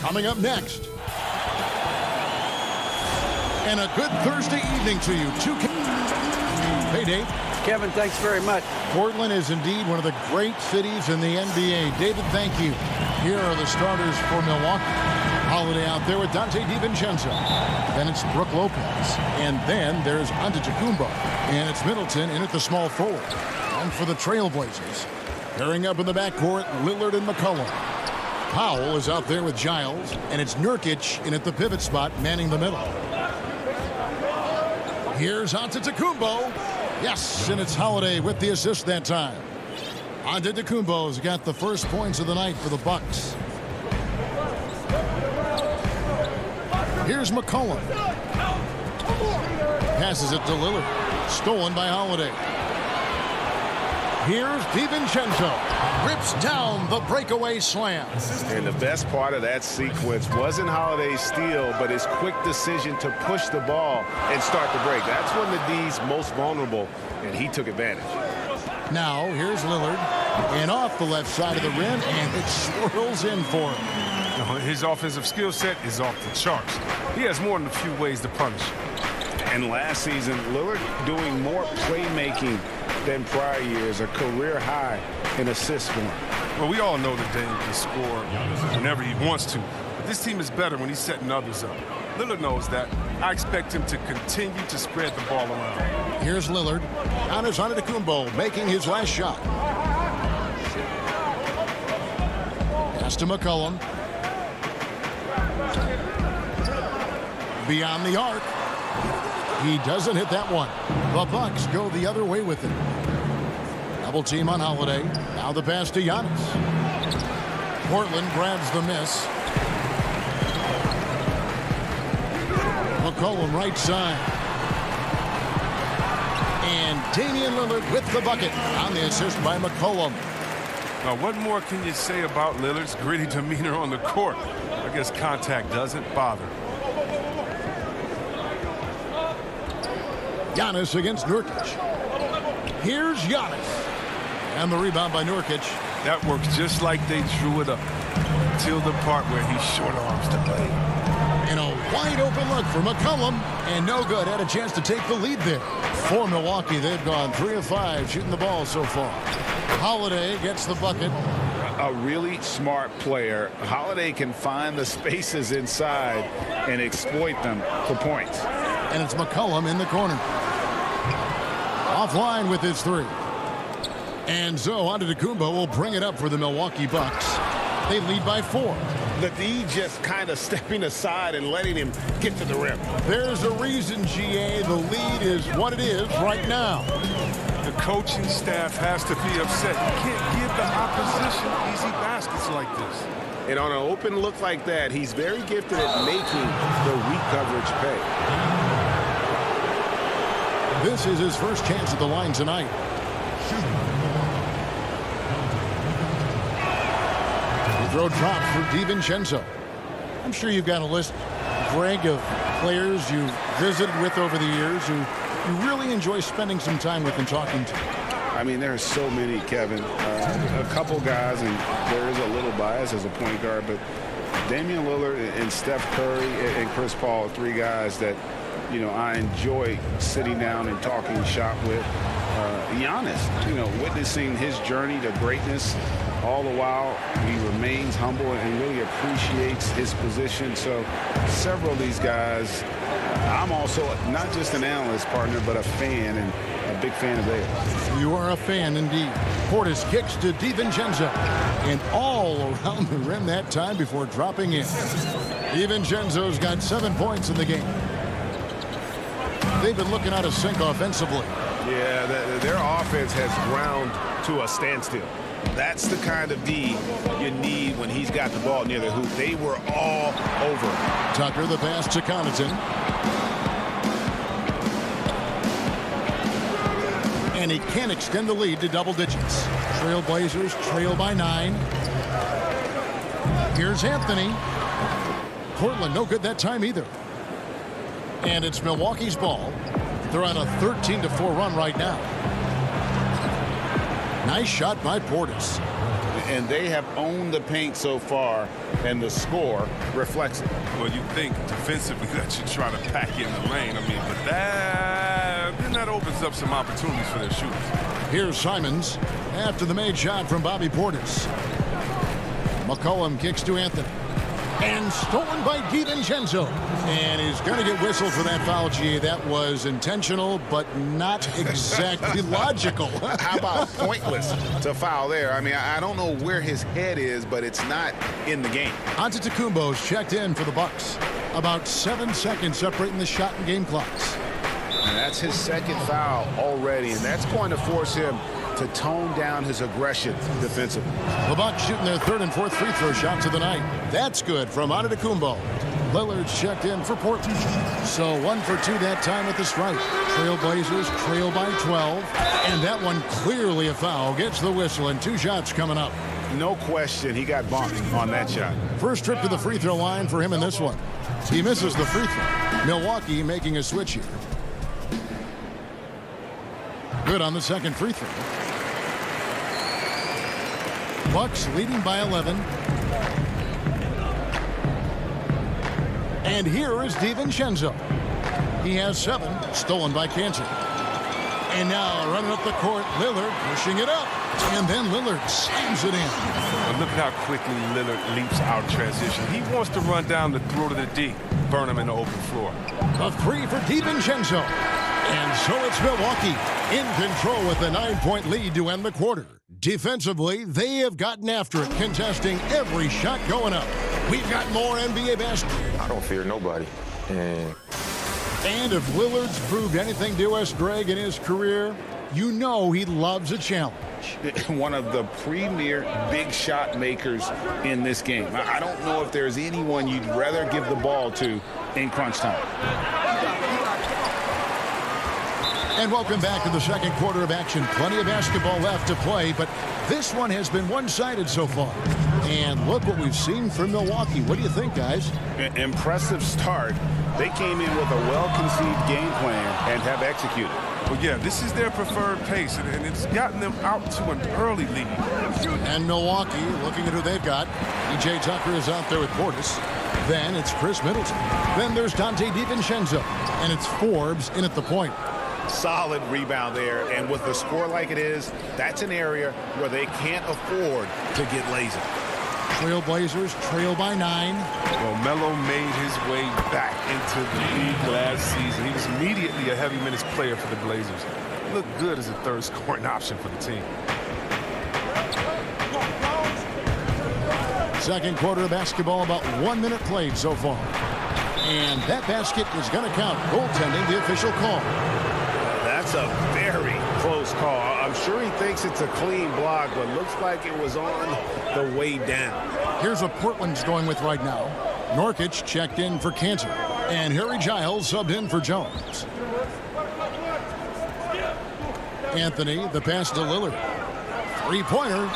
coming up next. And a good Thursday evening to you. Hey, Dave. Kevin, thanks very much. Portland is indeed one of the great cities in the NBA. David, thank you. Here are the starters for Milwaukee. Holiday out there with Dante DiVincenzo. Then it's Brook Lopez. And then there's Antetokounmpo. And it's Middleton in at the small forward. And for the Trailblazers, pairing up in the backcourt, Lillard and McCollum. Powell is out there with Giles. And it's Nurkic in at the pivot spot, manning the middle. Here's Antetokounmpo. Yes, and it's Holiday with the assist that time. Antetokounmpo's got the first points of the night for the Bucks. Here's McCollum. Passes it to Lillard. Stolen by Holiday. Here's DiVincenzo. Rips down the breakaway slam. And the best part of that sequence wasn't Holiday's steal, but his quick decision to push the ball and start the break. That's when the D's most vulnerable, and he took advantage. Now, here's Lillard. And off the left side of the rim, and it swirls in for him. His offensive skill set is off the charts. He has more than a few ways to punish. And last season, Lillard doing more playmaking than prior years, a career high in assists for him. Well, we all know that Dame can score whenever he wants to. But this team is better when he's setting others up. Lillard knows that. I expect him to continue to spread the ball around. Here's Lillard. On his Antetokounmpo, making his last shot. Pass to McCollum. Beyond the arc. He doesn't hit that one. The Bucks go the other way with it. Double team on Holiday. Now the pass to Giannis. Portland grabs the miss. McCollum right side. And Damian Lillard with the bucket on the assist by McCollum. Now, what more can you say about Lillard's gritty demeanor on the court? I guess contact doesn't bother. Giannis against Nurkic. Here's Giannis. And the rebound by Nurkic. That works just like they drew it up. Till the part where he short arms the play. And a wide open look for McCollum. And no good. Had a chance to take the lead there. For Milwaukee, they've gone 3 of 5 shooting the ball so far. Holiday gets the bucket. A really smart player. Holiday can find the spaces inside and exploit them for points. And it's McCollum in the corner. Offline with his three. And so Antetokounmpo will bring it up for the Milwaukee Bucks. They lead by 4. The D just kind of stepping aside and letting him get to the rim. There's a reason, GA. The lead is what it is right now. The coaching staff has to be upset. You can't give the opposition easy baskets like this. And on an open look like that, he's very gifted at making the weak coverage pay. This is his first chance at the line tonight. The throw drops for DiVincenzo. I'm sure you've got a list, Greg, of players you've visited with over the years who you really enjoy spending some time with and talking to. I mean, there are so many, Kevin. A couple guys, and there is a little bias as a point guard, but Damian Lillard and Steph Curry and Chris Paul, 3 guys that, you know, I enjoy sitting down and talking shop with. Giannis, you know, witnessing his journey to greatness, all the while he remains humble and really appreciates his position. So several of these guys, I'm also not just an analyst partner, but a fan and a big fan of theirs. You are a fan indeed. Portis kicks to DiVincenzo. And all around the rim that time before dropping in. DiVincenzo's got 7 points in the game. They've been looking out of sync offensively. Yeah, their offense has ground to a standstill. That's the kind of D you need when he's got the ball near the hoop. They were all over. Tucker the pass to Connaughton. And he can extend the lead to double digits. Trailblazers trail by 9. Here's Anthony. Portland no good that time either. And it's Milwaukee's ball. They're on a 13-4 run right now. Nice shot by Portis. And they have owned the paint so far. and the score reflects it. Well, you think defensively that you try to pack in the lane. I mean, but then that opens up some opportunities for their shooters. Here's Simons after the made shot from Bobby Portis. McCollum kicks to Anthony. And stolen by DiVincenzo. And he's going to get whistled for that foul, G. That was intentional, but not exactly logical. How about pointless to foul there? I mean, I don't know where his head is, but it's not in the game. Antetokounmpo's checked in for the Bucks. About 7 seconds separating the shot and game clocks. And that's his second foul already, and that's going to force him to tone down his aggression defensively. The Bucks shooting their third and fourth free throw shots of the night. That's good from Antetokounmpo. Lillard's checked in for Portland. So 1 for 2 that time at the stripe. Trailblazers trail by 12. And that one clearly a foul. Gets the whistle and 2 shots coming up. No question he got bumped on that shot. First trip to the free throw line for him in this one. He misses the free throw. Milwaukee making a switch here. Good on the second free throw. Bucks leading by 11. And here is DiVincenzo. He has 7, stolen by Cantor. And now running up the court, Lillard pushing it up. And then Lillard slams it in. Well, look how quickly Lillard leaps out transition. He wants to run down the throat of the D, burn him in the open floor. A 3 for DiVincenzo. And so it's Milwaukee in control with a 9-point lead to end the quarter. Defensively, they have gotten after it, contesting every shot going up. We've got more NBA basketball. I don't fear nobody. And if Lillard's proved anything to us, Greg, in his career, you know he loves a challenge. One of the premier big shot makers in this game. I don't know if there's anyone you'd rather give the ball to in crunch time. And welcome back to the second quarter of action. Plenty of basketball left to play, but this one has been one-sided so far. And look what we've seen from Milwaukee. What do you think, guys? Impressive start. They came in with a well-conceived game plan and have executed. Well, yeah, this is their preferred pace, and it's gotten them out to an early lead. And Milwaukee, looking at who they've got. E.J. Tucker is out there with Portis. Then it's Chris Middleton. Then there's Dante DiVincenzo. And it's Forbes in at the point. Solid rebound there, and with a score like it is, that's an area where they can't afford to get lazy. Trailblazers trail by 9. Well, Melo made his way back into the league last season. He was immediately a heavy minutes player for the Blazers. He looked good as a third scoring option for the team. Second quarter of basketball, about 1 minute played so far. And that basket is going to count. Goaltending, the official call. That's a very close call. I'm sure he thinks it's a clean block, but looks like it was on the way down. Here's what Portland's going with right now. Nurkic checked in for Cantor. And Harry Giles subbed in for Jones. Anthony, the pass to Lillard. Three-pointer.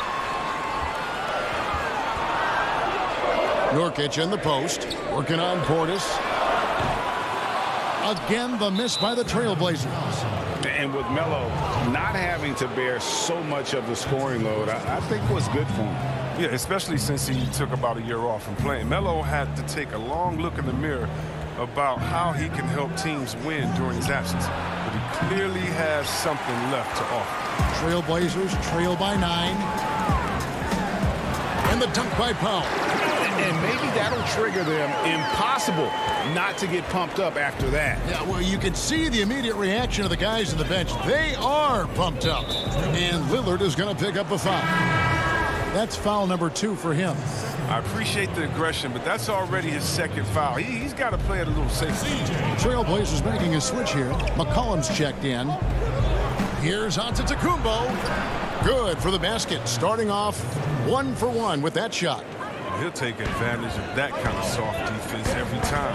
Nurkic in the post. Working on Portis. Again, the miss by the Trailblazers. And with Melo not having to bear so much of the scoring load, I think was good for him. Yeah, especially since he took about a year off from playing. Melo had to take a long look in the mirror about how he can help teams win during his absence. But he clearly has something left to offer. Trailblazers trail by 9. And the dunk by Powell. And maybe that'll trigger them. Impossible not to get pumped up after that. Yeah, well, you can see the immediate reaction of the guys on the bench. They are pumped up. And Lillard is going to pick up a foul. That's foul number 2 for him. I appreciate the aggression, but that's already his second foul. He's got to play it a little safer. Trailblazers making a switch here. McCollum's checked in. Here's Antetokounmpo. Good for the basket. Starting off 1 for 1 with that shot. He'll take advantage of that kind of soft defense every time.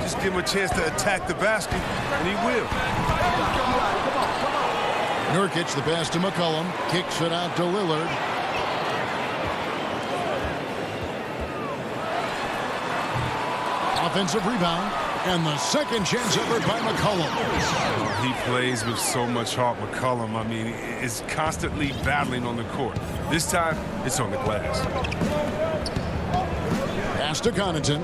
Just give him a chance to attack the basket, and he will. Nurkic, the pass to McCollum. Kicks it out to Lillard. Offensive rebound. And the second chance effort by McCollum. He plays with so much heart, McCollum. I mean, is constantly battling on the court. This time, it's on the glass. Pass to Connaughton.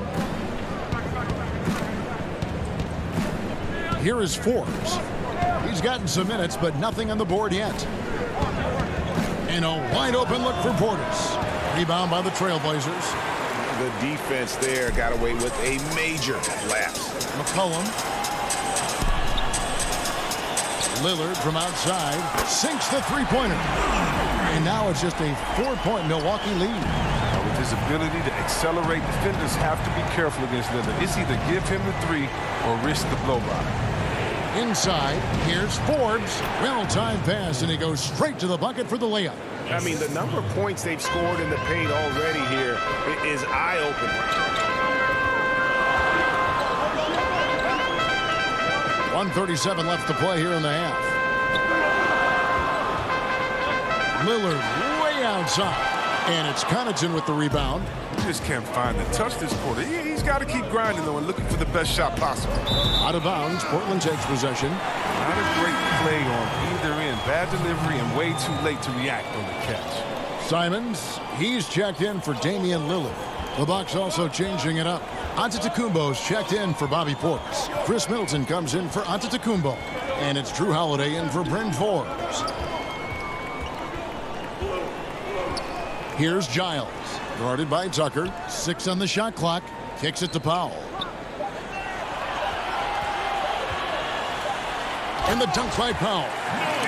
Here is Forbes. He's gotten some minutes, but nothing on the board yet. And a wide open look for Portis. Rebound by the Trailblazers. The defense there got away with a major lapse. McCollum. Lillard from outside sinks the three-pointer. And now it's just a 4-point Milwaukee lead. With his ability to accelerate, defenders have to be careful against Lillard. It's either give him the three or risk the blow-by. Inside, here's Forbes. Well-timed pass, and he goes straight to the bucket for the layup. I mean, the number of points they've scored in the paint already here is eye-opening. 1:37 left to play here in the half. Lillard way outside. And it's Connaughton with the rebound. He just can't find the touch this quarter. He's got to keep grinding, though, and looking for the best shot possible. Out of bounds, Portland takes possession. Not a great play on either end. Bad delivery and way too late to react on the catch. Simons, he's checked in for Damian Lillard. The Bucks also changing it up. Antetokounmpo's checked in for Bobby Portis. Chris Middleton comes in for Antetokounmpo. And it's Drew Holiday in for Bryn Forbes. Here's Giles, guarded by Tucker. 6 on the shot clock. Kicks it to Powell. And the dunk by Powell.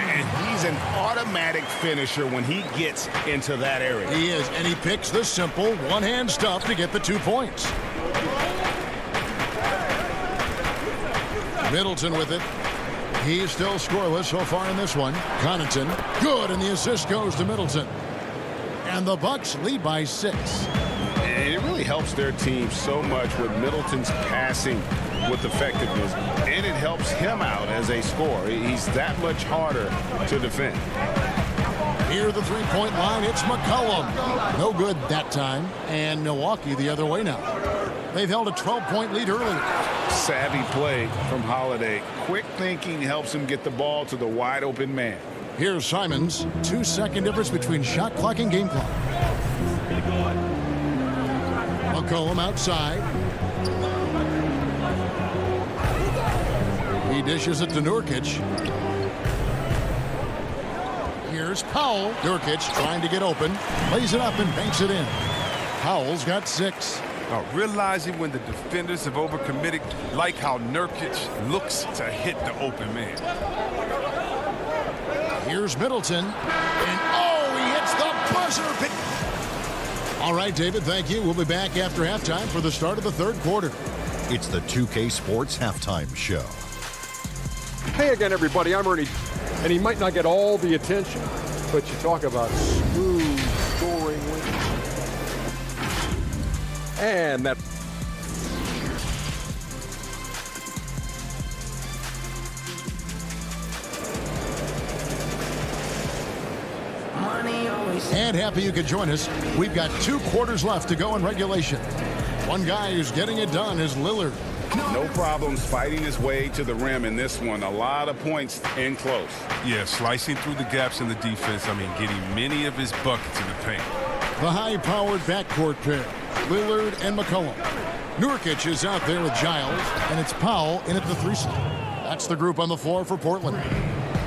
And he's an automatic finisher when he gets into that area. He is, and he picks the simple one-hand stuff to get the 2 points. Middleton with it. He's still scoreless so far in this one. Connaughton, good, and the assist goes to Middleton. And the Bucks lead by 6. And it really helps their team so much with Middleton's passing with effectiveness, and it helps him out as a scorer. He's that much harder to defend. Near the three-point line, it's McCollum. No good that time, and Milwaukee the other way now. They've held a 12-point lead earlier. Savvy play from Holiday. Quick thinking helps him get the ball to the wide-open man. Here's Simons. 2-second difference between shot clock and game clock. McCollum outside. He dishes it to Nurkic. Here's Powell. Nurkic trying to get open. Lays it up and banks it in. Powell's got 6. Realizing when the defenders have overcommitted, like how Nurkic looks to hit the open man. Here's Middleton. And oh, he hits the buzzer. All right, David, thank you. We'll be back after halftime for the start of the third quarter. It's the 2K Sports Halftime Show. Hey again, everybody. I'm Ernie. And he might not get all the attention, but you talk about smooth scoring wins. And that. And happy you could join us. We've got 2 quarters left to go in regulation. One guy who's getting it done is Lillard. No problems fighting his way to the rim in this one. A lot of points in close. Yeah, slicing through the gaps in the defense. I mean, getting many of his buckets in the paint. The high-powered backcourt pair, Lillard and McCollum. Nurkic is out there with Giles, and it's Powell in at the 3 slot. That's the group on the floor for Portland.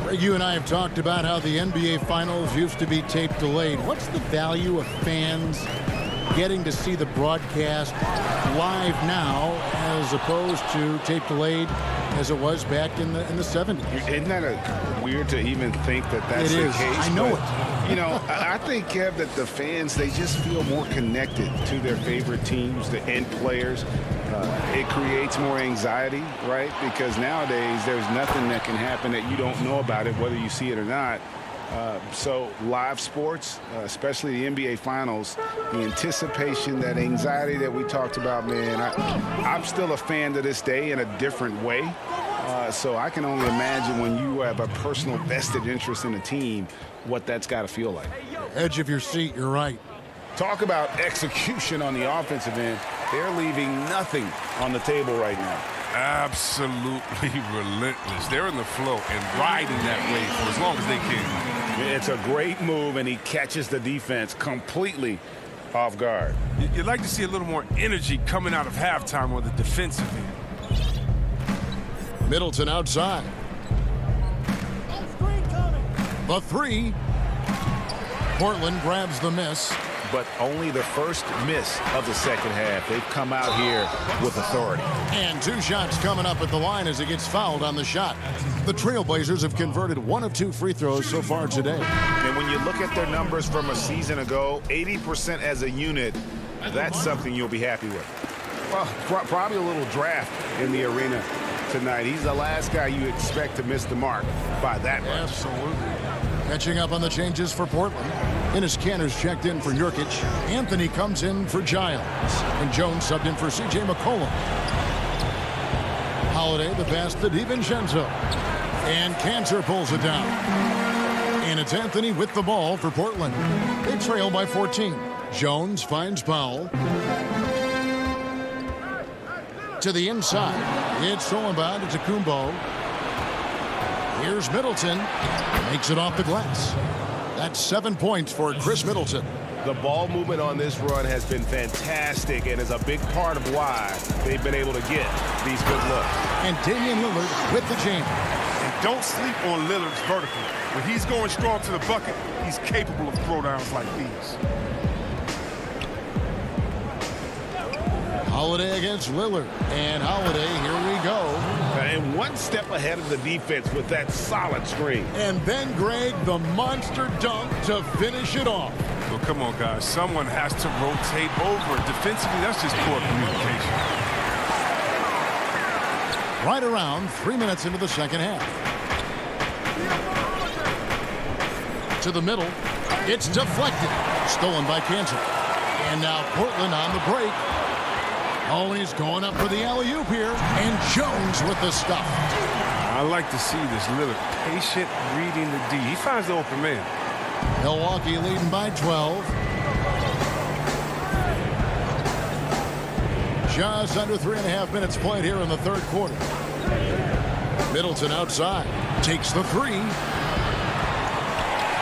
Greg, you and I have talked about how the NBA Finals used to be tape delayed. What's the value of fans getting to see the broadcast live now as opposed to tape delayed as it was back in the 70s? Isn't that weird to even think that that's the case? I know it. You know, I think, Kev, that the fans, they just feel more connected to their favorite teams and players. It creates more anxiety, right? Because nowadays there's nothing that can happen that you don't know about it, whether you see it or not. So live sports, especially the NBA Finals, the anticipation, that anxiety that we talked about, man, I'm still a fan to this day in a different way. So I can only imagine when you have a personal vested interest in a team, what that's got to feel like. Edge of your seat, you're right. Talk about execution on the offensive end. They're leaving nothing on the table right now. Absolutely relentless. They're in the flow and riding that wave for as long as they can. It's a great move, and he catches the defense completely off guard. You'd like to see a little more energy coming out of halftime on the defensive end. Middleton outside. The three. Portland grabs the miss. But only the first miss of the second half. They've come out here with authority. And 2 shots coming up at the line as he gets fouled on the shot. The Trailblazers have converted 1 of 2 free throws so far today. And when you look at their numbers from a season ago, 80% as a unit, that's something you'll be happy with. Well, probably a little draft in the arena tonight. He's the last guy you expect to miss the mark by that much. Absolutely. Catching up on the changes for Portland. Enes Kanter's checked in for Nurkic. Anthony comes in for Giles. And Jones subbed in for C.J. McCollum. Holiday, the pass to DiVincenzo. And Kanter pulls it down. And it's Anthony with the ball for Portland. They trail by 14. Jones finds Powell. To the inside. It's stolen by Antetokounmpo. Here's Middleton. Makes it off the glass. That's 7 points for Chris Middleton. The ball movement on this run has been fantastic and is a big part of why they've been able to get these good looks. And Damian Lillard with the jam. And don't sleep on Lillard's vertical. When he's going strong to the bucket, he's capable of throwdowns like these. Holiday against Lillard. And Holiday, here we go. And one step ahead of the defense with that solid screen. And then Greg, the monster dunk to finish it off. Well, come on, guys. Someone has to rotate over. Defensively, that's just poor communication. Right around 3 minutes into the second half. To the middle. It's deflected. Stolen by Kanter. And now Portland on the break. Oh, he's going up for the alley-oop here. And Jones with the stuff. I like to see this Lillard patient reading the D. He finds the open man. Milwaukee leading by 12. Just under 3.5 minutes played here in the third quarter. Middleton outside. Takes the three.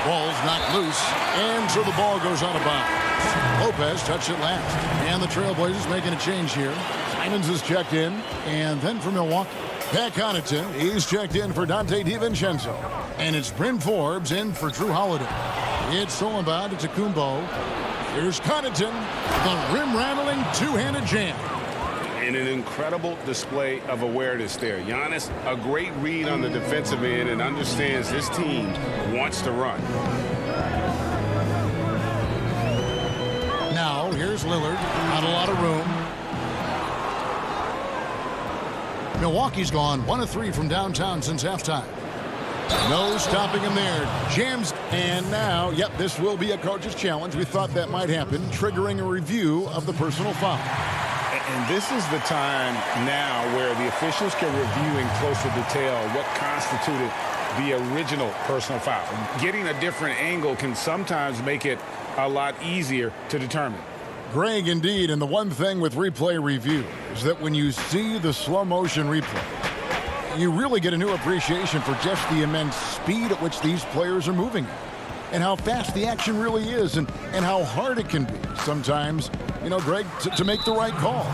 Ball's knocked loose. And so the ball goes out of bounds. Lopez touched it last. And the Trailblazers making a change here. Simons is checked in. And then for Milwaukee, Pat Connaughton. He's checked in for Dante DiVincenzo. And it's Bryn Forbes in for Drew Holiday. It's stolen by Antetokounmpo. Here's Connaughton. The rim-rattling two-handed jam. And an incredible display of awareness there. Giannis, a great read on the defensive end and understands this team wants to run. Now, here's Lillard. Not a lot of room. Milwaukee's gone 1 of 3 from downtown since halftime. No stopping him there. Jams. And now, yep, this will be a coach's challenge. We thought that might happen, triggering a review of the personal foul. And this is the time now where the officials can review in closer detail what constituted the original personal foul. Getting a different angle can sometimes make it a lot easier to determine. Greg, indeed, and the one thing with replay review is that when you see the slow motion replay, you really get a new appreciation for just the immense speed at which these players are moving and how fast the action really is and how hard it can be sometimes, you know, Greg, to make the right call.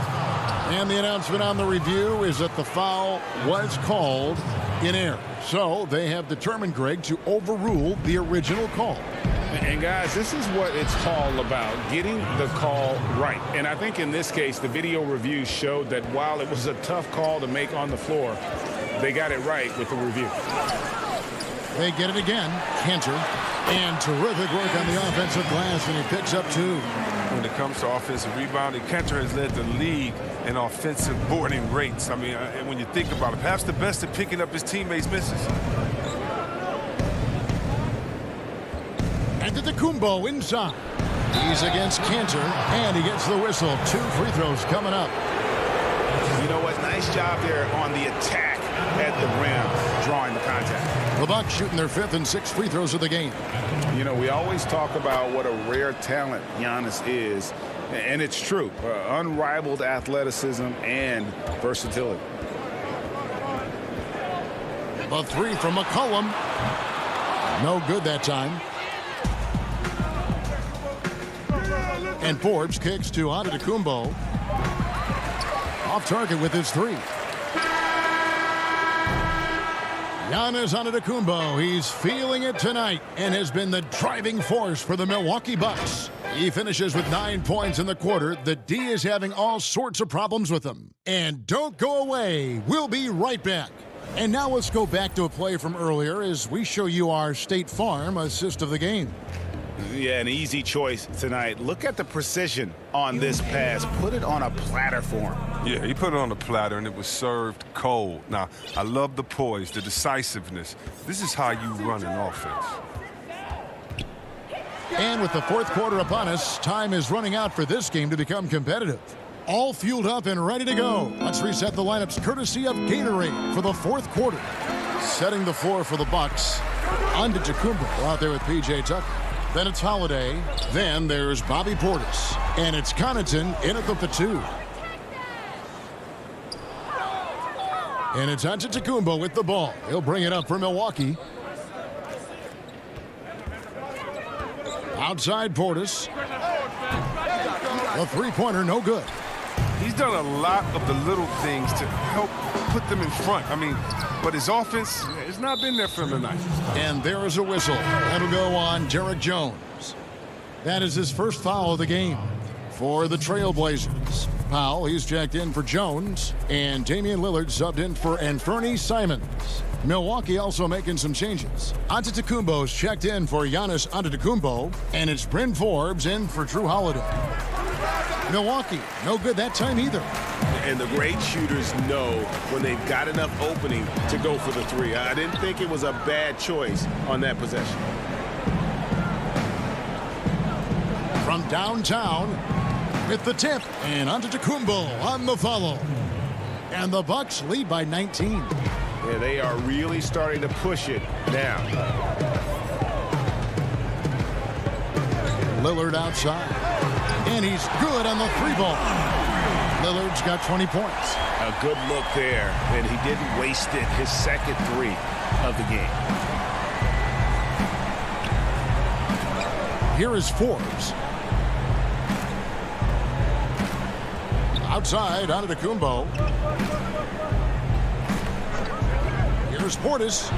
And the announcement on the review is that the foul was called in error. So they have determined, Greg, to overrule the original call. And guys, this is what it's all about, getting the call right. And I think in this case, the video review showed that while it was a tough call to make on the floor, they got it right with the review. They get it again. Kanter. And terrific work on the offensive glass, and he picks up 2. When it comes to offensive rebounding, Kanter has led the league in offensive boarding rates. I mean, when you think about it, perhaps the best at picking up his teammates' misses. Antetokounmpo inside. He's against Kanter, and he gets the whistle. 2 free throws coming up. You know what? Nice job there on the attack at the rim, drawing the contact. The Bucks shooting their 5th and 6th free throws of the game. You know, we always talk about what a rare talent Giannis is, and it's true. Unrivaled athleticism and versatility. The 3 from McCollum. No good that time. And Forbes kicks to Antetokounmpo. Off target with his three. Giannis Antetokounmpo, he's feeling it tonight and has been the driving force for the Milwaukee Bucks. He finishes with 9 points in the quarter. The D is having all sorts of problems with him. And don't go away. We'll be right back. And now let's go back to a play from earlier as we show you our State Farm assist of the game. Yeah, an easy choice tonight. Look at the precision on this pass. Put it on a platter for him. Yeah, he put it on a platter, and it was served cold. Now, I love the poise, the decisiveness. This is how you run an offense. And with the fourth quarter upon us, time is running out for this game to become competitive. All fueled up and ready to go. Let's reset the lineups courtesy of Gatorade for the fourth quarter. Setting the floor for the Bucks. Antetokounmpo out there with P.J. Tucker. Then it's Holiday. Then there's Bobby Portis. And it's Connaughton in at the 2. And it's Antetokounmpo with the ball. He'll bring it up for Milwaukee. Outside Portis. The three-pointer, no good. He's done a lot of the little things to help put them in front. I mean, but his offense has not been there for him tonight. And there is a whistle. That'll go on Derek Jones. That is his first foul of the game for the Trailblazers. Powell, he's checked in for Jones. And Damian Lillard subbed in for Anthony Simons. Milwaukee also making some changes. Antetokounmpo's checked in for Giannis Antetokounmpo. And it's Bryn Forbes in for Drew Holiday. Milwaukee, no good that time either. And the great shooters know when they've got enough opening to go for the three. I didn't think it was a bad choice on that possession. From downtown with the tip, and Antetokounmpo on the follow. And the Bucks lead by 19. Yeah, they are really starting to push it now. Lillard outside. And he's good on the three ball. Lillard's got 20 points. A good look there, and he didn't waste it. His second three of the game. Here is Forbes. Outside, Antetokounmpo. Here's Portis.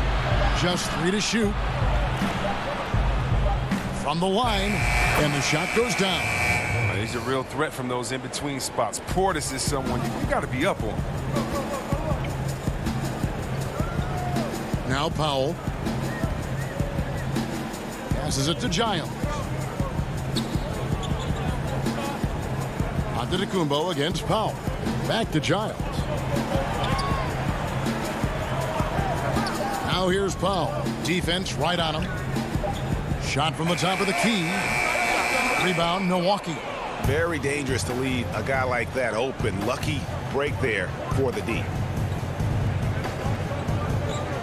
Just 3 to shoot. From the line, and the shot goes down. He's a real threat from those in-between spots. Portis is someone you got to be up on. Now Powell. Passes it to Giles. Antetokounmpo against Powell. Back to Giles. Now here's Powell. Defense right on him. Shot from the top of the key. Rebound, Milwaukee. Very dangerous to leave a guy like that open. Lucky break there for the D.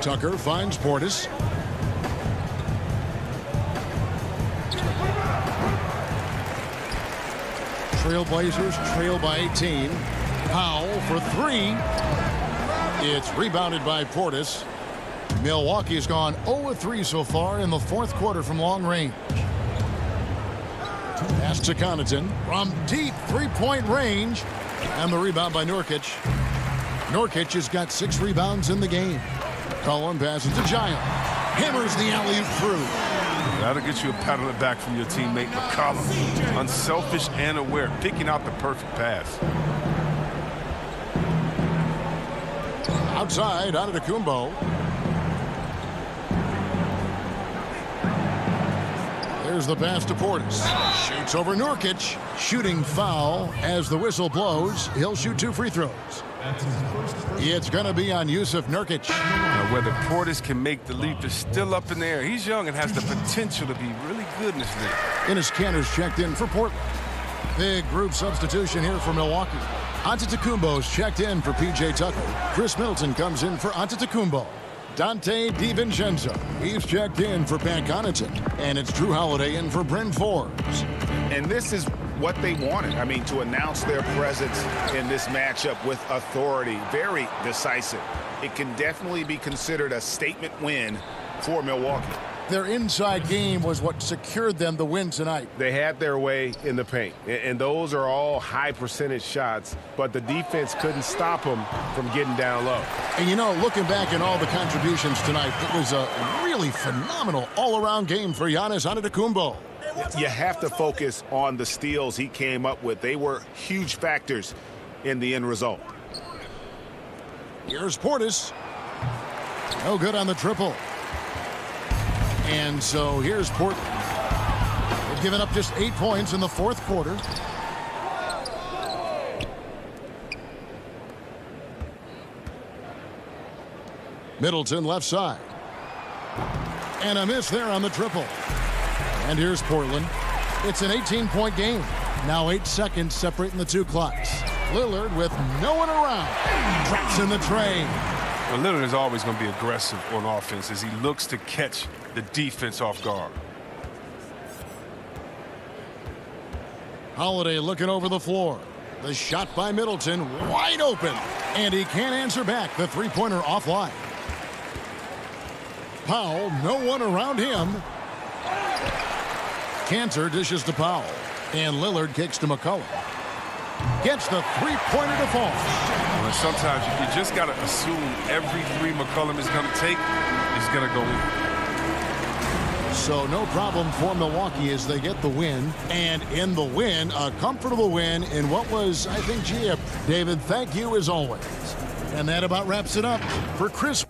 Tucker finds Portis. Trailblazers trail by 18. Powell for 3. It's rebounded by Portis. Milwaukee's gone 0-3 so far in the fourth quarter from long range. Pass to Connaughton from deep three-point range. And the rebound by Nurkic. Nurkic has got 6 rebounds in the game. Cullen passes to Giles. Hammers the alley-oop through. That'll get you a pat on the back from your teammate McCollum. Unselfish and aware, picking out the perfect pass. Outside, Antetokounmpo. There's the pass to Portis. Shoots over Nurkic. Shooting foul as the whistle blows. He'll shoot 2 free throws. It's going to be on Yusuf Nurkic. Now, whether Portis can make the leap is still up in the air. He's young and has the potential to be really good in this league. Enes Kanter's checked in for Portland. Big group substitution here for Milwaukee. Antetokounmpo's checked in for P.J. Tucker. Chris Middleton comes in for Antetokounmpo. Dante DiVincenzo, he's checked in for Pat Connaughton. And it's Drew Holiday in for Bryn Forbes. And this is what they wanted. I mean, to announce their presence in this matchup with authority. Very decisive. It can definitely be considered a statement win for Milwaukee. their inside game was what secured them the win tonight. They had their way in the paint, and those are all high percentage shots, but the defense couldn't stop them from getting down low. And you know, looking back at all the contributions tonight, it was a really phenomenal all-around game for Giannis Antetokounmpo. You have to focus on the steals he came up with. They were huge factors in the end result. Here's Portis. No good on the triple. And so here's Portland. They've given up just 8 points in the fourth quarter. Middleton left side. And a miss there on the triple. And here's Portland. It's an 18-point game. Now 8 seconds separating the two clocks. Lillard with no one around. Drops in the tray. Well, Lillard is always going to be aggressive on offense as he looks to catch the defense off guard. Holiday looking over the floor. The shot by Middleton, wide open. And he can't answer back. The three-pointer offline. Powell, no one around him. Cantor dishes to Powell. And Lillard kicks to McCollum. Gets the three-pointer to fall. Well, sometimes you just got to assume every three McCollum is going to take is going to go in. So no problem for Milwaukee as they get the win. And in the win, a comfortable win in what was, I think, David, thank you as always. And that about wraps it up for Chris.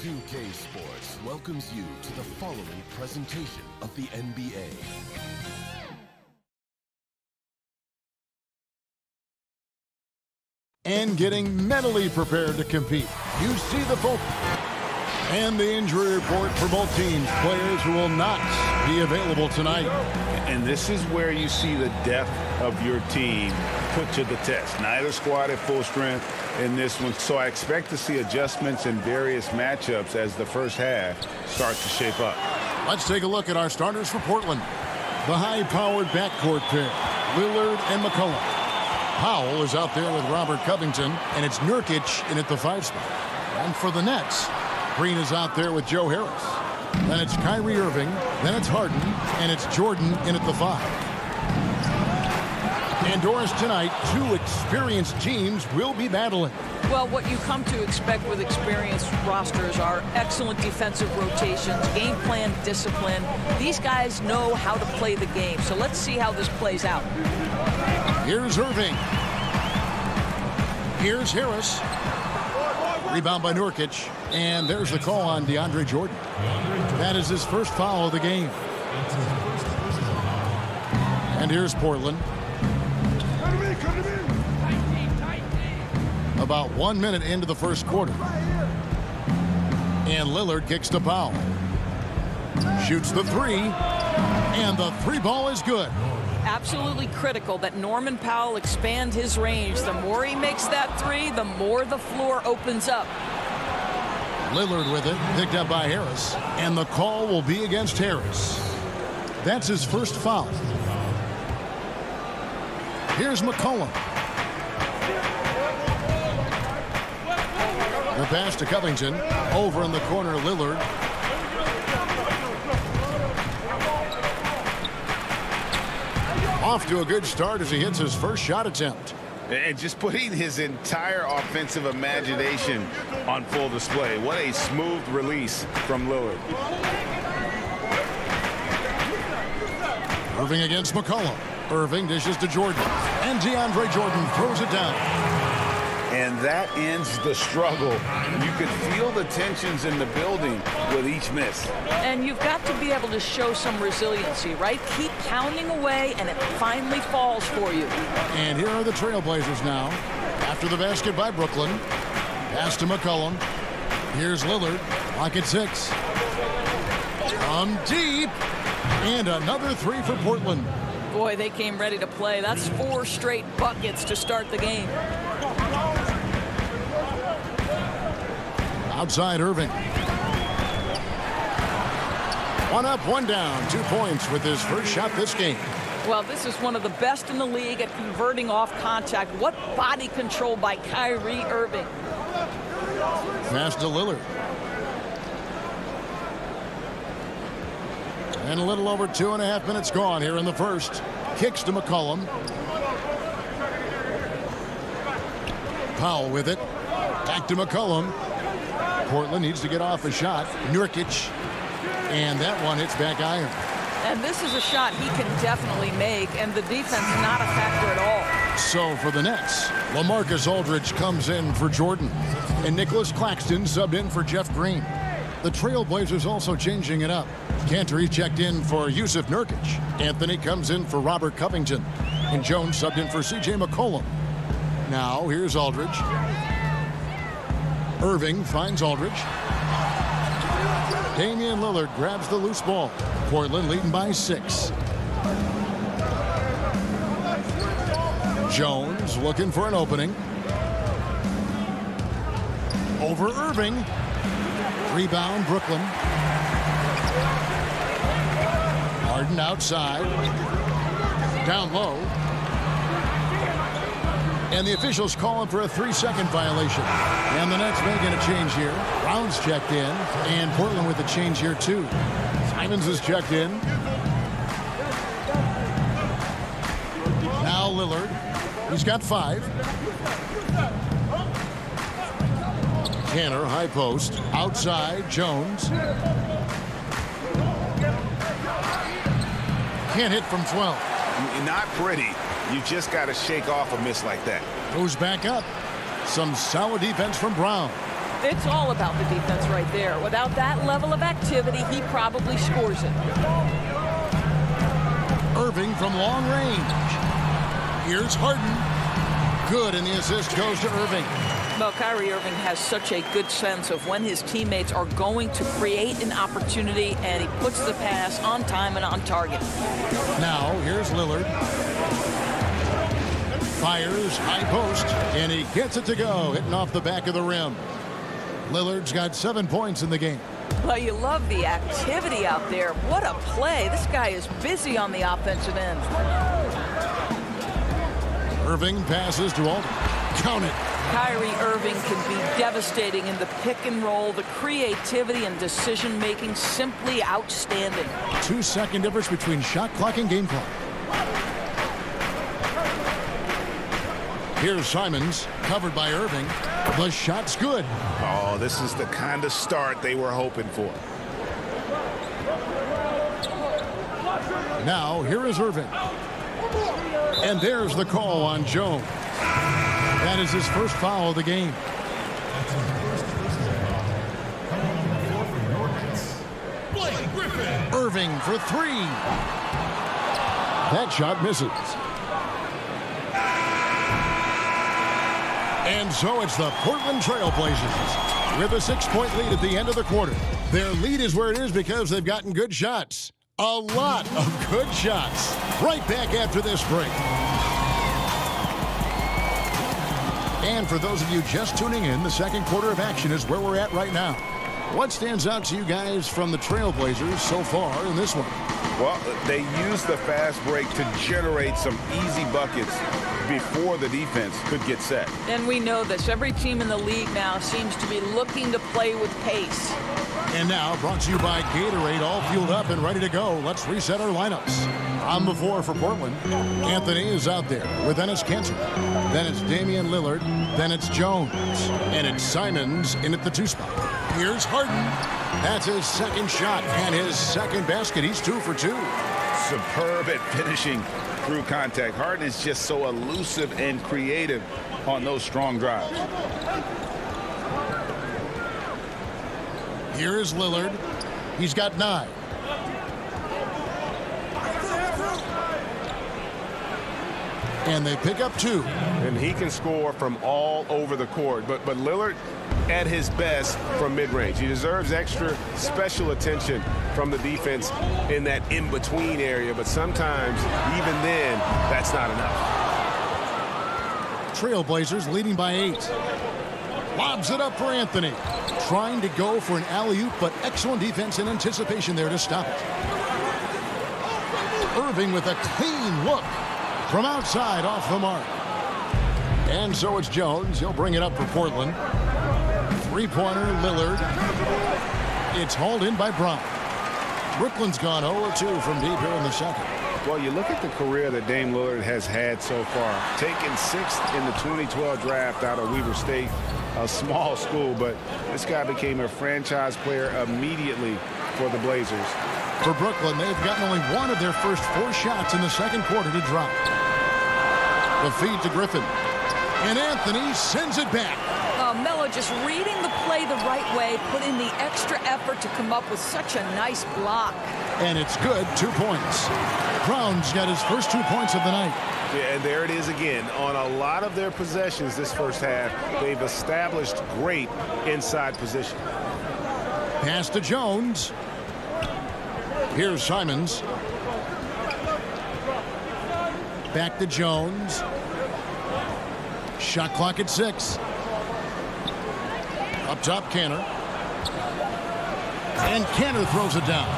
2K Sports welcomes you to the following presentation of the NBA. And getting mentally prepared to compete. You see the focus. And the injury report for both teams. Players who will not be available tonight. And this is where you see the depth of your team put to the test. Neither squad at full strength in this one. So I expect to see adjustments in various matchups as the first half starts to shape up. Let's take a look at our starters for Portland. The high-powered backcourt pair, Lillard and McCollum. Powell is out there with Robert Covington, and it's Nurkic in at the 5 spot. And for the Nets, Green is out there with Joe Harris. Then it's Kyrie Irving, then it's Harden, and it's Jordan in at the 5. Indoors tonight, 2 experienced teams will be battling. Well, what you come to expect with experienced rosters are excellent defensive rotations, game plan discipline. These guys know how to play the game. So let's see how this plays out. Here's Irving. Here's Harris. Rebound by Nurkic. And there's the call on DeAndre Jordan. That is his first foul of the game. And here's Portland. About 1 minute into the first quarter. And Lillard kicks to Powell. Shoots the 3. And the 3 ball is good. Absolutely critical that Norman Powell expand his range. The more he makes that 3, the more the floor opens up. Lillard with it, picked up by Harris. And the call will be against Harris. That's his first foul. Here's McCollum. The pass to Covington. Over in the corner, Lillard. Off to a good start as he hits his first shot attempt. And just putting his entire offensive imagination on full display. What a smooth release from Lillard. Irving against McCollum. Irving dishes to Jordan. And DeAndre Jordan throws it down. And that ends the struggle. You could feel the tensions in the building with each miss. And you've got to be able to show some resiliency, right? Keep pounding away, and it finally falls for you. And here are the Trailblazers now. After the basket by Brooklyn. Pass to McCollum. Here's Lillard. Lock at 6. From deep. And another 3 for Portland. Boy, they came ready to play. That's 4 straight buckets to start the game. Outside Irving. 1 up, 1 down. 2 points with his first shot this game. Well, this is one of the best in the league at converting off contact. What body control by Kyrie Irving. Pass to Lillard. And a little over 2.5 minutes gone here in the first. Kicks to McCollum. Powell with it. Back to McCollum. Portland needs to get off a shot. Nurkic. And that one hits back iron. And this is a shot he can definitely make, and the defense not a factor at all. So for the Nets, LaMarcus Aldridge comes in for Jordan. And Nicholas Claxton subbed in for Jeff Green. The Trailblazers also changing it up. Cantor checked in for Yusuf Nurkic. Anthony comes in for Robert Covington. And Jones subbed in for C.J. McCollum. Now here's Aldridge. Irving finds Aldridge. Damian Lillard grabs the loose ball. Portland leading by 6. Jones looking for an opening. Over Irving. Rebound Brooklyn. Harden outside. Down low. And the officials calling for a 3-second violation. And the Nets making a change here. Brown's checked in. And Portland with a change here too. Simons is checked in. Now Lillard. He's got 5. Cantor, high post. Outside, Jones. Can't hit from 12. Not pretty. You just got to shake off a miss like that. Goes back up. Some solid defense from Brown. It's all about the defense right there. Without that level of activity, he probably scores it. Irving from long range. Here's Harden. Good, and the assist goes to Irving. Well, Kyrie Irving has such a good sense of when his teammates are going to create an opportunity, and he puts the pass on time and on target. Now, here's Lillard. Fires, high post, and he gets it to go, hitting off the back of the rim. Lillard's got 7 points in the game. Well, you love the activity out there. What a play. This guy is busy on the offensive end. Irving passes to Aldridge. Count it. Kyrie Irving can be devastating in the pick and roll. The creativity and decision-making simply outstanding. 2-second difference between shot clock and game clock. Here's Simons, covered by Irving. The shot's good. Oh, this is the kind of start they were hoping for. Now, here is Irving. And there's the call on Jones. That is his first foul of the game. Irving for 3. That shot misses. And so it's the Portland Trailblazers with a 6-point lead at the end of the quarter. Their lead is where it is because they've gotten good shots. A lot of good shots. Right back after this break. And for those of you just tuning in, the second quarter of action is where we're at right now. What stands out to you guys from the Trailblazers so far in this one? Well, they used the fast break to generate some easy buckets before the defense could get set. And we know this. Every team in the league now seems to be looking to play with pace. And now, brought to you by Gatorade, all fueled up and ready to go. Let's reset our lineups. On the floor for Portland, Anthony is out there with Enes Kanter. Then it's Damian Lillard. Then it's Jones. And it's Simons in at the 2 spot. Here's Harden. That's his second shot and his second basket. He's 2 for 2. Superb at finishing through contact. Harden is just so elusive and creative on those strong drives. Here is Lillard. He's got 9. And they pick up 2. And he can score from all over the court. But Lillard at his best from mid-range. He deserves extra special attention from the defense in that in-between area. But sometimes, even then, that's not enough. Trailblazers leading by 8. Lobs it up for Anthony. Trying to go for an alley-oop, but excellent defense and anticipation there to stop it. Irving with a clean look from outside off the mark. And so it's Jones. He'll bring it up for Portland. 3-pointer, Lillard. It's hauled in by Brown. Brooklyn's gone 0-2 from deep here in the second. Well, you look at the career that Dame Lillard has had so far. Taken 6th in the 2012 draft out of Weber State, a small school, but this guy became a franchise player immediately for the Blazers. For Brooklyn, they've gotten only 1 of their first 4 shots in the second quarter to drop. The feed to Griffin. And Anthony sends it back. Melo just reading the play the right way, put in the extra effort to come up with such a nice block. And it's good, 2 points. Brown's got his first 2 points of the night. Yeah, and there it is again. On a lot of their possessions this first half, they've established great inside position. Pass to Jones. Here's Simons. Back to Jones. Shot clock at 6. Up top, Kanter. And Kanter throws it down.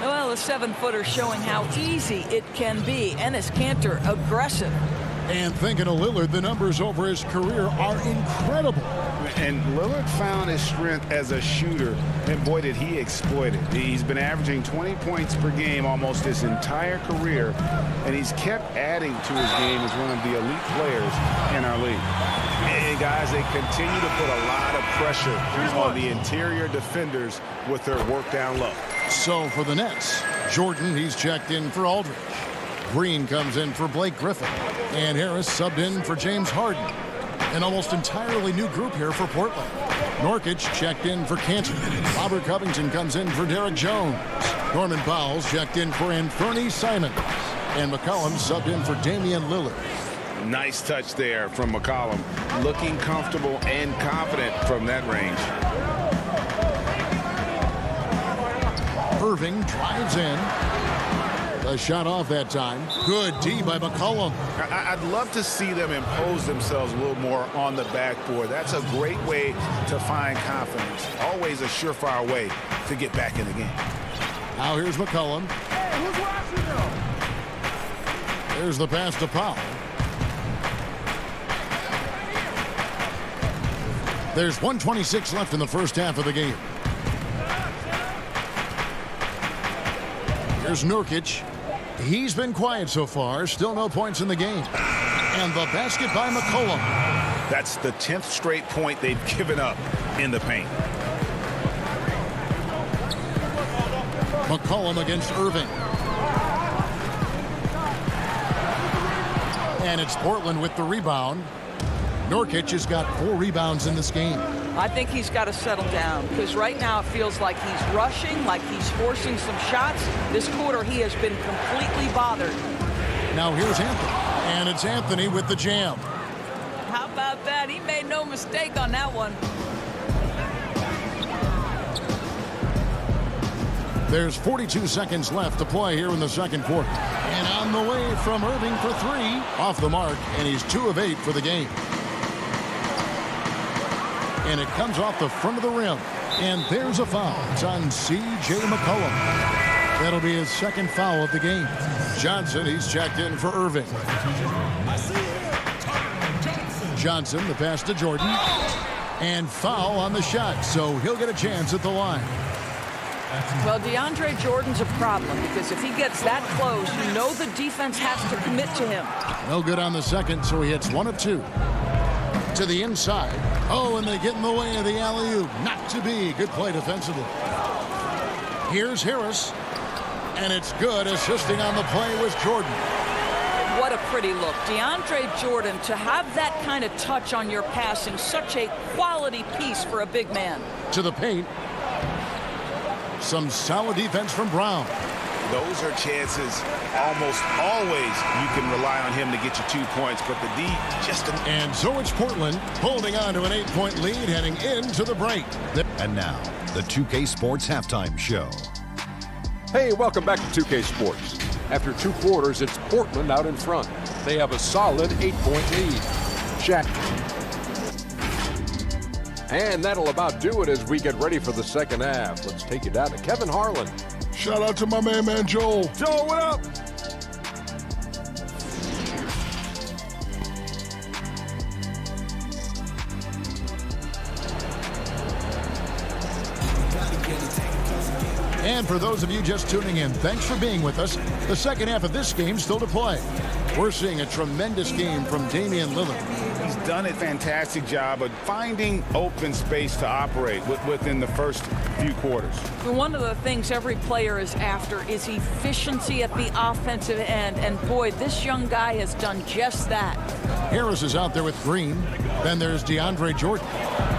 Well, the 7-footer showing how easy it can be. Enes Kanter, aggressive. And thinking of Lillard, the numbers over his career are incredible. And Lillard found his strength as a shooter, and boy, did he exploit it. He's been averaging 20 points per game almost his entire career, and he's kept adding to his game as one of the elite players in our league. And guys, they continue to put a lot of pressure on the interior defenders with their work down low. So for the Nets, Jordan, he's checked in for Aldridge. Green comes in for Blake Griffin. And Harris subbed in for James Harden. An almost entirely new group here for Portland. Nurkic checked in for Kanter. Robert Covington comes in for Derek Jones. Norman Powell's checked in for Anthony Simons. And McCollum subbed in for Damian Lillard. Nice touch there from McCollum. Looking comfortable and confident from that range. Irving drives in. A shot off that time. Good D by McCollum. I'd love to see them impose themselves a little more on the backboard. That's a great way to find confidence. Always a surefire way to get back in the game. Now here's McCollum. Hey, who's watching them? There's the pass to Powell. There's 1:26 left in the first half of the game. Here's Nurkic. He's been quiet so far. Still no points in the game. And the basket by McCollum. That's the 10th straight point they've given up in the paint. McCollum against Irving. And it's Portland with the rebound. Nurkic has got 4 rebounds in this game. I think he's got to settle down because right now it feels like he's rushing, like he's forcing some shots. This quarter he has been completely bothered. Now here's Anthony. And it's Anthony with the jam. How about that? He made no mistake on that one. There's 42 seconds left to play here in the second quarter. And on the way from Irving for 3. Off the mark, and he's 2 of 8 for the game. And it comes off the front of the rim. And there's a foul. It's on C.J. McCollum. That'll be his second foul of the game. Johnson, he's checked in for Irving. Johnson, the pass to Jordan. And foul on the shot, so he'll get a chance at the line. Well, DeAndre Jordan's a problem because if he gets that close, you know the defense has to commit to him. No good on the second, so he hits 1 of 2. To the inside. Oh, and they get in the way of the alley-oop. Not to be. Good play defensively. Here's Harris. And it's good. Assisting on the play was Jordan. What a pretty look. DeAndre Jordan, to have that kind of touch on your passing, such a quality piece for a big man. To the paint. Some solid defense from Brown. Those are chances almost always you can rely on him to get you 2 points, but the D just... And so it's Portland holding on to an 8-point lead heading into the break. And now, the 2K Sports Halftime Show. Hey, welcome back to 2K Sports. After 2 quarters, it's Portland out in front. They have a solid 8-point lead. Shaq. And that'll about do it as we get ready for the second half. Let's take you down to Kevin Harlan. Shout out to my man Joel. Joel, what up? And for those of you just tuning in, thanks for being with us. The second half of this game still to play. We're seeing a tremendous game from Damian Lillard. He's done a fantastic job of finding open space to operate within the first few quarters. One of the things every player is after is efficiency at the offensive end. And boy, this young guy has done just that. Harris is out there with Green. Then there's DeAndre Jordan.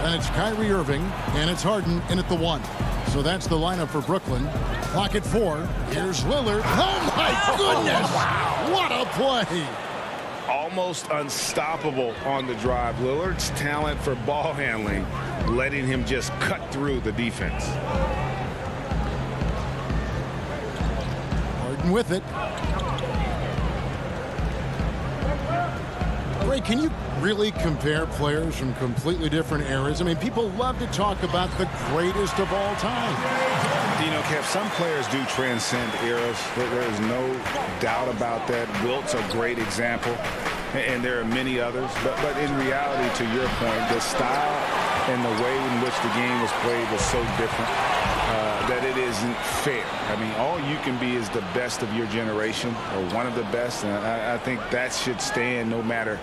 Then it's Kyrie Irving. And it's Harden in at the 1. So that's the lineup for Brooklyn. Clock at 4. Here's Lillard. Oh, my goodness. Wow. What a play. Almost unstoppable on the drive. Lillard's talent for ball handling, letting him just cut through the defense. Harden with it. Ray, can you really compare players from completely different eras? I mean, people love to talk about the greatest of all time. You know, Kev, some players do transcend eras. There is no doubt about that. Wilt's a great example, and there are many others. But in reality, to your point, the style and the way in which the game was played was so different that it isn't fair. I mean, all you can be is the best of your generation or one of the best, and I think that should stand no matter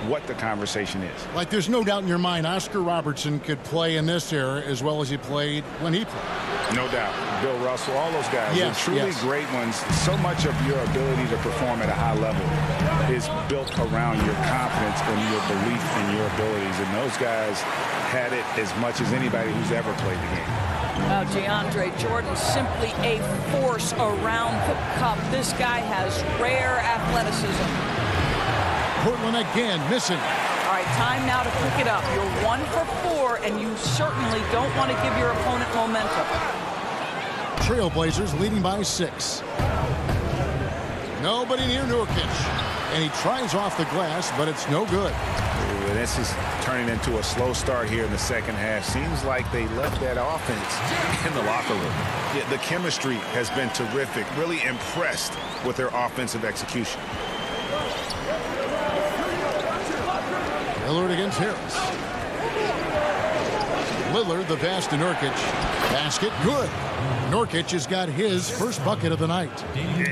what the conversation is. Like, there's no doubt in your mind Oscar Robertson could play in this era as well as he played when he played. No doubt. Bill Russell, all those guys, yes, are truly great ones. So much of your ability to perform at a high level is built around your confidence and your belief in your abilities. And those guys had it as much as anybody who's ever played the game. Now, DeAndre Jordan, simply a force around the cup. This guy has rare athleticism. Portland again missing. All right, time now to pick it up. You're 1 for 4, and you certainly don't want to give your opponent momentum. Trailblazers leading by 6. Nobody near Nurkic. And he tries off the glass, but it's no good. Ooh, this is turning into a slow start here in the second half. Seems like they left that offense in the locker room. Yeah, the chemistry has been terrific. Really impressed with their offensive execution. Lillard against Harris. Lillard, the pass to Nurkic. Basket, good. Nurkic has got his first bucket of the night.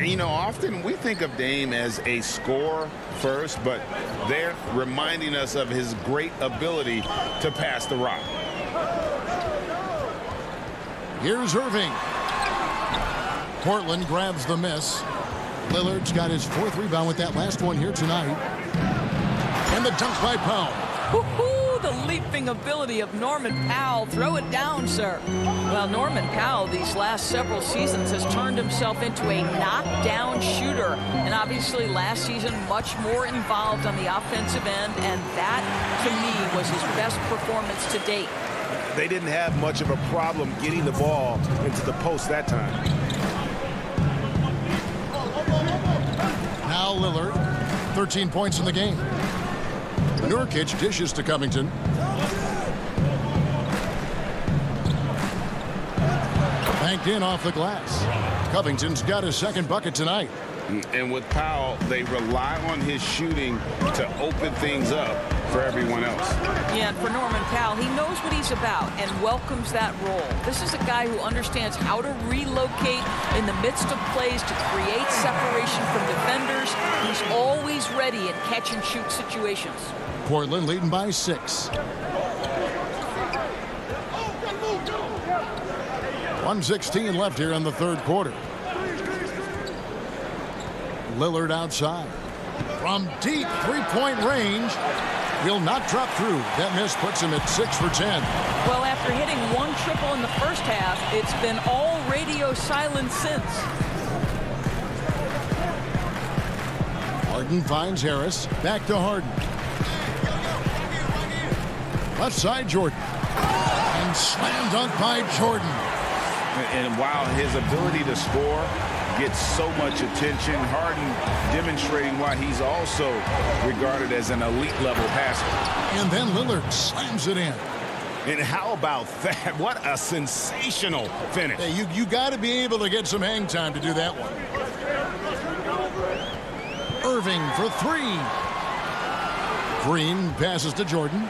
You know, often we think of Dame as a scorer first, but they're reminding us of his great ability to pass the rock. Here's Irving. Portland grabs the miss. Lillard's got his 4th rebound with that last one here tonight. And the dunk by Powell. Woo-hoo, the leaping ability of Norman Powell. Throw it down, sir. Well, Norman Powell these last several seasons has turned himself into a knockdown shooter. And obviously last season much more involved on the offensive end. And that, to me, was his best performance to date. They didn't have much of a problem getting the ball into the post that time. Now Lillard, 13 points in the game. Nurkic dishes to Covington. Banked in off the glass. Covington's got his second bucket tonight. And with Powell, they rely on his shooting to open things up for everyone else. Yeah, and for Norman Powell, he knows what he's about and welcomes that role. This is a guy who understands how to relocate in the midst of plays to create separation from defenders. He's always ready in catch-and-shoot situations. Portland leading by 6. 1:16 left here in the third quarter. Lillard outside. From deep three-point range. Will not drop through. That miss puts him at 6 for 10. Well, after hitting 1 triple in the first half, it's been all radio silence since. Harden finds Harris. Back to Harden. Left side, Jordan. And slam dunk by Jordan. And while his ability to score gets so much attention, Harden demonstrating why he's also regarded as an elite level passer. And then Lillard slams it in. And how about that? What a sensational finish. Hey, you got to be able to get some hang time to do that one. Irving for 3. Green passes to Jordan.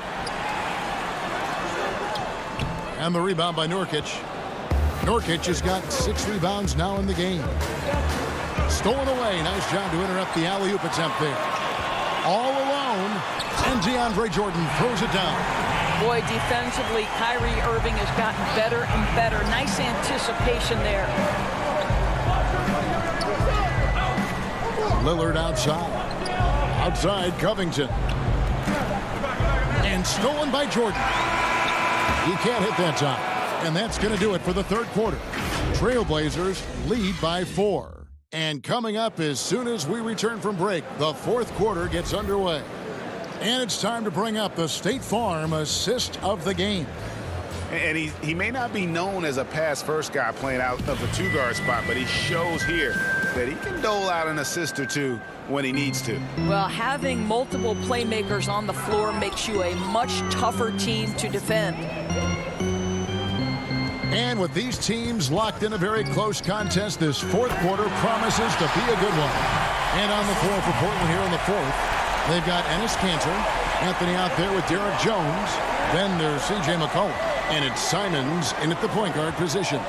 And the rebound by Nurkic. Nurkic has got 6 rebounds now in the game. Stolen away. Nice job to interrupt the alley-oop attempt there. All alone. And DeAndre Jordan throws it down. Boy, defensively, Kyrie Irving has gotten better and better. Nice anticipation there. Lillard outside. Outside, Covington. And stolen by Jordan. He can't hit that time. And that's going to do it for the third quarter. Trailblazers lead by 4. And coming up as soon as we return from break, the fourth quarter gets underway. And it's time to bring up the State Farm assist of the game. And he may not be known as a pass-first guy playing out of the 2-guard spot, but he shows here that he can dole out an assist or two when he needs to. Well, having multiple playmakers on the floor makes you a much tougher team to defend. And with these teams locked in a very close contest, this fourth quarter promises to be a good one. And on the floor for Portland here in the fourth, they've got Enes Kanter, Anthony out there with Derek Jones. Then there's C.J. McCollum. And it's Simons in at the point guard position.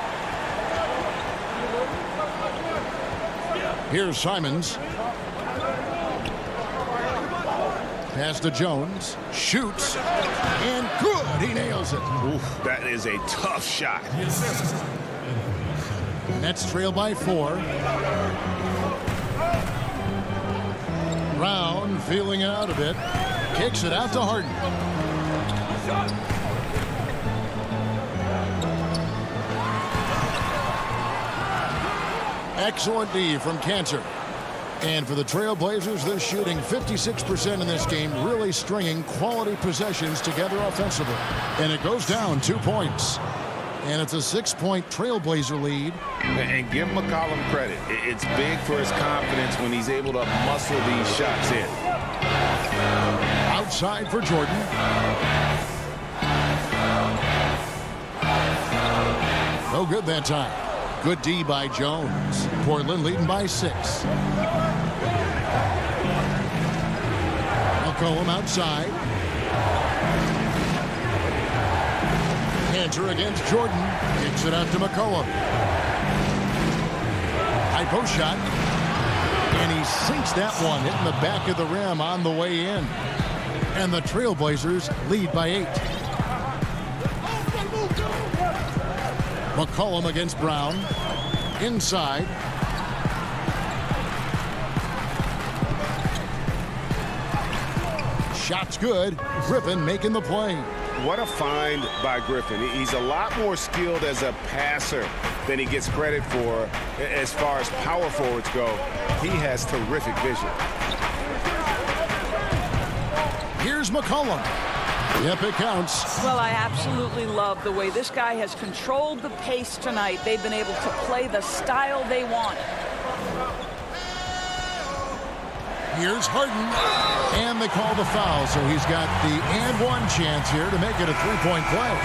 Here's Simons. Pass to Jones. Shoots. And good. He nails it. Oof, that is a tough shot. Nets trail by 4. Brown feeling it out a bit. Kicks it out to Harden. Excellent D from Kanter. And for the Trailblazers, they're shooting 56% in this game, really stringing quality possessions together offensively. And it goes down 2 points. And it's a 6-point Trailblazer lead. And give McCollum credit. It's big for his confidence when he's able to muscle these shots in. Outside for Jordan. No good that time. Good D by Jones. Portland leading by 6. McCollum outside. Cantor against Jordan. Kicks it out to McCollum. High post shot. And he sinks that one, hitting the back of the rim on the way in. And the Trailblazers lead by 8. McCollum against Brown. Inside. Shot's good. Griffin making the play. What a find by Griffin. He's a lot more skilled as a passer than he gets credit for as far as power forwards go. He has terrific vision. Here's McCollum. Yep, it counts. Well, I absolutely love the way this guy has controlled the pace tonight. They've been able to play the style they want. Here's Harden. And they call the foul, so he's got the and one chance here to make it a three-point play.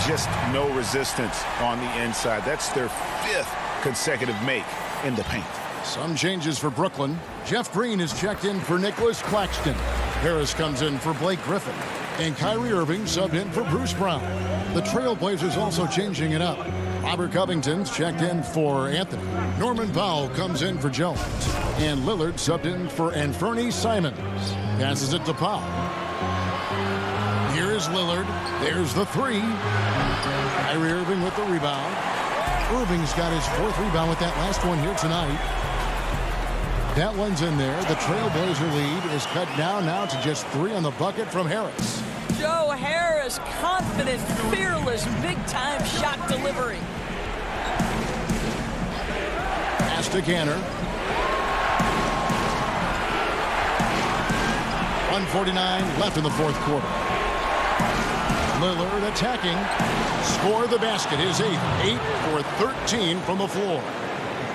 Just no resistance on the inside. That's their 5th consecutive make in the paint. Some changes for Brooklyn. Jeff Green is checked in for Nicholas Claxton. Harris comes in for Blake Griffin. And Kyrie Irving subbed in for Bruce Brown. The Trailblazers also changing it up. Robert Covington's checked in for Anthony. Norman Powell comes in for Jones. And Lillard subbed in for Anfernee Simons. Passes it to Powell. Here is Lillard. There's the 3. Kyrie Irving with the rebound. Irving's got his 4th rebound with that last one here tonight. That one's in there. The Trailblazer lead is cut down now to just 3 on the bucket from Harris. Joe Harris, confident, fearless, big-time shot delivery. Pass to Cantor. 1:49 left in the 4th quarter. Lillard attacking. Score the basket. His 8th. 8 for 13 from the floor.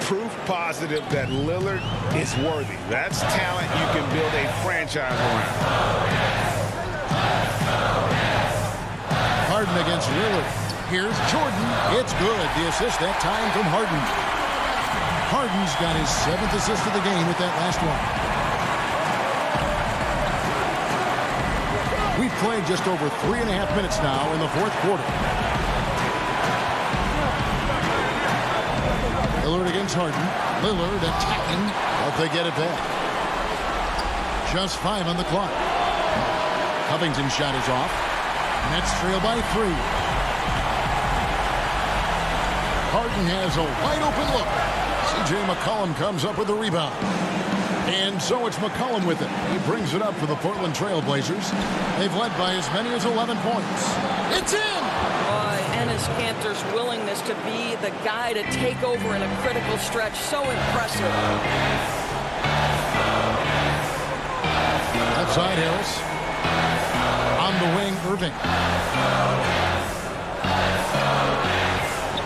Proof positive that Lillard is worthy. That's talent you can build a franchise around. Harden against Lillard. Here's Jordan. It's good. The assist that time from Harden. Harden's got his 7th assist of the game with that last one. We've played just over 3.5 minutes now in the 4th quarter. Lillard against Harden. Lillard attacking, but they get it back. Just 5 on the clock. Covington's shot is off. Nets trail by 3. Harden has a wide open look. C.J. McCollum comes up with the rebound. And so it's McCollum with it. He brings it up for the Portland Trailblazers. They've led by as many as 11 points. It's in! Enes Kanter's willingness to be the guy to take over in a critical stretch, so impressive. Outside Harris. On the wing, Irving.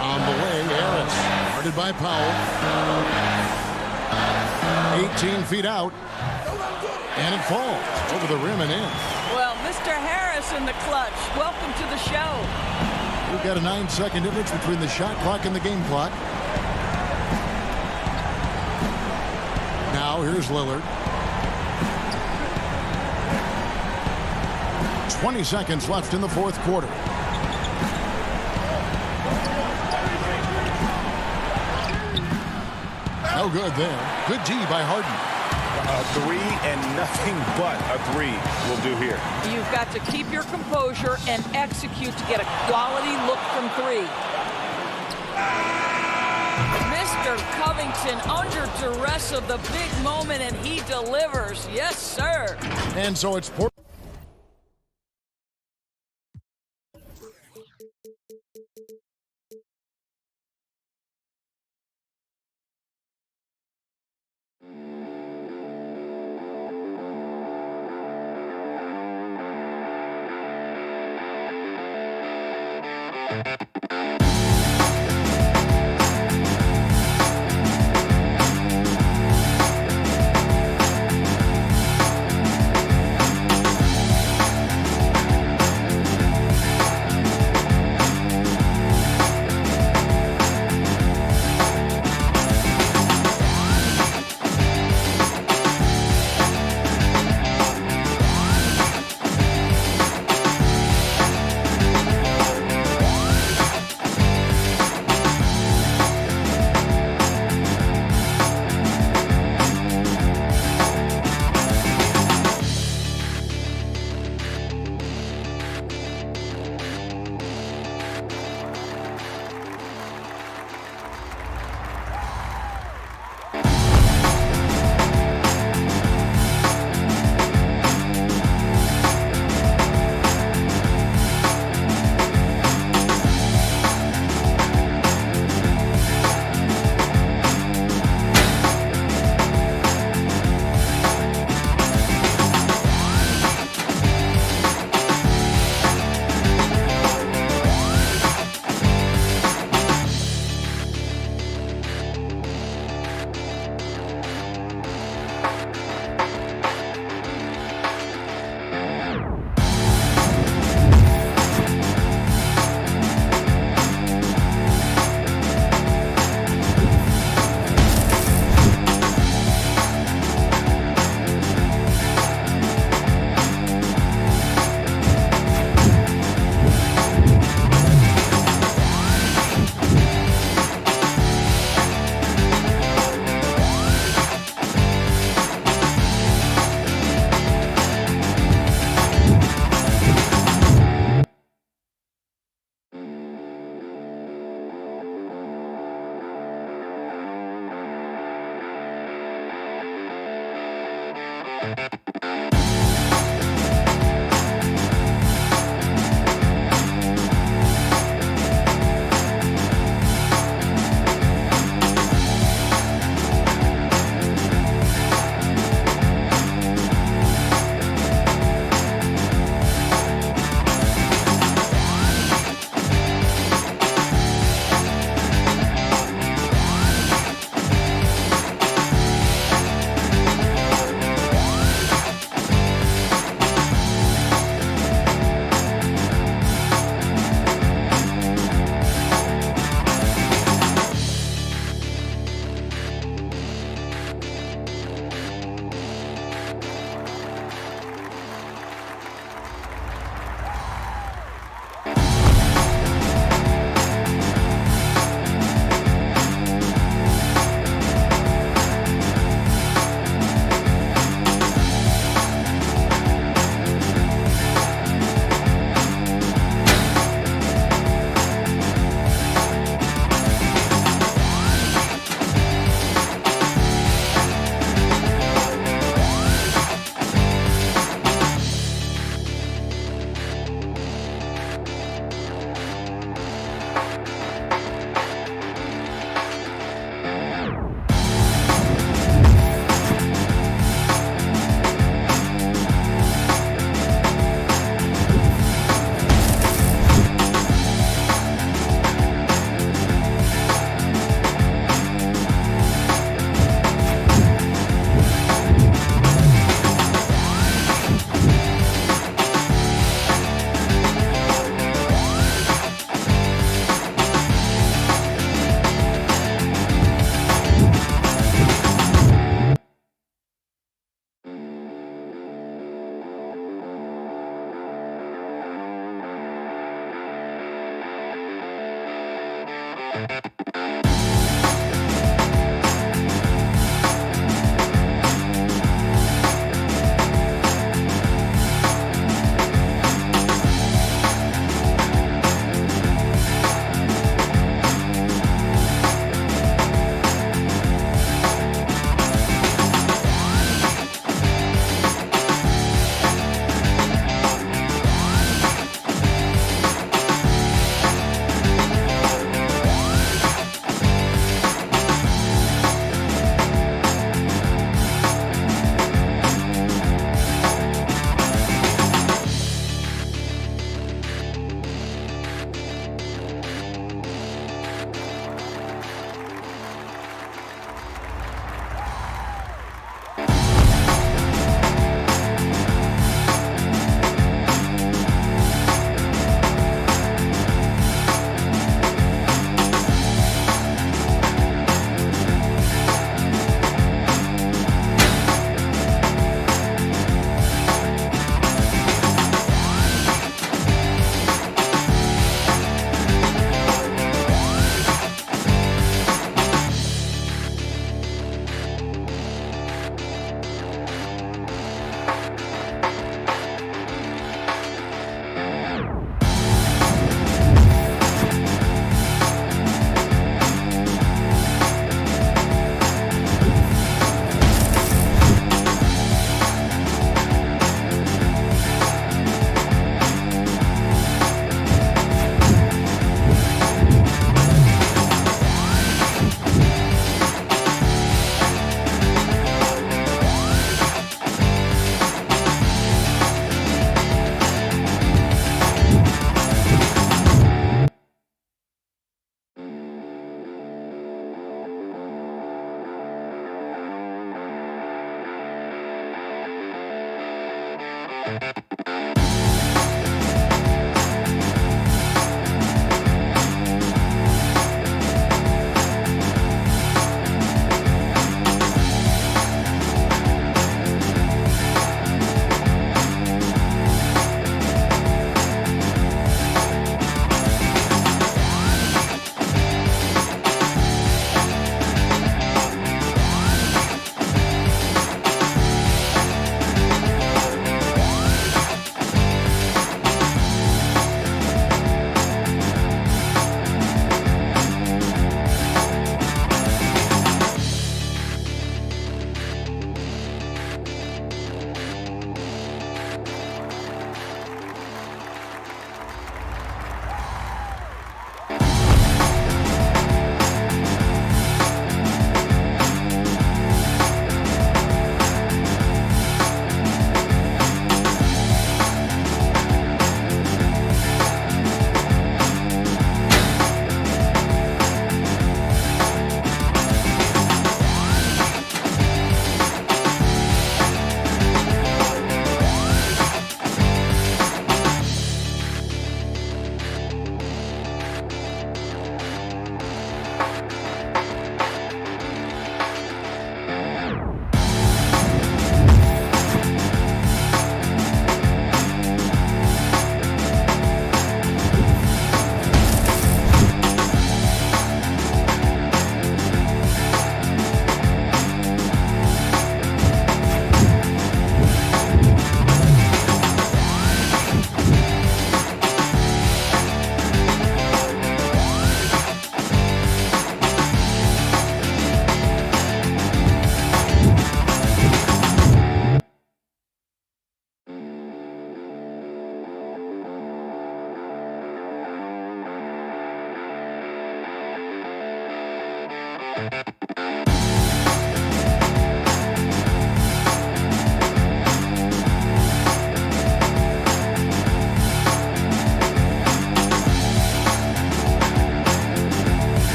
On the way, Harris. Guarded by Powell. 18 feet out. And it falls over the rim and in. Well, Mr. Harris in the clutch. Welcome to the show. We've got a 9-second difference between the shot clock and the game clock. Now here's Lillard. 20 seconds left in the 4th quarter. No good there. Good D by Harden. A 3 and nothing but a 3 will do here. You've got to keep your composure and execute to get a quality look from 3. Mr. Covington under duress of the big moment, and he delivers. Yes, sir. And so it's Portland.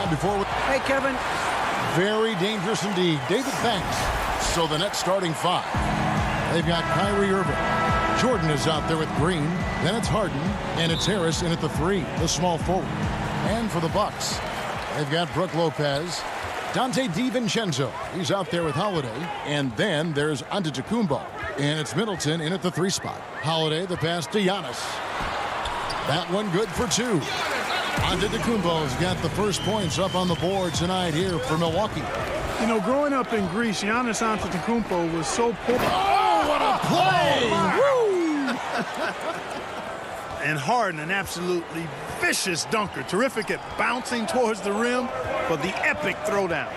time before. Hey, Kevin. Very dangerous indeed. David Banks. So the Nets starting 5. They've got Kyrie Irving. Jordan is out there with Green. Then it's Harden. And it's Harris in at the 3, the small forward. And for the Bucks, they've got Brook Lopez. Dante DiVincenzo. He's out there with Holiday. And then there's Antetokounmpo. And it's Middleton in at the 3 spot. Holiday, the pass to Giannis. That one good for 2. Antetokounmpo's got the first points up on the board tonight here for Milwaukee. You know, growing up in Greece, Giannis Antetokounmpo was so poor. Oh, what a play! Woo! And Harden, an absolutely vicious dunker. Terrific at bouncing towards the rim for the epic throwdown.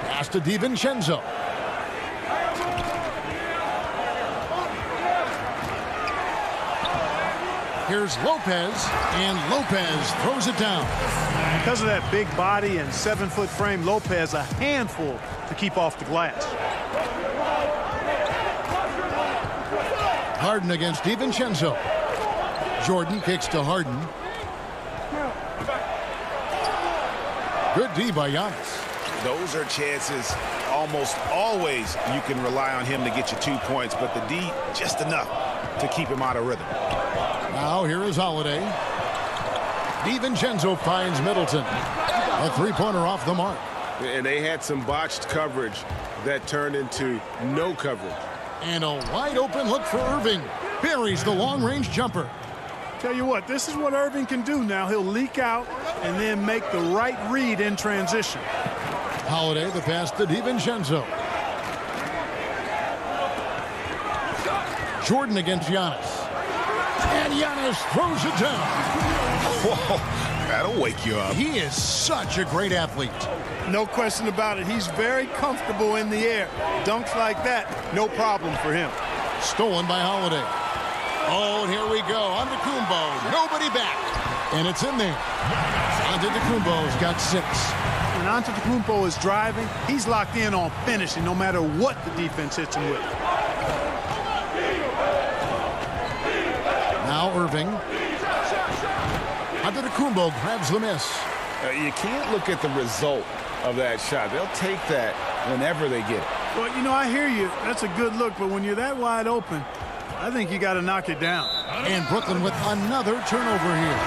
Pass to DiVincenzo. Here's Lopez, and Lopez throws it down. Because of that big body and 7-foot frame, Lopez a handful to keep off the glass. Harden against DiVincenzo. Jordan kicks to Harden. Good D by Giannis. Those are chances almost always you can rely on him to get you 2 points, but the D just enough to keep him out of rhythm. Now here is Holiday. DiVincenzo finds Middleton. A 3-pointer off the mark. And they had some botched coverage that turned into no coverage. And a wide open look for Irving. Buries the long-range jumper. Tell you what, this is what Irving can do now. He'll leak out and then make the right read in transition. Holiday, the pass to DiVincenzo. Jordan against Giannis. And Giannis throws it down. Whoa, that'll wake you up. He is such a great athlete. No question about it. He's very comfortable in the air. Dunks like that, no problem for him. Stolen by Holiday. Oh, and here we go. Antetokounmpo, nobody back. And it's in there. Antetokounmpo's got 6. When Antetokounmpo is driving, he's locked in on finishing no matter what the defense hits him with. Now Irving. Antetokounmpo grabs the miss. You can't look at the result of that shot. They'll take that whenever they get it. Well, you know, I hear you. That's a good look, but when you're that wide open, I think you got to knock it down. And Brooklyn with another turnover here.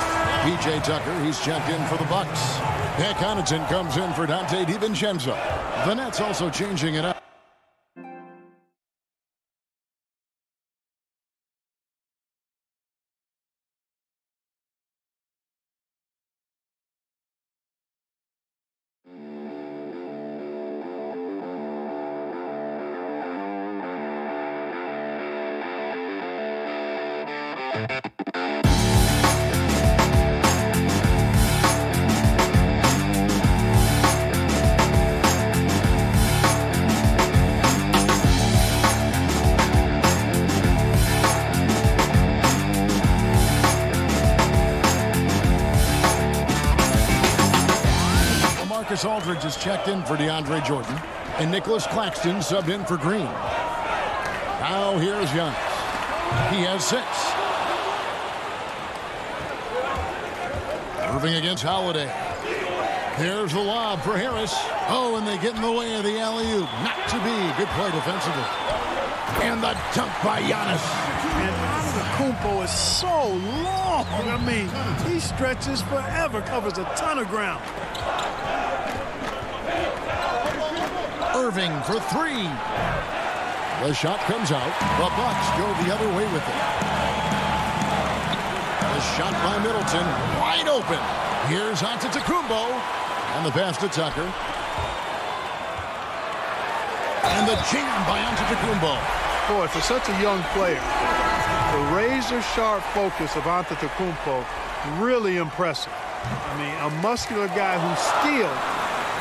P.J. Tucker, he's checked in for the Bucks. Pat Connaughton comes in for Dante DiVincenzo. The Nets also changing it up. Marcus Aldridge is checked in for DeAndre Jordan, and Nicholas Claxton subbed in for Green. Now here's Giannis. He has 6. Irving against Holiday. Here's the lob for Harris. Oh, and they get in the way of the alley-oop. Not to be. Good play defensively. And the dunk by Giannis. And Antetokounmpo is so long. I mean, he stretches forever, covers a ton of ground. Irving for 3. The shot comes out. The Bucks go the other way with it. The shot by Middleton. Wide open. Here's Antetokounmpo. And the pass to Tucker. And the jam by Antetokounmpo. Boy, for such a young player, the razor-sharp focus of Antetokounmpo, really impressive. I mean, a muscular guy who still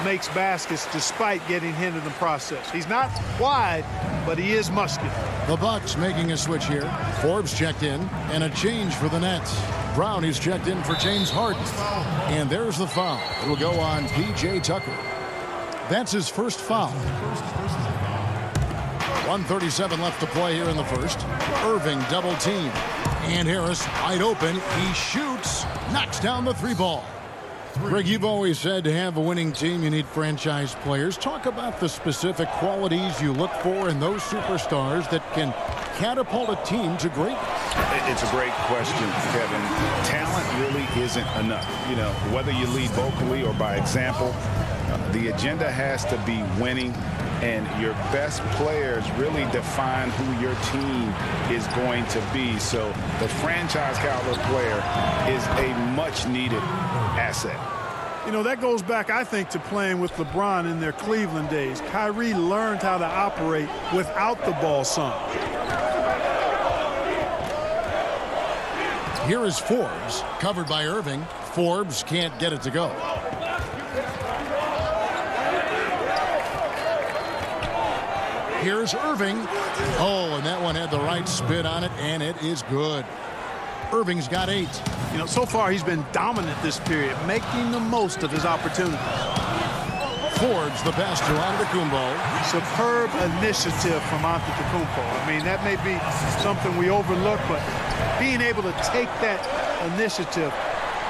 makes baskets despite getting hit in the process. He's not wide, but he is muscular. The Bucks making a switch here. Forbes checked in, and a change for the Nets. Brown is checked in for James Harden. And there's the foul. It will go on P.J. Tucker. That's his first foul. 1:37 left to play here in the first. Irving double team. And Harris wide open. He shoots. Knocks down the 3 ball. Greg, you've always said to have a winning team, you need franchise players. Talk about the specific qualities you look for in those superstars that can catapult a team to greatness. It's a great question, Kevin. Talent really isn't enough. You know, whether you lead vocally or by example, the agenda has to be winning, and your best players really define who your team is going to be. So the franchise caliber player is a much-needed asset. You know, that goes back, I think, to playing with LeBron in their Cleveland days. Kyrie learned how to operate without the ball some. Here is Forbes, covered by Irving. Forbes can't get it to go. Here's Irving. Oh, and that one had the right spin on it, and it is good. Irving's got 8. You know, so far he's been dominant this period, making the most of his opportunities. Forbes, the pass to Antetokounmpo. Superb initiative from Antetokounmpo. I mean, that may be something we overlook, but being able to take that initiative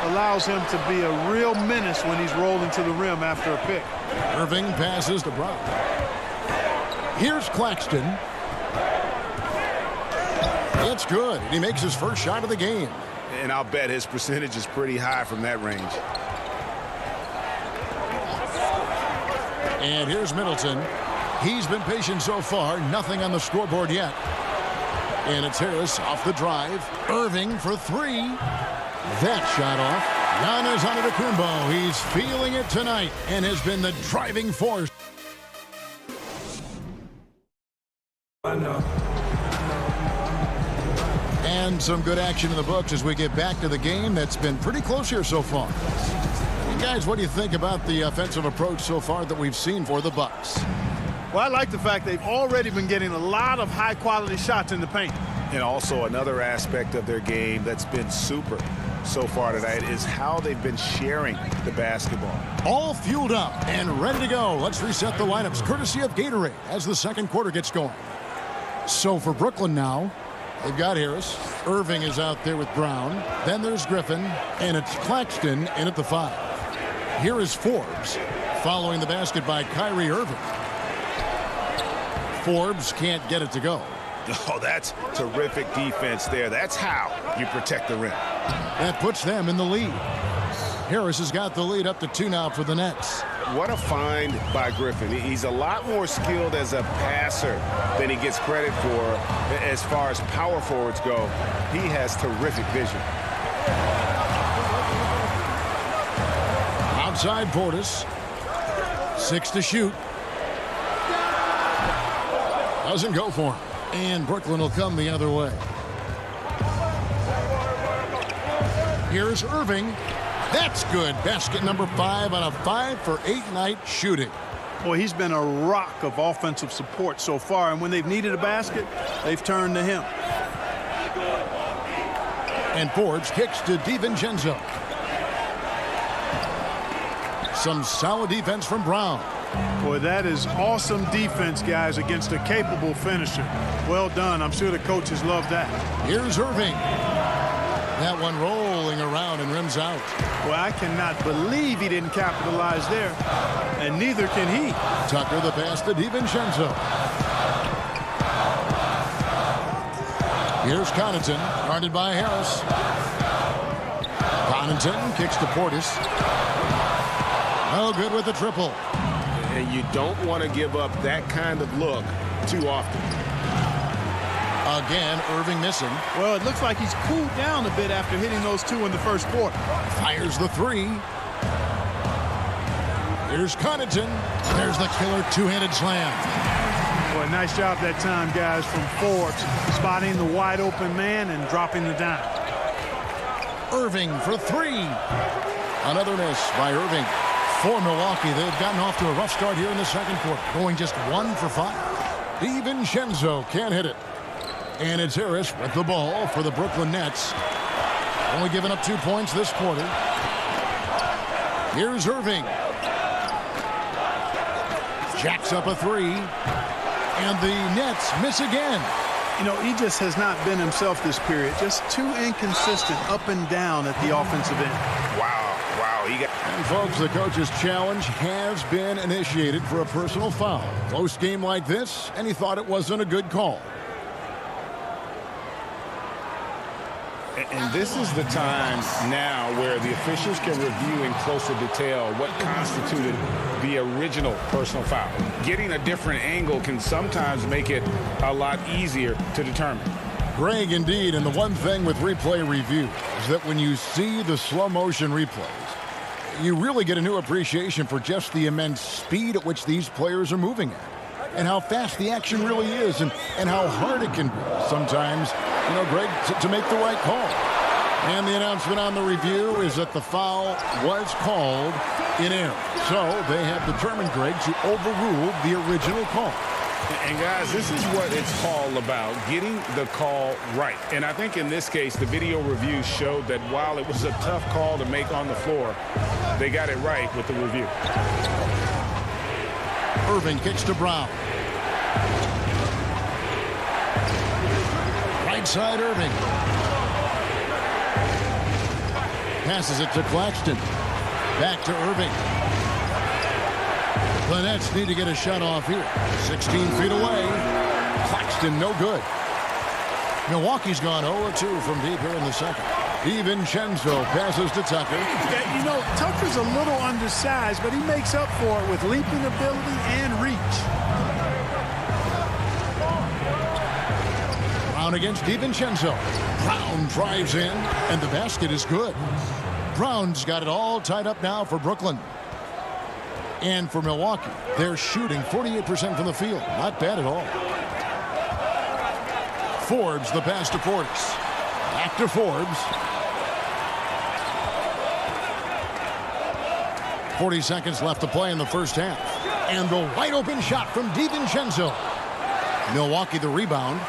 allows him to be a real menace when he's rolling to the rim after a pick. Irving passes to Brown. Here's Claxton. It's good. He makes his first shot of the game. And I'll bet his percentage is pretty high from that range. And here's Middleton. He's been patient so far. Nothing on the scoreboard yet. And it's Harris off the drive. Irving for 3. That shot off. Giannis Antetokounmpo. He's feeling it tonight and has been the driving force. And some good action in the books as we get back to the game that's been pretty close here so far. And guys, what do you think about the offensive approach so far that we've seen for the Bucks? Well, I like the fact they've already been getting a lot of high-quality shots in the paint. And also another aspect of their game that's been super so far tonight is how they've been sharing the basketball. All fueled up and ready to go. Let's reset the lineups courtesy of Gatorade as the second quarter gets going. So for Brooklyn now, they've got Harris. Irving is out there with Brown. Then there's Griffin, and it's Claxton in at the 5. Here is Forbes, following the basket by Kyrie Irving. Forbes can't get it to go. Oh, that's terrific defense there. That's how you protect the rim. That puts them in the lead. Harris has got the lead up to 2 now for the Nets. What a find by Griffin. He's a lot more skilled as a passer than he gets credit for as far as power forwards go. He has terrific vision. Outside Portis. 6 to shoot. Doesn't go for him. And Brooklyn will come the other way. Here's Irving. That's good. Basket number 5 on a 5-for-8 night shooting. Boy, he's been a rock of offensive support so far, and when they've needed a basket, they've turned to him. And Forbes kicks to DiVincenzo. Some solid defense from Brown. Boy, that is awesome defense, guys, against a capable finisher. Well done. I'm sure the coaches love that. Here's Irving. That one rolling around and rims out. Well, I cannot believe he didn't capitalize there, and neither can he. Tucker the pass to DiVincenzo. Here's Connaughton, guarded by Harris. Connaughton kicks to Portis. No good with the triple. And you don't want to give up that kind of look too often. Again, Irving missing. Well, it looks like he's cooled down a bit after hitting those 2 in the first quarter. Fires the 3. Here's Connaughton. There's the killer 2-handed slam. Boy, nice job that time, guys, from Forbes, spotting the wide open man and dropping the dime. Irving for 3. Another miss by Irving. For Milwaukee, they've gotten off to a rough start here in the second quarter, going just 1 for 5. DiVincenzo can't hit it. And it's Harris with the ball for the Brooklyn Nets. Only giving up 2 points this quarter. Here's Irving. Jacks up a 3. And the Nets miss again. You know, he just has not been himself this period. Just too inconsistent up and down at the offensive end. Wow. Wow, he got... And folks, the coach's challenge has been initiated for a personal foul. Close game like this, and he thought it wasn't a good call. And this is the time now where the officials can review in closer detail what constituted the original personal foul. Getting a different angle can sometimes make it a lot easier to determine. Greg, indeed, and the one thing with replay review is that when you see the slow motion replays, you really get a new appreciation for just the immense speed at which these players are moving at, and how fast the action really is, and how hard it can be sometimes, you know, Greg, to make the right call. And the announcement on the review is that the foul was called in error. So they have determined, Greg, to overrule the original call. And guys, this is what it's all about, getting the call right. And I think in this case, the video review showed that while it was a tough call to make on the floor, they got it right with the review. Irving kicks to Brown. Right side Irving. Passes it to Claxton. Back to Irving. The Nets need to get a shot off here. 16 feet away. Claxton no good. Milwaukee's gone 0-2 from deep here in the second. DiVincenzo passes to Tucker. Yeah, you know, Tucker's a little undersized, but he makes up for it with leaping ability and reach. Brown against DiVincenzo. Brown drives in, and the basket is good. Brown's got it all tied up now for Brooklyn. And for Milwaukee, they're shooting 48% from the field. Not bad at all. Forbes, the pass to Portis. Back to Forbes. 40 seconds left to play in the first half. And the wide open shot from DiVincenzo. Milwaukee the rebound.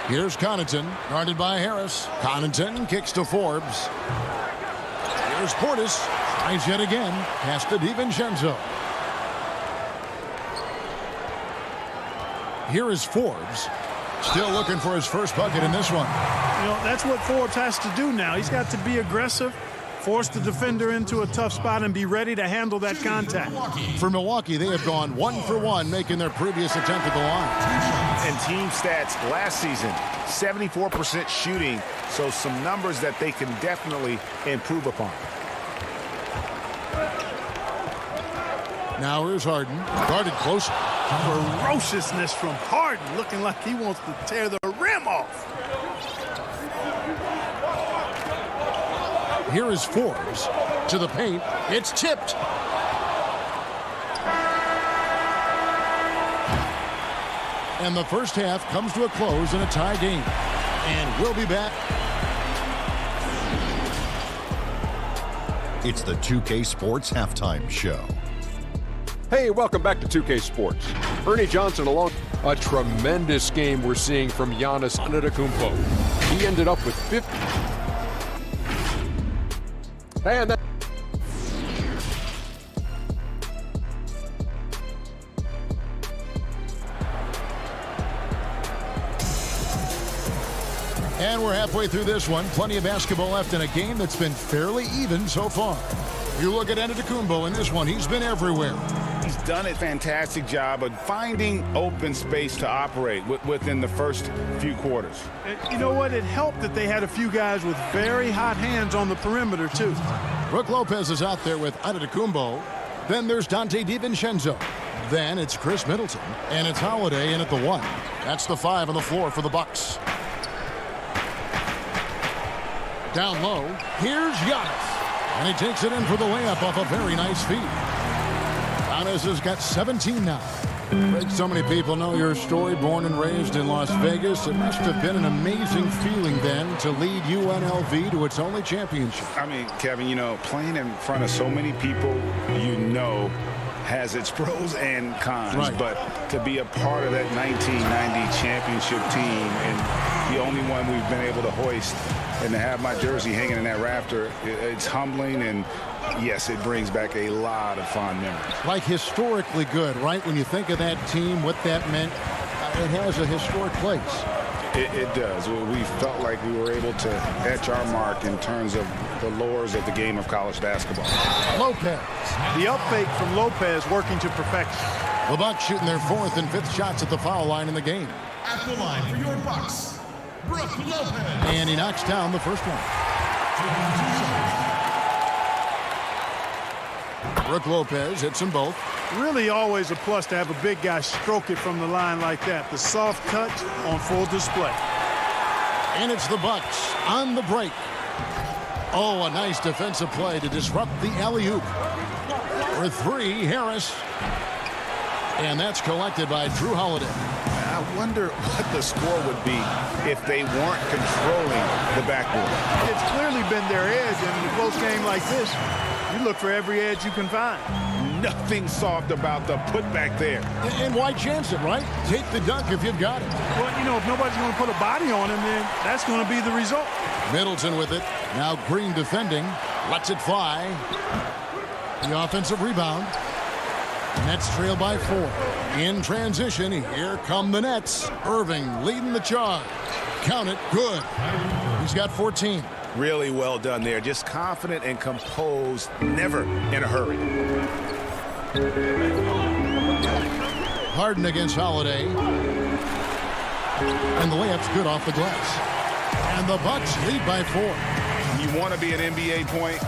Here's Connaughton, guarded by Harris. Connaughton kicks to Forbes. Here's Portis. Tries yet again. Pass to DiVincenzo. Here is Forbes. Still looking for his first bucket in this one. You know, that's what Forbes has to do now. He's got to be aggressive, force the defender into a tough spot, and be ready to handle that contact. For Milwaukee, they have gone 1 for 1, making their previous attempt at the line. And team stats last season, 74% shooting, so some numbers that they can definitely improve upon. Now here's Harden, guarded close. Ferociousness from Harden, looking like he wants to tear the rim off. Here is Forbes to the paint. It's tipped. And the first half comes to a close in a tie game. And we'll be back. It's the 2K Sports Halftime Show. Hey, welcome back to 2K Sports. Ernie Johnson along. A tremendous game we're seeing from Giannis Antetokounmpo. He ended up with 50. And that. And we're halfway through this one. Plenty of basketball left in a game that's been fairly even so far. You look at Antetokounmpo in this one, he's been everywhere. He's done a fantastic job of finding open space to operate within the first few quarters. You know what? It helped that they had a few guys with very hot hands on the perimeter, too. Brook Lopez is out there with Antetokounmpo. Then there's Dante DiVincenzo. Then it's Chris Middleton. And it's Holiday in at the 1. That's the 5 on the floor for the Bucks. Down low, here's Giannis. And he takes it in for the layup off a very nice feed. Giannis has got 17 now. Greg, so many people know your story, born and raised in Las Vegas. It must have been an amazing feeling then to lead UNLV to its only championship. I mean, Kevin, you know, playing in front of so many people you know has its pros and cons. Right. But to be a part of that 1990 championship team and the only one we've been able to hoist and to have my jersey hanging in that rafter, it's humbling, and yes, it brings back a lot of fond memories. Like historically good, right? When you think of that team, what that meant, it has a historic place. It does. We felt like we were able to etch our mark in terms of the lures of the game of college basketball. Lopez. The up fake from Lopez working to perfection. The Bucks shooting their 4th and 5th shots at the foul line in the game. At the line for your Bucks, Brook Lopez. And he knocks down the first one. Brook Lopez hits them both. Really always a plus to have a big guy stroke it from the line like that. The soft touch on full display. And it's the Bucks on the break. Oh, a nice defensive play to disrupt the alley-oop. For 3, Harris. And that's collected by Drew Holiday. I wonder what the score would be if they weren't controlling the backboard. It's clearly been their edge, and in a close game like this, you look for every edge you can find. Nothing soft about the putback there. And why chance it, right? Take the dunk if you've got it. Well, you know, if nobody's going to put a body on him, then that's going to be the result. Middleton with it. Now Green defending. Lets it fly. The offensive rebound. Nets trail by 4. In transition, here come the Nets. Irving leading the charge. Count it. Good. He's got 14. Really well done there. Just confident and composed. Never in a hurry. Harden against Holiday. And the layup's good off the glass. And the Bucks lead by 4. You want to be an NBA point?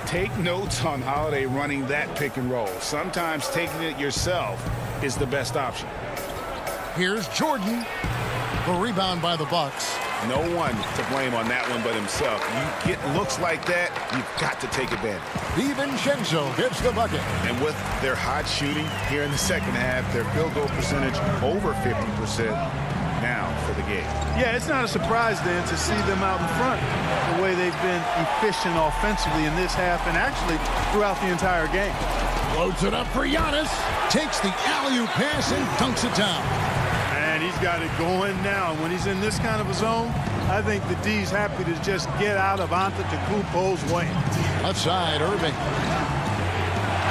Take notes on Holiday running that pick and roll. Sometimes taking it yourself is the best option. Here's Jordan. The rebound by the Bucks. No one to blame on that one but himself. You get looks like that, you've got to take advantage. DiVincenzo hits the bucket. And with their hot shooting here in the second half, their field goal percentage over 50% now for the game. Yeah, it's not a surprise then to see them out in front the way they've been efficient offensively in this half and actually throughout the entire game. Loads it up for Giannis. Takes the alley-oop pass and dunks it down. And he's got it going now. When he's in this kind of a zone, I think the D's happy to just get out of Antetokounmpo's way. Outside, Irving.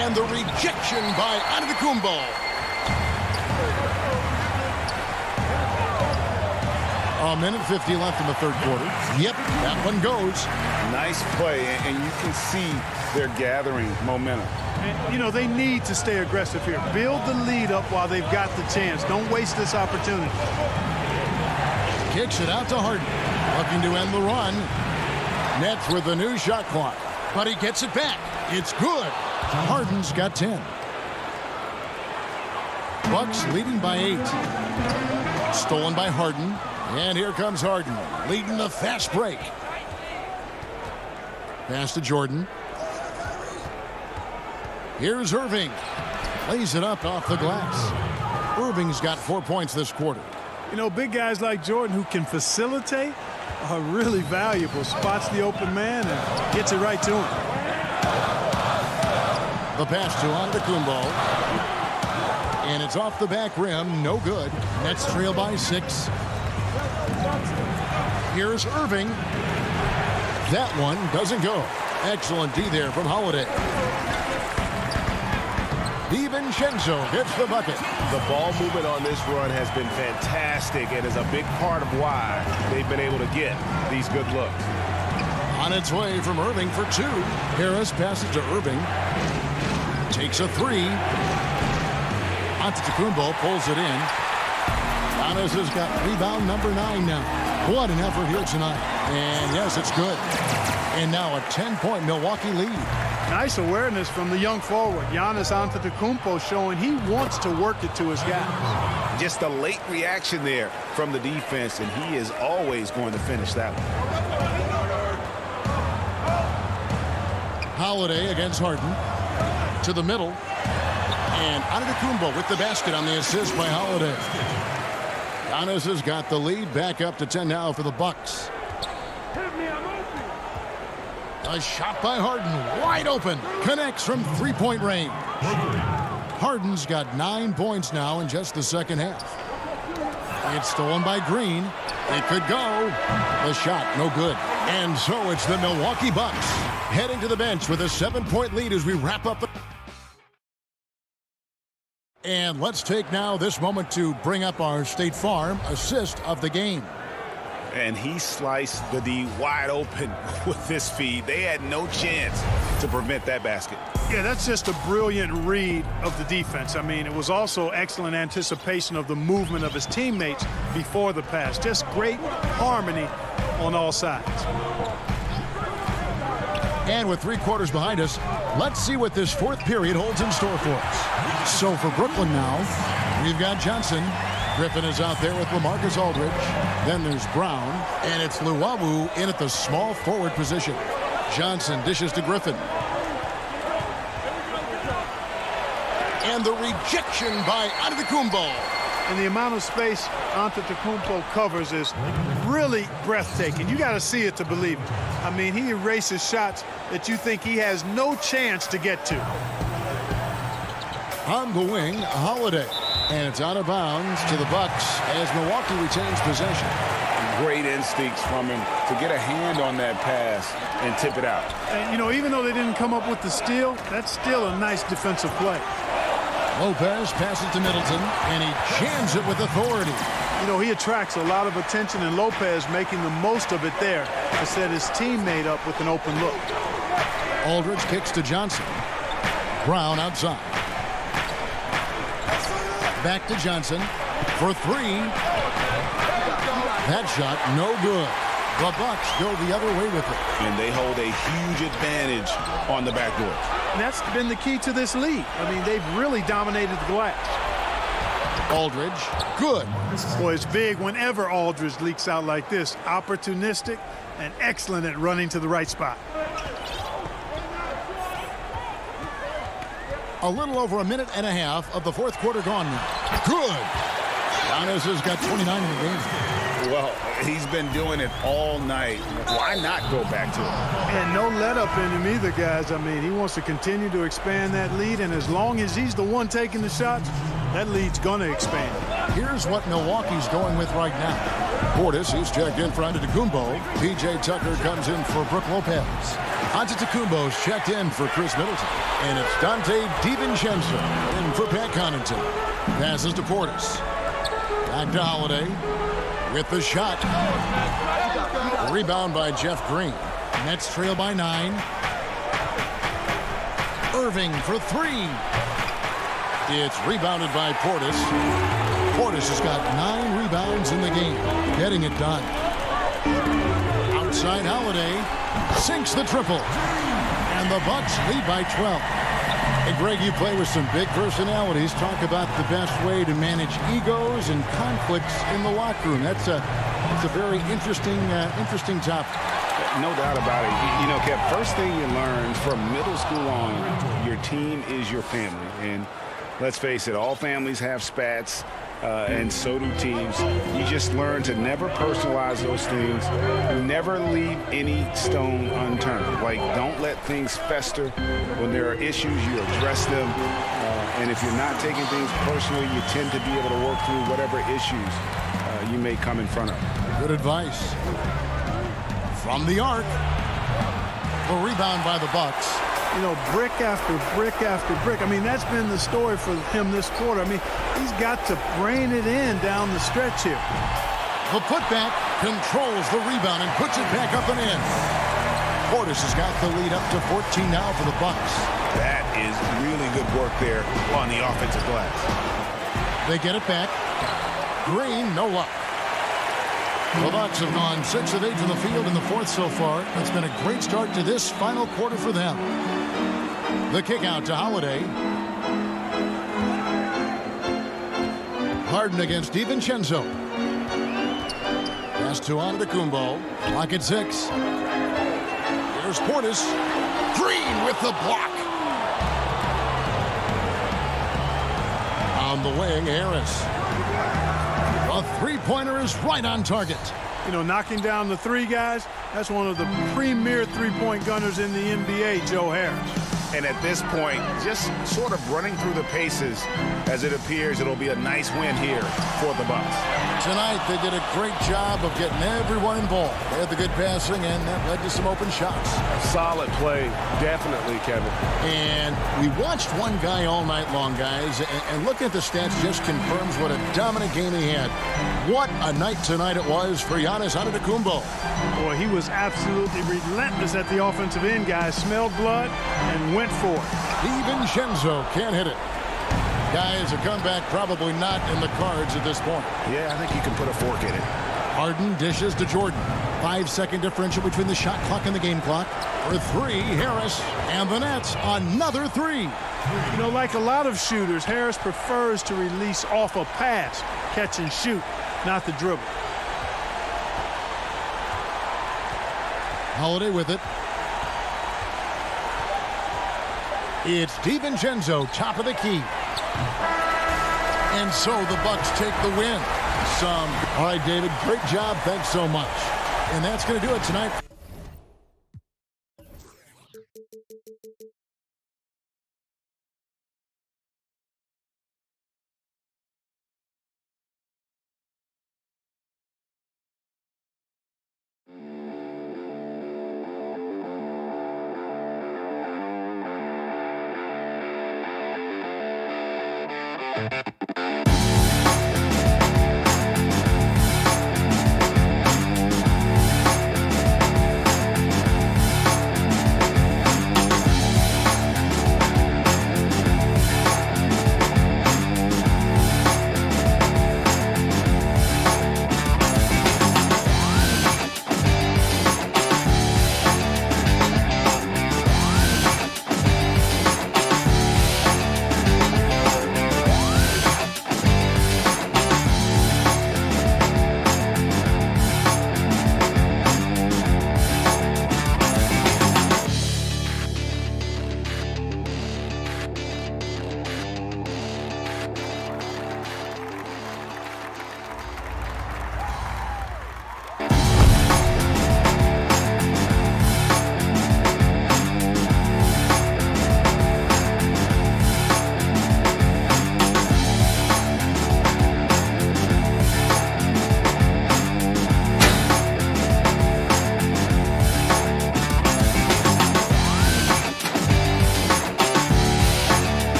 And the rejection by Antetokounmpo. A minute 50 left in the third quarter. Yep, that one goes. Nice play, and you can see they're gathering momentum. And, you know, they need to stay aggressive here. Build the lead up while they've got the chance. Don't waste this opportunity. Kicks it out to Harden. Looking to end the run. Nets with the new shot clock. But he gets it back. It's good. Harden's got 10. Bucks leading by 8. Stolen by Harden. And here comes Harden, leading the fast break. Pass to Jordan. Here's Irving. Lays it up off the glass. Irving's got 4 points this quarter. You know, big guys like Jordan who can facilitate are really valuable. Spots the open man and gets it right to him. The pass to Antetokounmpo. And it's off the back rim. No good. Nets trail by 6. Here's Irving. That one doesn't go. Excellent D there from Holiday. DiVincenzo hits the bucket. The ball movement on this run has been fantastic and is a big part of why they've been able to get these good looks. On its way from Irving for 2. Harris passes to Irving. Takes a 3. Antetokounmpo pulls it in. Giannis has got rebound number 9 now. What an effort here tonight. And yes, it's good. And now a 10-point Milwaukee lead. Nice awareness from the young forward. Giannis Antetokounmpo showing he wants to work it to his guys. Just a late reaction there from the defense, and he is always going to finish that one. Holiday against Harden. To the middle. And Antetokounmpo with the basket on the assist by Holiday. Giannis has got the lead back up to 10 now for the Bucks. A shot by Harden, wide open, connects from 3-point range. Harden's got 9 points now in just the second half. It's stolen by Green. It could go. The shot, no good. And so it's the Milwaukee Bucks heading to the bench with a 7-point lead as we wrap up. And let's take now this moment to bring up our State Farm assist of the game. and he sliced the D wide open with his feed. They had no chance to prevent that basket. Yeah, that's just a brilliant read of the defense. I mean, it was also excellent anticipation of the movement of his teammates before the pass. Just great harmony on all sides. And with 3 quarters behind us, let's see what this 4th period holds in store for us. So for Brooklyn now, we've got Johnson. Griffin is out there with LaMarcus Aldridge. Then there's Brown, and it's Luwawu in at the small forward position. Johnson dishes to Griffin. And the rejection by Antetokounmpo. And the amount of space Antetokounmpo covers is really breathtaking. You got to see it to believe it. I mean, he erases shots that you think he has no chance to get to. On the wing, Holiday. And it's out of bounds to the Bucks as Milwaukee retains possession. Great instincts from him to get a hand on that pass and tip it out. And, you know, even though they didn't come up with the steal, that's still a nice defensive play. Lopez passes to Middleton, and he jams it with authority. You know, he attracts a lot of attention, and Lopez making the most of it there to set his teammate up with an open look. Aldridge kicks to Johnson. Brown outside. Back to Johnson for 3. That shot, no good. The Bucks go the other way with it. And they hold a huge advantage on the backboard. And that's been the key to this league. I mean, they've really dominated the glass. Aldridge, good. Boy, it's big whenever Aldridge leaks out like this. Opportunistic and excellent at running to the right spot. A little over a minute and a half of the 4th quarter gone now. Good. Giannis has got 29 in the game. Well, he's been doing it all night. Why not go back to it? And no let up in him either, guys. I mean, he wants to continue to expand that lead, and as long as he's the one taking the shots, that lead's going to expand. Here's what Milwaukee's going with right now. Portis, he's checked in for Antetokounmpo. P.J. Tucker comes in for Brook Lopez. Antetokounmpo's checked in for Chris Middleton. And it's Dante DiVincenzo in for Pat Connaughton. Passes to Portis. Back to Holiday with the shot. Rebound by Jeff Green. Nets trail by 9. Irving for 3. It's rebounded by Portis. Portis has got 9 rebounds in the game, getting it done. Outside Holiday sinks the triple, and the Bucks lead by 12. Hey, Greg, you play with some big personalities. Talk about the best way to manage egos and conflicts in the locker room. That's a very interesting topic. No doubt about it. You know, Kev, first thing you learn from middle school on, your team is your family. And let's face it, all families have spats, and so do teams. You just learn to never personalize those things. Never leave any stone unturned. Like, don't let things fester. When there are issues, you address them. And if you're not taking things personally, you tend to be able to work through whatever issues you may come in front of. Good advice. From the arc, the rebound by the Bucks. You know, brick after brick after brick. I mean, that's been the story for him this quarter. I mean, he's got to brain it in down the stretch here. The putback controls the rebound and puts it back up and in. Portis has got the lead up to 14 now for the Bucks. That is really good work there on the offensive glass. They get it back. Green, no luck. The Bucks have gone 6 of 8 from the field in the 4th so far. It's been a great start to this final quarter for them. The kick out to Holiday. Harden against DiVincenzo. Pass to Antetokounmpo. Clock at 6. Here's Portis. Green with the block. On the wing, Harris. A three-pointer is right on target. You know, knocking down the 3 guys, that's one of the premier three-point gunners in the NBA, Joe Harris. And at this point, just sort of running through the paces as it appears it'll be a nice win here for the Bucks. Tonight, they did a great job of getting everyone involved. They had the good passing, and that led to some open shots. Solid play, definitely, Kevin. And we watched one guy all night long, guys, and looking at the stats just confirms what a dominant game he had. What a night tonight it was for Giannis Antetokounmpo. Boy, he was absolutely relentless at the offensive end, guys. Smelled blood and went for it. DiVincenzo can't hit it. Guys, a comeback probably not in the cards at this point. Yeah, I think you can put a fork in it. Harden dishes to Jordan. 5-second differential between the shot clock and the game clock. For three, Harris. And the Nets, another three. You know, like a lot of shooters, Harris prefers to release off a pass, catch and shoot, not the dribble. Holiday with it. It's DiVincenzo, top of the key. And so the Bucks take the win. All right, David, great job. Thanks so much. And that's going to do it tonight.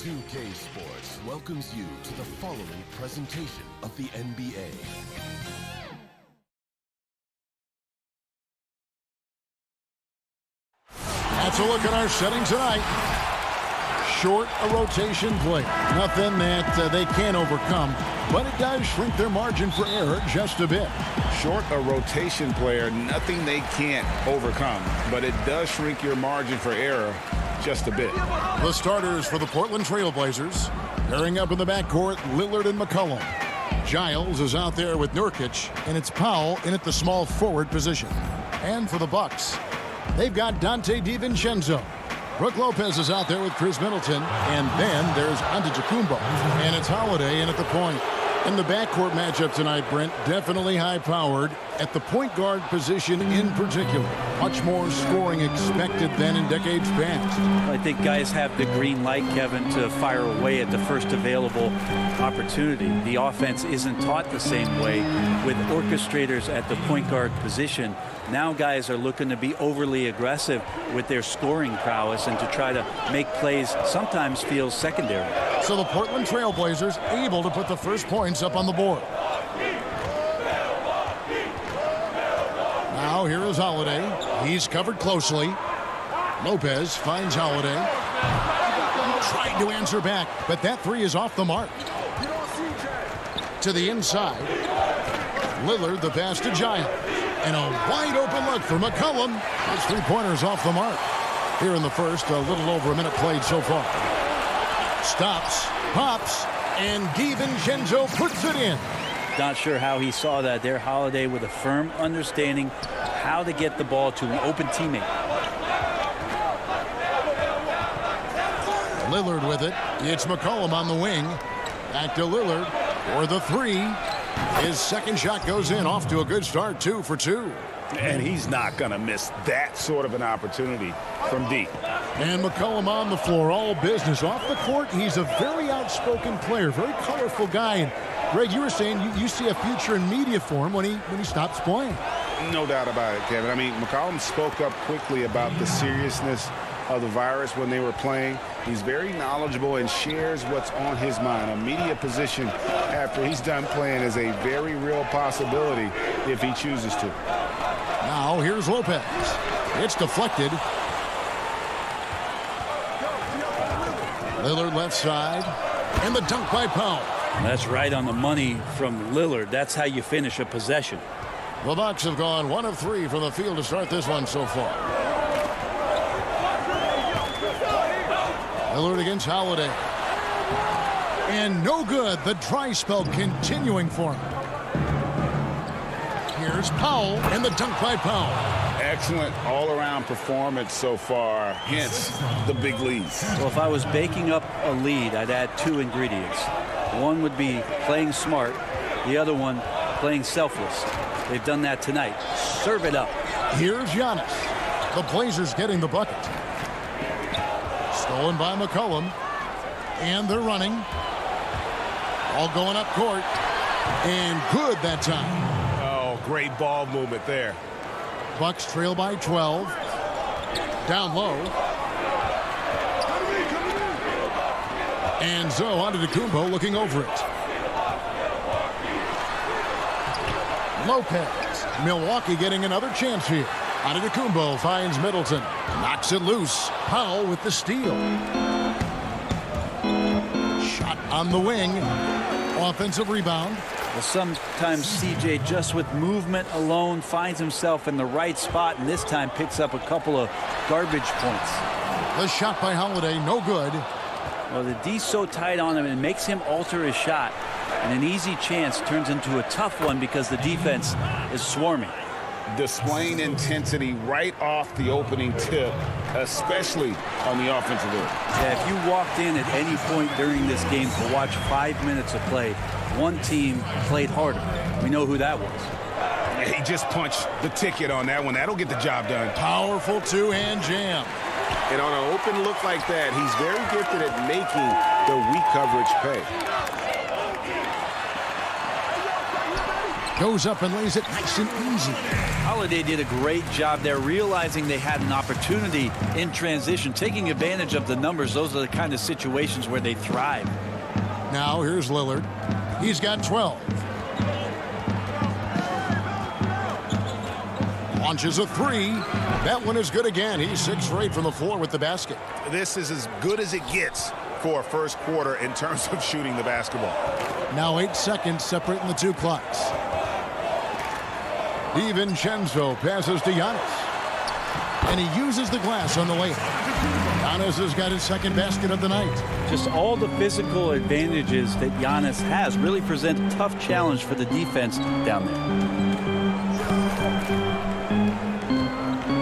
2K Sports welcomes you to the following presentation of the NBA. That's a look at our setting tonight. Short a rotation play. Nothing that they can't overcome, but it does shrink their margin for error just a bit. Short a rotation player, nothing they can't overcome, but it does shrink your margin for error just a bit. The starters for the Portland Trail Blazers. Pairing up in the backcourt, Lillard and McCollum. Giles is out there with Nurkic, and it's Powell in at the small forward position. And for the Bucks, they've got Dante DiVincenzo. Brook Lopez is out there with Chris Middleton, and then there's Antetokounmpo, and it's Holiday in at the point. And the backcourt matchup tonight, Brent, definitely high-powered at the point guard position in particular. Much more scoring expected than in decades past. I think guys have the green light, Kevin, to fire away at the first available opportunity. The offense isn't taught the same way with orchestrators at the point guard position. Now guys are looking to be overly aggressive with their scoring prowess and to try to make plays sometimes feel secondary. So the Portland Trailblazers able to put the first points up on the board. Now here is Holiday. He's covered closely. Lopez finds Holiday. Tried to answer back, but that three is off the mark. To the inside. Lillard the pass to Giant. And a wide open look for McCollum. His three-pointers off the mark. Here in the first, a little over a minute played so far. Stops, pops, and DiVincenzo puts it in. Not sure how he saw that there. Holiday with a firm understanding how to get the ball to an open teammate. Lillard with it. It's McCollum on the wing. Back to Lillard for the three. His second shot goes in, off to a good start, 2 for 2. And he's not going to miss that sort of an opportunity from deep. And McCollum on the floor, all business. Off the court, he's a very outspoken player, very colorful guy. And Greg, you were saying you see a future in media for him when he stops playing. No doubt about it, Kevin. I mean, McCollum spoke up quickly about the seriousness of the virus when they were playing. He's very knowledgeable and shares what's on his mind. A media position after he's done playing is a very real possibility if he chooses to. Now here's Lopez. It's deflected. Lillard left side. And the dunk by Powell. That's right on the money from Lillard. That's how you finish a possession. The Bucks have gone 1 of 3 from the field to start this one so far. Lillard against Holiday. And no good. The dry spell continuing for him. Here's Powell and the dunk by Powell. Excellent all-around performance so far, hence the big lead. Well, if I was baking up a lead, I'd add 2 ingredients. One would be playing smart. The other one, playing selfless. They've done that tonight. Serve it up. Here's Giannis. The Blazers getting the bucket. Stolen by McCollum. And they're running. All going up court. And good that time. Oh, great ball movement there. Bucks trail by 12. Down low. And Zoe Antetokounmpo looking over it. Lopez. Milwaukee getting another chance here. Antetokounmpo finds Middleton. Knocks it loose. Powell with the steal. Shot on the wing. Offensive rebound. Well, sometimes CJ just with movement alone finds himself in the right spot, and this time picks up a couple of garbage points. The shot by Holiday, no good. Well, the D's so tight on him, and makes him alter his shot. And an easy chance turns into a tough one because the defense is swarming. Displaying intensity right off the opening tip, especially on the offensive end. Yeah, if you walked in at any point during this game to watch 5 minutes of play, one team played harder. We know who that was. He just punched the ticket on that one. That'll get the job done. Powerful two-hand jam. And on an open look like that, he's very gifted at making the weak coverage pay. Goes up and lays it nice and easy. Holiday did a great job there, realizing they had an opportunity in transition, taking advantage of the numbers. Those are the kind of situations where they thrive. Now here's Lillard. He's got 12. Launches a three. That one is good again. He's 6 for 8 from the floor with the basket. This is as good as it gets for a first quarter in terms of shooting the basketball. Now 8 seconds separating the two clocks. DiVincenzo passes to Giannis. And he uses the glass on the layup. Giannis has got his second basket of the night. Just all the physical advantages that Giannis has really present a tough challenge for the defense down there.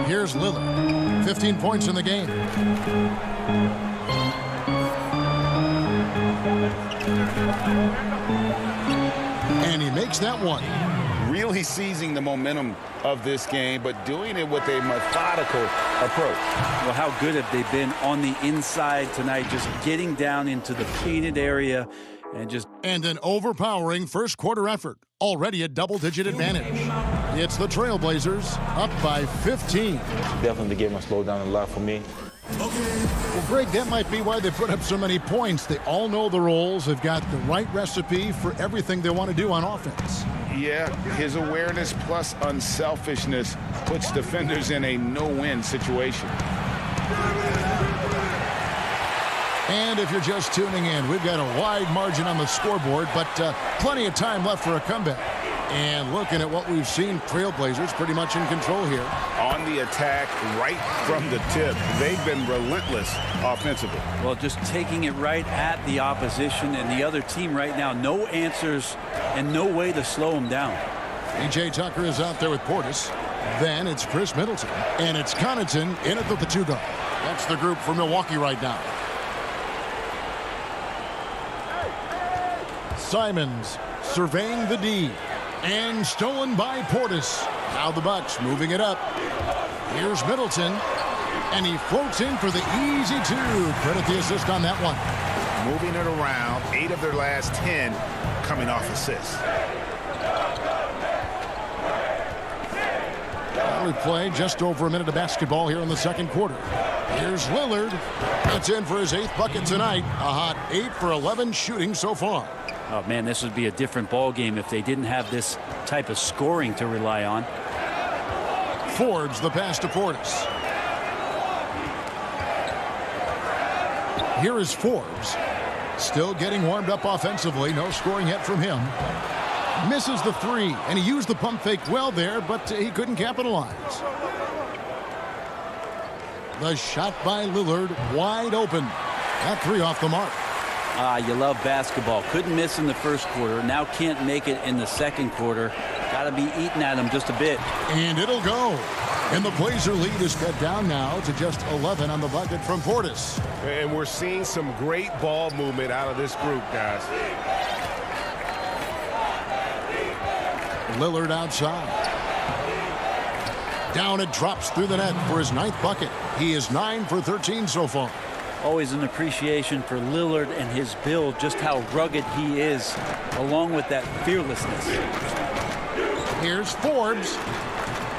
Here's Lillard. 15 points in the game. And he makes that one. Really seizing the momentum of this game, but doing it with a methodical approach. Well, how good have they been on the inside tonight, just getting down into the painted area and an overpowering first quarter effort. Already a double-digit advantage. It's the Trailblazers up by 15. Definitely the game has slowed down a lot for me. Well, Greg, that might be why they put up so many points. They all know the roles. They've got the right recipe for everything they want to do on offense. Yeah, his awareness plus unselfishness puts defenders in a no-win situation. And if you're just tuning in, we've got a wide margin on the scoreboard, but plenty of time left for a comeback. And looking at what we've seen, Trailblazers pretty much in control here. On the attack right from the tip. They've been relentless offensively. well, just taking it right at the opposition and the other team right now. No answers and no way to slow them down. P.J. Tucker is out there with Portis. Then it's Chris Middleton. And it's Connaughton in at the two guard. That's the group for Milwaukee right now. Simons surveying the D. And stolen by Portis. Now the Bucks moving it up. Here's Middleton. And he floats in for the easy two. Credit the assist on that one. Moving it around. 8 of their last 10 coming off assists. Well, we played just over a minute of basketball here in the second quarter. Here's Lillard. That's in for his 8th bucket tonight. A hot 8 for 11 shooting so far. Oh, man, this would be a different ball game if they didn't have this type of scoring to rely on. Forbes the pass to Portis. Here is Forbes. Still getting warmed up offensively. No scoring yet from him. Misses the three, and he used the pump fake well there, but he couldn't capitalize. The shot by Lillard, wide open. That three off the mark. You love basketball. Couldn't miss in the first quarter. Now can't make it in the second quarter. Got to be eating at him just a bit. And it'll go. And the Blazer lead is cut down now to just 11 on the bucket from Portis. And we're seeing some great ball movement out of this group, guys. Lillard outside. Down it drops through the net for his 9th bucket. He is 9 for 13 so far. Always an appreciation for Lillard and his build, just how rugged he is, along with that fearlessness. Here's Forbes.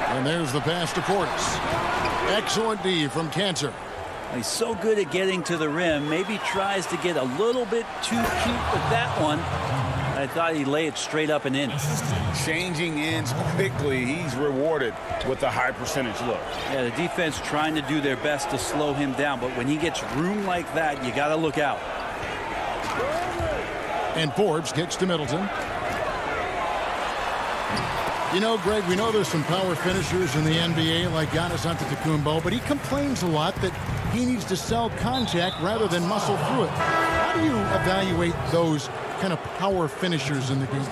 And there's the pass to Portis. Excellent D from Cantor. He's so good at getting to the rim. Maybe tries to get a little bit too cute with that one. I thought he'd lay it straight up and in. Changing ends quickly. He's rewarded with a high percentage look. Yeah, the defense trying to do their best to slow him down, but when he gets room like that, you got to look out. And Forbes kicks to Middleton. You know, Greg, we know there's some power finishers in the NBA like Giannis Antetokounmpo, but he complains a lot that he needs to sell contact rather than muscle through it. How do you evaluate those kind of power finishers in the game?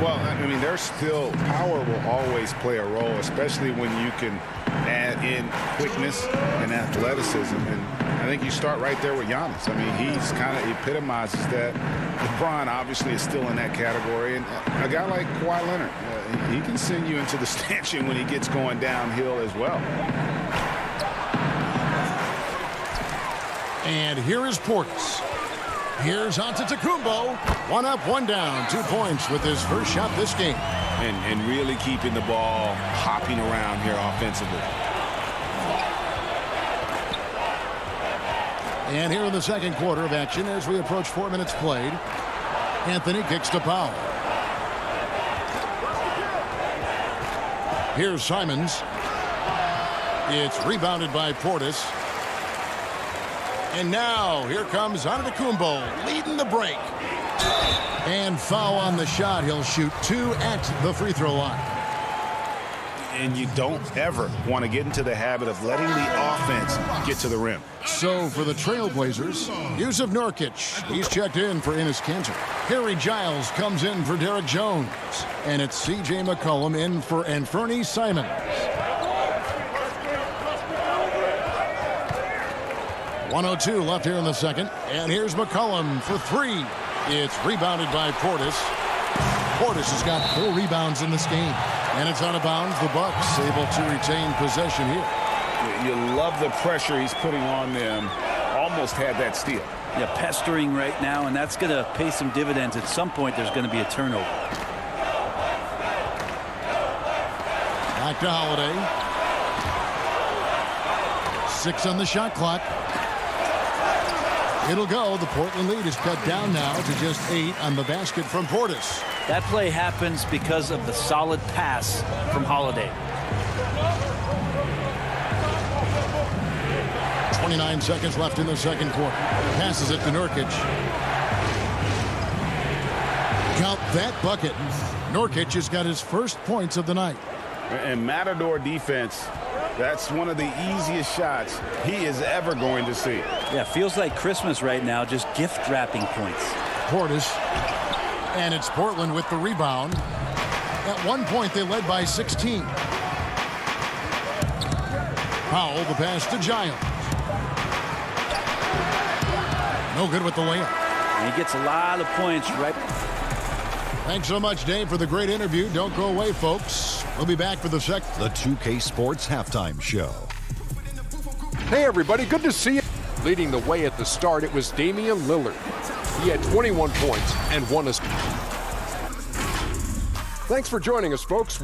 Well, I mean, there's still power will always play a role, especially when you can add in quickness and athleticism. And I think you start right there with Giannis. I mean, he's kind of epitomizes that. LeBron obviously is still in that category. And a guy like Kawhi Leonard, he can send you into the stanchion when he gets going downhill as well. And here is Portis. Here's Antetokounmpo. 1 up, 1 down. 2 points with his first shot this game. And really keeping the ball hopping around here offensively. And here in the second quarter of action as we approach 4 minutes played. Anthony kicks to Powell. Here's Simons. It's rebounded by Portis. And now here comes Antetokounmpo leading the break. And foul on the shot. He'll shoot 2 at the free throw line. And you don't ever want to get into the habit of letting the offense get to the rim. So for the Trailblazers, Yusuf Nurkic. He's checked in for Enes Kanter. Harry Giles comes in for Derek Jones. And it's C.J. McCollum in for Anfernee Simons. 1:02 left here in the second. And here's McCollum for 3. It's rebounded by Portis. Portis has got 4 rebounds in this game. And it's out of bounds. The Bucks able to retain possession here. You love the pressure he's putting on them. Almost had that steal. Yeah, pestering right now, and that's going to pay some dividends. At some point, there's going to be a turnover. Back to Holiday. 6 on the shot clock. It'll go. The Portland lead is cut down now to just 8 on the basket from Portis. That play happens because of the solid pass from Holiday. 29 seconds left in the second quarter. Passes it to Nurkic. Count that bucket. Nurkic has got his first points of the night. And Matador defense, that's one of the easiest shots he is ever going to see. Yeah, feels like Christmas right now, just gift wrapping points. Portis. And it's Portland with the rebound. At one point, they led by 16. Powell, the pass to Giles. No good with the layup. And he gets a lot of points right. Thanks so much, Dave, for the great interview. Don't go away, folks. We'll be back for the second. The 2K Sports Halftime Show. Hey, everybody. Good to see you. Leading the way at the start, it was Damian Lillard. He had 21 points and 1 assist. Thanks for joining us, folks.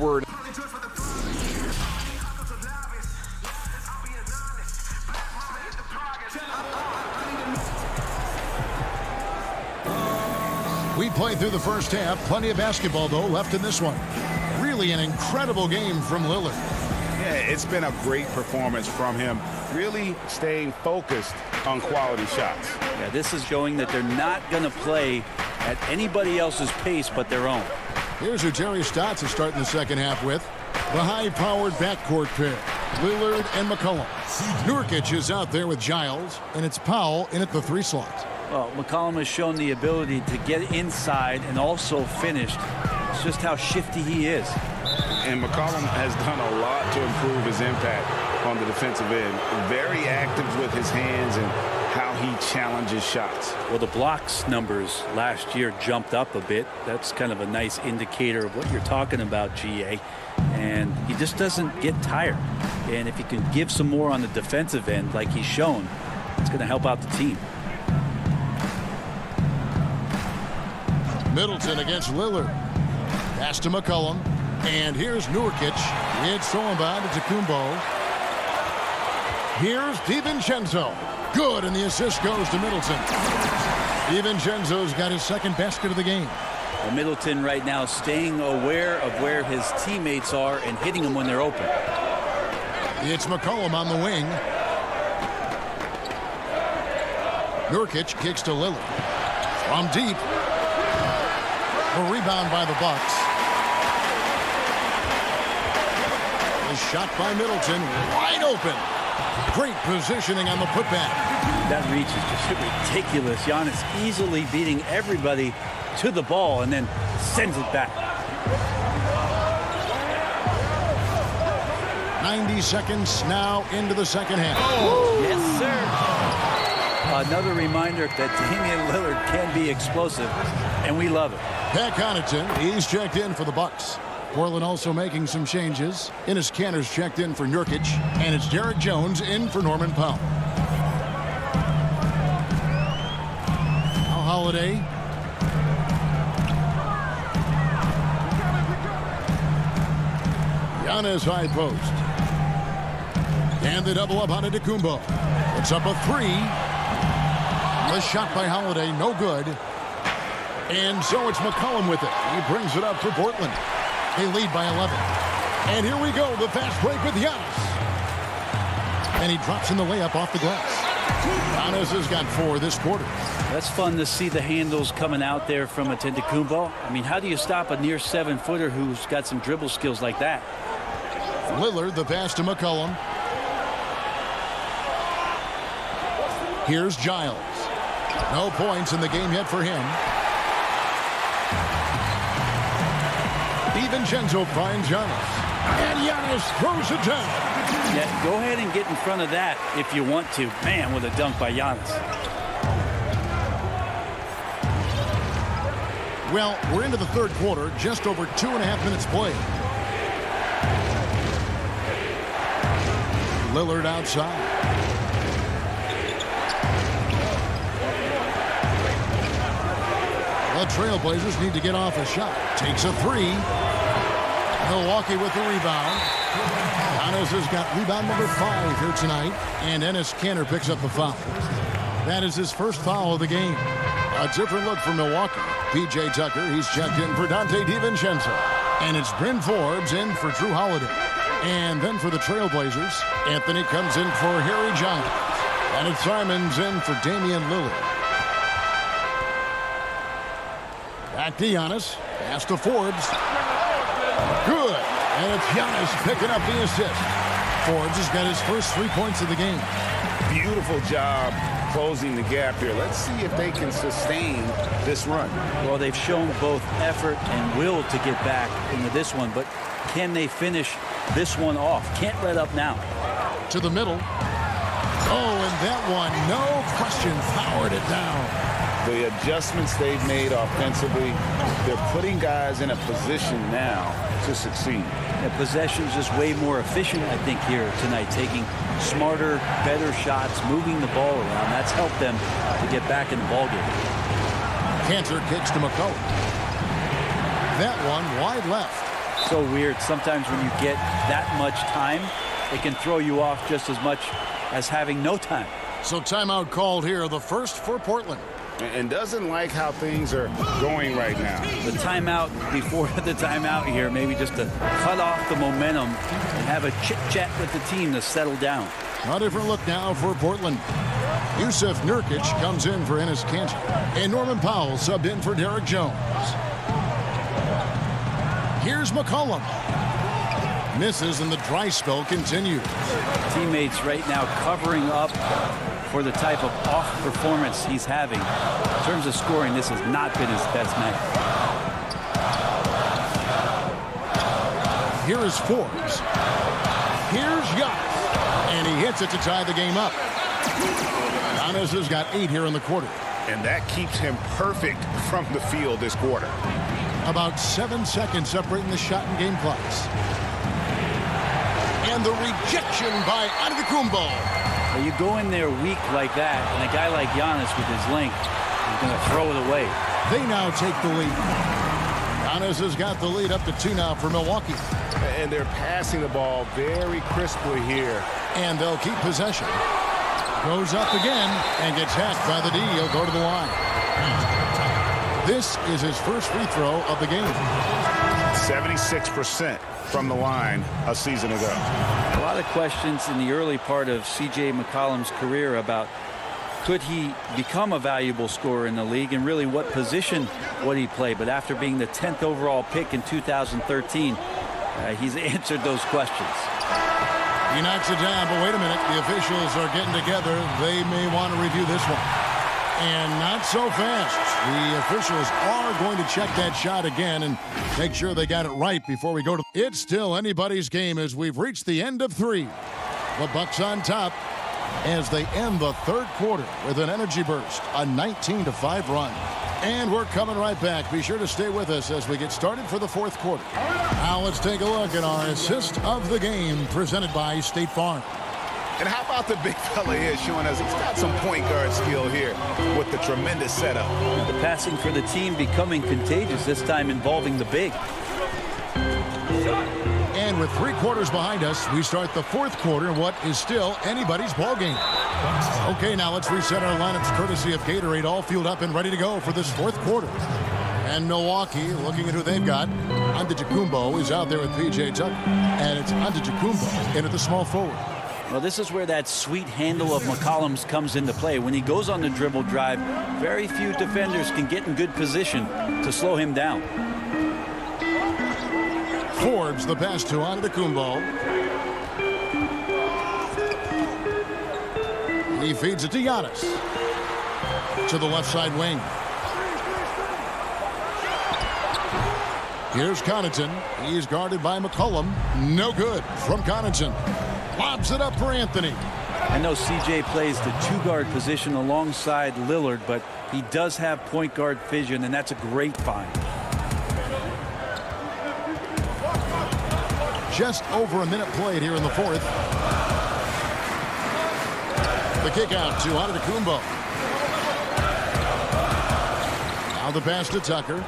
We played through the first half. Plenty of basketball, though, left in this one. Really an incredible game from Lillard. Yeah, it's been a great performance from him. Really staying focused on quality shots. Yeah, this is showing that they're not going to play at anybody else's pace but their own. Here's who Terry Stotts is starting the second half with. The high-powered backcourt pair, Lillard and McCollum. Nurkic is out there with Giles, and it's Powell in at the 3 slot. Well, McCollum has shown the ability to get inside and also finish. It's just how shifty he is. And McCollum has done a lot to improve his impact on the defensive end. Very active with his hands and how he challenges shots. Well, the blocks numbers last year jumped up a bit. That's kind of a nice indicator of what you're talking about, GA. And he just doesn't get tired. And if he can give some more on the defensive end like he's shown, it's going to help out the team. Middleton against Lillard. Pass to McCollum. And here's Nurkic. It's thrown by to Kumbo. Here's DiVincenzo. Good, and the assist goes to Middleton. DiVincenzo's got his second basket of the game. Well, Middleton right now staying aware of where his teammates are and hitting them when they're open. It's McCollum on the wing. Nurkic kicks to Lillard. From deep. A rebound by the Bucks. A shot by Middleton. Wide open. Great positioning on the putback. That reach is just ridiculous. Giannis easily beating everybody to the ball and then sends it back. 90 seconds now into the second half. Oh, yes, sir. Another reminder that Damian Lillard can be explosive, and we love it. Pat Connaughton, he's checked in for the Bucks. Portland also making some changes. Enes Kanter's checked in for Nurkic, and it's Derek Jones in for Norman Powell. Now Holiday. Giannis high post. And they double up on Kumbo. It's up a 3. The shot by Holiday, no good. And so it's McCollum with it. He brings it up for Portland. They lead by 11. And here we go, the fast break with Giannis. And he drops in the layup off the glass. Giannis has got 4 this quarter. That's fun to see the handles coming out there from Antetokounmpo. I mean, how do you stop a near 7-footer who's got some dribble skills like that? Lillard, the pass to McCollum. Here's Giles. No points in the game yet for him. DiVincenzo finds Giannis. And Giannis throws it down. Yeah, go ahead and get in front of that if you want to. Man, with a dunk by Giannis. Well, we're into the third quarter, just over 2.5 minutes played. Lillard outside. The Trailblazers need to get off a shot. Takes a three. Milwaukee with the rebound. Giannis has got rebound number 5 here tonight. And Enes Kanter picks up the foul. That is his first foul of the game. A different look for Milwaukee. P.J. Tucker, he's checked in for Dante DiVincenzo. And it's Bryn Forbes in for Drew Holiday. And then for the Trailblazers, Anthony comes in for Harry Giles. And it's Simons in for Damian Lillard. Back to Giannis. Pass to Forbes. Good. And it's Giannis picking up the assist. Forbes has got his first 3 points of the game. Beautiful job closing the gap here. Let's see if they can sustain this run. Well, they've shown both effort and will to get back into this one, but can they finish this one off? Can't let up now. To the middle. Oh, and that one, no question, powered it down. The adjustments they've made offensively, they're putting guys in a position now to succeed. The possession's just way more efficient, I think, here tonight, taking smarter, better shots, moving the ball around. That's helped them to get back in the ballgame. Kanter kicks to McCullough. That one wide left. So weird. Sometimes when you get that much time, it can throw you off just as much as having no time. So timeout called here, the first for Portland. And doesn't like how things are going right now. The timeout before the timeout here, maybe just to cut off the momentum and have a chit-chat with the team to settle down. A different look now for Portland. Yusuf Nurkic comes in for Enes Kanter. And Norman Powell subbed in for Derek Jones. Here's McCollum. Misses and the dry spell continues. Teammates right now covering up for the type of off performance he's having. In terms of scoring, this has not been his best night. Here is Forbes. Here's Giannis. And he hits it to tie the game up. Giannis has got 8 here in the quarter. And that keeps him perfect from the field this quarter. About 7 seconds separating the shot and game clocks. And the rejection by Antetokounmpo. You go in there weak like that, and a guy like Giannis with his length is going to throw it away. They now take the lead. Giannis has got the lead up to 2 now for Milwaukee. And they're passing the ball very crisply here. And they'll keep possession. Goes up again and gets hacked by the D. He'll go to the line. This is his first free throw of the game. 76% from the line a season ago. A lot of questions in the early part of C.J. McCollum's career about could he become a valuable scorer in the league and really what position would he play. But after being the 10th overall pick in 2013, he's answered those questions. He knocks it down, but wait a minute. The officials are getting together. They may want to review this one. And not so fast. The officials are going to check that shot again and make sure they got it right before we go to... It's still anybody's game as we've reached the end of 3. The Bucks on top as they end the third quarter with an energy burst, a 19-5 run. And we're coming right back. Be sure to stay with us as we get started for the fourth quarter. Now let's take a look at our assist of the game presented by State Farm. And how about the big fella here showing us he's got some point guard skill here with the tremendous setup. The passing for the team becoming contagious, this time involving the big. And with 3 quarters behind us, we start the fourth quarter in what is still anybody's ball game. Okay, now let's reset our lineups courtesy of Gatorade, all fueled up and ready to go for this fourth quarter. And Milwaukee, looking at who they've got, Antetokounmpo is out there with P.J. Tucker. And it's Antetokounmpo in at the small forward. Well, this is where that sweet handle of McCollum's comes into play. When he goes on the dribble drive, very few defenders can get in good position to slow him down. Forbes, the pass to Antetokounmpo. He feeds it to Giannis. To the left side wing. Here's Connaughton. He's guarded by McCollum. No good from Connaughton. Lobs it up for Anthony. I know CJ plays the two-guard position alongside Lillard, but he does have point guard vision, and that's a great find. Just over a minute played here in the fourth. The kick out to Antetokounmpo. Now the pass to Tucker.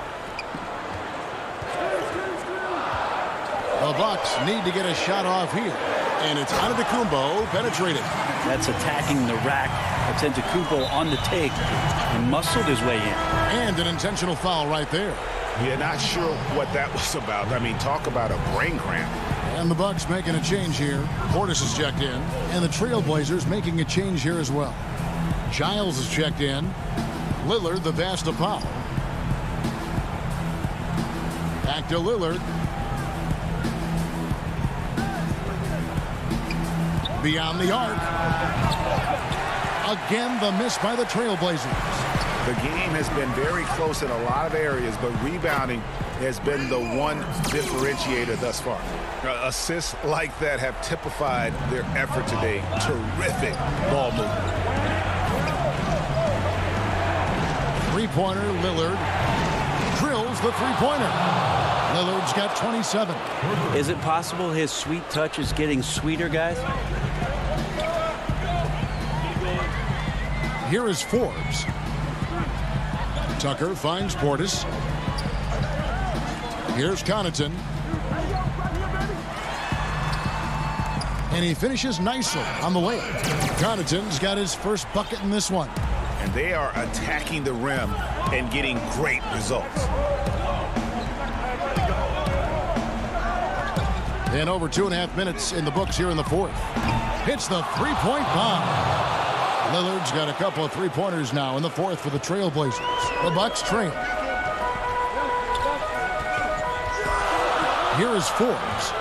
The Bucks need to get a shot off here. And it's Antetokounmpo penetrated. That's attacking the rack. That's Antetokounmpo on the take. He muscled his way in. And an intentional foul right there. Yeah, not sure what that was about. I mean, talk about a brain cramp. And the Bucks making a change here. Portis is checked in. And the Trailblazers making a change here as well. Giles is checked in. Lillard, the pass to Powell. Back to Lillard. Beyond the arc. Again, the miss by the Trailblazers. The game has been very close in a lot of areas, but rebounding has been the one differentiator thus far. Assists like that have typified their effort today. Terrific ball movement. Three-pointer, Lillard drills the three-pointer. Lillard's got 27. Is it possible his sweet touch is getting sweeter, guys? Here is Forbes. Tucker finds Portis. Here's Connaughton. And he finishes nicely on the way. Connaughton's got his first bucket in this one. And they are attacking the rim and getting great results. And over 2.5 minutes in the books here in the fourth. Hits the three-point bomb. Lillard's got a couple of three-pointers now in the fourth for the Trailblazers. The Bucks trail. Here is Forbes.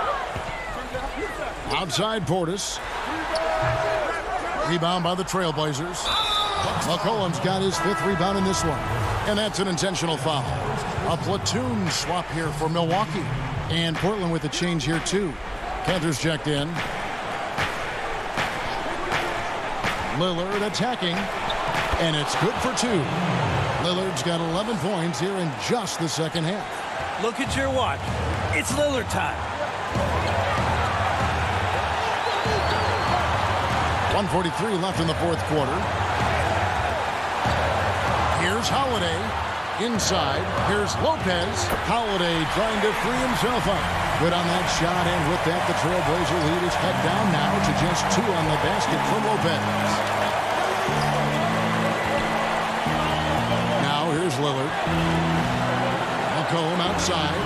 Outside Portis. Rebound by the Trailblazers. McCollum's got his fifth rebound in this one. And that's an intentional foul. A platoon swap here for Milwaukee. And Portland with a change here too. Cantor's checked in. Lillard attacking, and it's good for two. Lillard's got 11 points here in just the second half. Look at your watch. It's Lillard time. 1:43 left in the fourth quarter. Here's Holiday inside. Here's Lopez. Holiday trying to free himself up. Good on that shot, and with that, the Trailblazer lead is cut down now to just 2 on the basket from Lopez. Now here's Lillard. McCollum outside.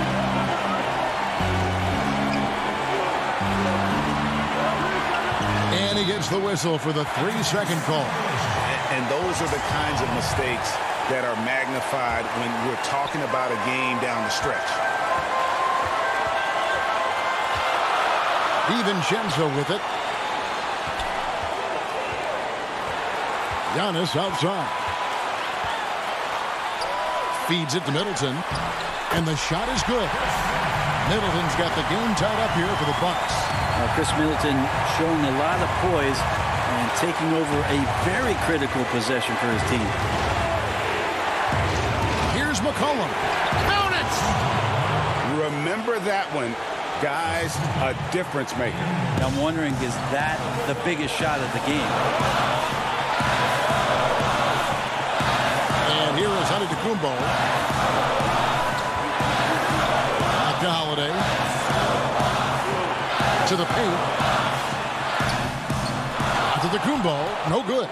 And he gets the whistle for the 3-second call. And those are the kinds of mistakes that are magnified when we're talking about a game down the stretch. DiVincenzo with it. Giannis outside. Feeds it to Middleton. And the shot is good. Middleton's got the game tied up here for the Bucks. Chris Middleton showing a lot of poise and taking over a very critical possession for his team. Here's McCollum. Count it! Remember that one. Guys, a difference maker. I'm wondering, is that the biggest shot of the game? And here is Antetokounmpo. Back to Holiday. To the paint. Antetokounmpo, no good.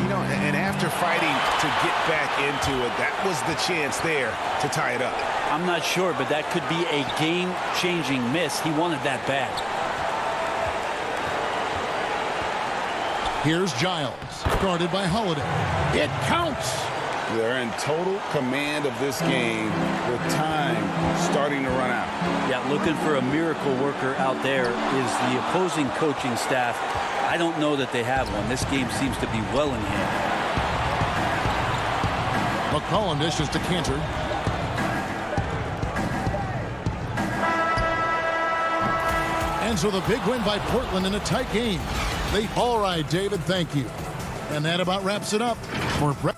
You know, and after fighting to get back into it, that was the chance there to tie it up. I'm not sure, but that could be a game-changing miss. He wanted that bad. Here's Giles, guarded by Holiday. It counts. They're in total command of this game with time starting to run out. Yeah, looking for a miracle worker out there is the opposing coaching staff. I don't know that they have one. This game seems to be well in hand. McCollum dishes to Cantor. And so the big win by Portland in a tight game. All right, David, thank you. And that about wraps it up for Brett.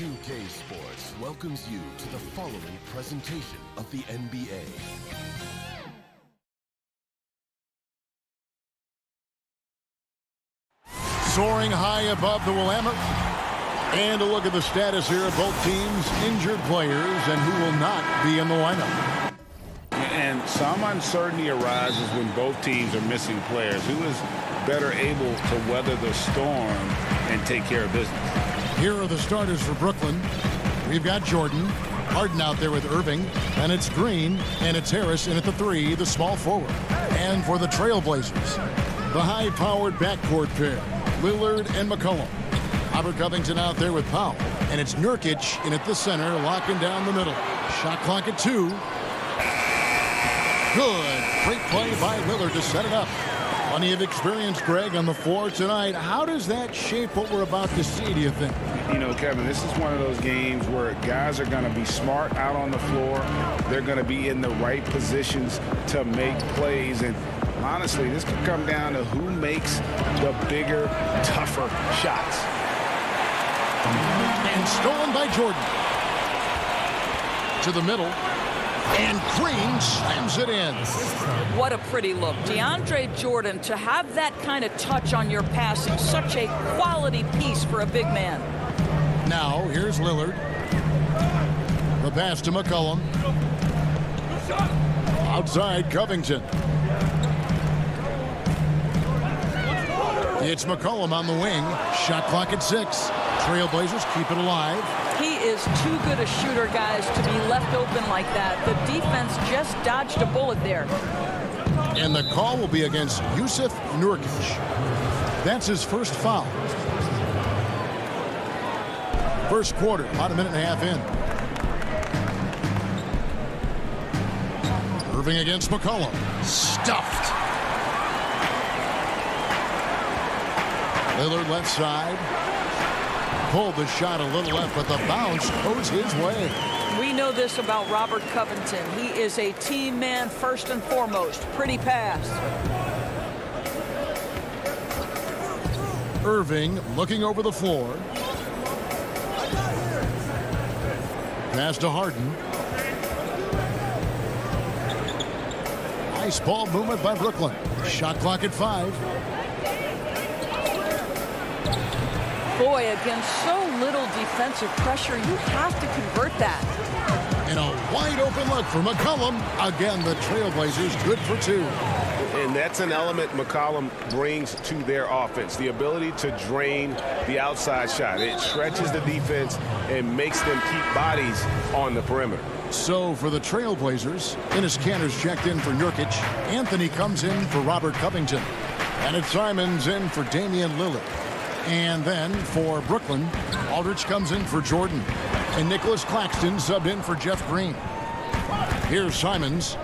2K Sports welcomes you to the following presentation of the NBA. Soaring high above the Willamette. And a look at the status here of both teams' injured players and who will not be in the lineup. And some uncertainty arises when both teams are missing players. Who is better able to weather the storm and take care of business? Here are the starters for Brooklyn. We've got Jordan, Harden out there with Irving, and it's Green, and it's Harris in at the 3, the small forward. And for the Trailblazers, the high-powered backcourt pair, Lillard and McCollum. Robert Covington out there with Powell, and it's Nurkic in at the center, locking down the middle. Shot clock at 2. Good. Great play by Lillard to set it up. Plenty of experience, Greg, on the floor tonight. How does that shape what we're about to see, do you think? You know, Kevin, this is one of those games where guys are going to be smart out on the floor. They're going to be in the right positions to make plays. And honestly, this could come down to who makes the bigger, tougher shots. And stolen by Jordan. To the middle. And Green slams it in. What a pretty look. DeAndre Jordan, to have that kind of touch on your passing, such a quality piece for a big man. Now, here's Lillard. The pass to McCollum. Outside, Covington. It's McCollum on the wing. Shot clock at 6. Trailblazers keep it alive. He is too good a shooter, guys, to be left open like that. The defense just dodged a bullet there. And the call will be against Yusuf Nurkic. That's his first foul. First quarter, about a minute and a half in. Irving against McCollum. Stuffed. Lillard left side. Pulled the shot a little left, but the bounce goes his way. We know this about Robert Covington. He is a team man first and foremost. Pretty pass. Irving looking over the floor. Pass to Harden. Nice ball movement by Brooklyn. Shot clock at 5. Boy, against so little defensive pressure, you have to convert that. And a wide open look for McCollum. Again, the Trailblazers good for 2. And that's an element McCollum brings to their offense, the ability to drain the outside shot. It stretches the defense and makes them keep bodies on the perimeter. So for the Trailblazers, Enes Kanter's checked in for Nurkic. Anthony comes in for Robert Covington. And it's Simons in for Damian Lillard. And then for Brooklyn, Aldridge comes in for Jordan. And Nicholas Claxton subbed in for Jeff Green. Here's Simons.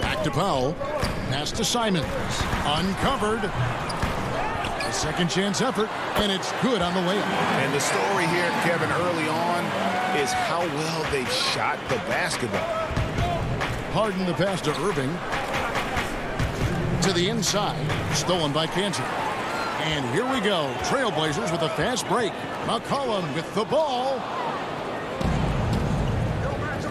Back to Powell. Pass to Simons. Uncovered. A second chance effort, and it's good on the layup. And the story here, Kevin, early on is how well they've shot the basketball. Harden the pass to Irving. To the inside. Stolen by Kanter. And here we go. Trailblazers with a fast break. McCollum with the ball.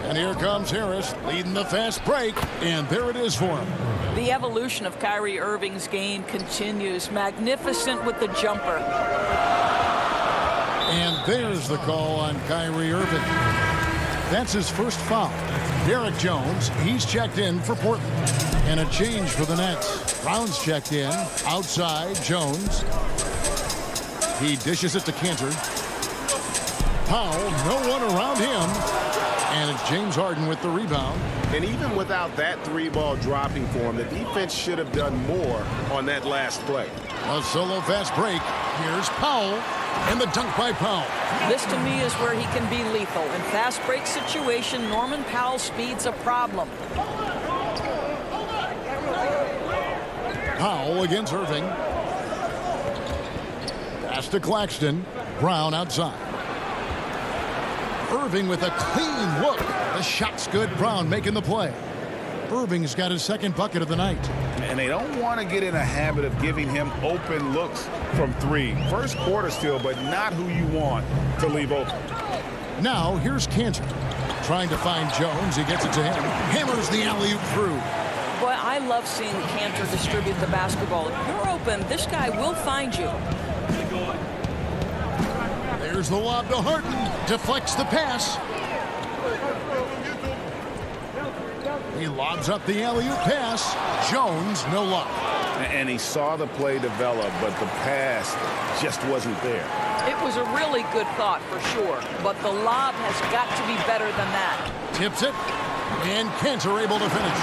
And here comes Harris leading the fast break. And there it is for him. The evolution of Kyrie Irving's game continues. Magnificent with the jumper. And there's the call on Kyrie Irving. That's his first foul. Derek Jones, he's checked in for Portland. And a change for the Nets. Brown's checked in. Outside, Jones. He dishes it to Kanter. Powell, no one around him. And it's James Harden with the rebound. And even without that 3-ball dropping for him, the defense should have done more on that last play. A solo fast break. Here's Powell. And the dunk by Powell. This to me is where he can be lethal. In fast break situation, Norman Powell's speed's a problem. Powell against Irving. Pass to Claxton. Brown outside. Irving with a clean look. The shot's good. Brown making the play. Irving's got his second bucket of the night. And they don't want to get in a habit of giving him open looks from 3. First quarter still, but not who you want to leave open. Now here's Kanter. Trying to find Jones. He gets it to him. Hammers the alley-oop through. Boy, I love seeing Kanter distribute the basketball. If you're open, this guy will find you. There's the lob to Harden. Deflects the pass. He lobs up the alley-oop pass. Jones, no luck. And he saw the play develop, but the pass just wasn't there. It was a really good thought for sure, but the lob has got to be better than that. Tips it, and Kanter able to finish.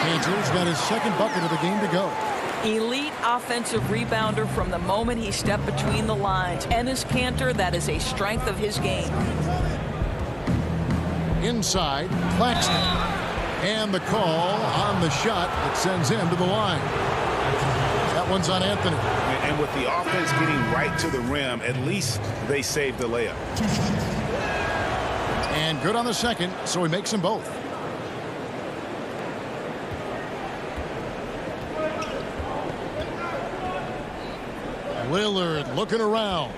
Kanter's got his second bucket of the game to go. Elite offensive rebounder from the moment he stepped between the lines. Enes Kanter, that is a strength of his game. Inside, Claxton. And the call on the shot that sends him to the line. That one's on Anthony. And with the offense getting right to the rim, at least they saved the layup. And good on the second, so he makes them both. Lillard looking around.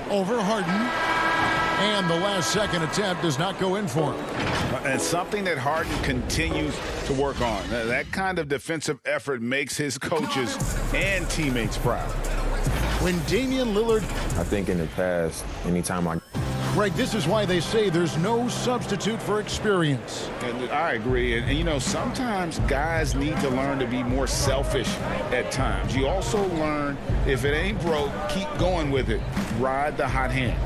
Over Harden. And the last second attempt does not go in for him. And something that Harden continues to work on. That kind of defensive effort makes his coaches and teammates proud. When Damian Lillard... I think in the past, anytime I... Greg, this is why they say there's no substitute for experience. And I agree. And, you know, sometimes guys need to learn to be more selfish at times. You also learn if it ain't broke, keep going with it. Ride the hot hand.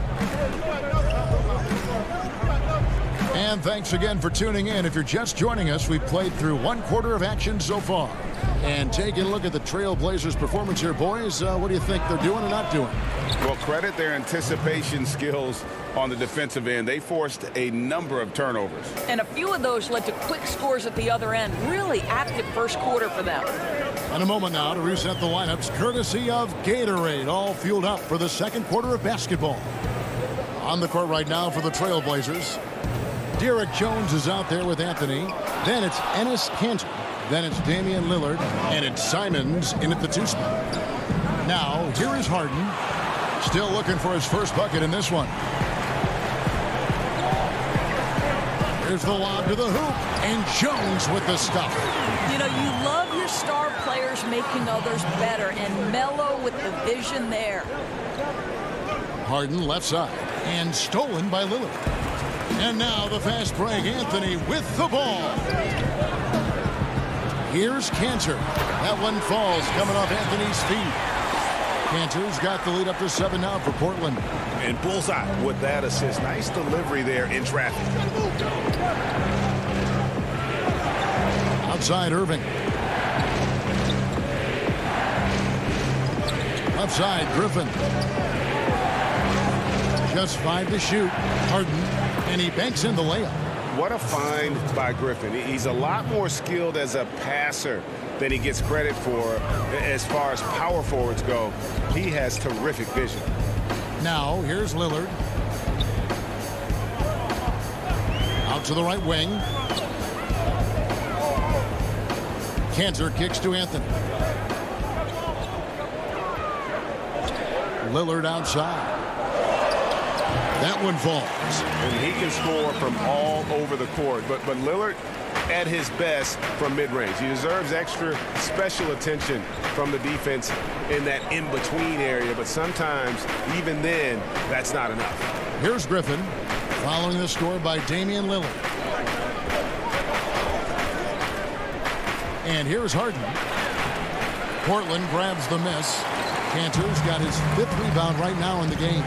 And thanks again for tuning in. If you're just joining us, we've played through 1/4 of action so far. And taking a look at the Trailblazers' performance here, boys, what do you think they're doing or not doing? Well, credit their anticipation skills on the defensive end. They forced a number of turnovers. And a few of those led to quick scores at the other end. Really active first quarter for them. In a moment now to reset the lineups, courtesy of Gatorade, all fueled up for the second quarter of basketball. On the court right now for the Trailblazers, Derek Jones is out there with Anthony. Then it's Enes Kanter. Then it's Damian Lillard. And it's Simons in at the 2 spot. Now, here is Harden. Still looking for his first bucket in this one. Here's the lob to the hoop. And Jones with the stuff. You know, you love your star players making others better. And Melo with the vision there. Harden left side. And stolen by Lillard. And now the fast break. Anthony with the ball. Here's Kanter. That one falls coming off Anthony's feet. Kanter's got the lead up to 7 now for Portland. And bullseye with that assist. Nice delivery there in traffic. Outside Irving. Left side Griffin. Just 5 to shoot. Harden. And he banks in the layup. What a find by Griffin. He's a lot more skilled as a passer than he gets credit for as far as power forwards go. He has terrific vision. Now, here's Lillard. Out to the right wing. Kanter kicks to Anthony. Lillard outside. That one falls. And he can score from all over the court. But Lillard at his best from mid-range. He deserves extra special attention from the defense in that in-between area. But sometimes, even then, that's not enough. Here's Griffin following the score by Damian Lillard. And here's Harden. Portland grabs the miss. Kanter's got his 5th rebound right now in the game.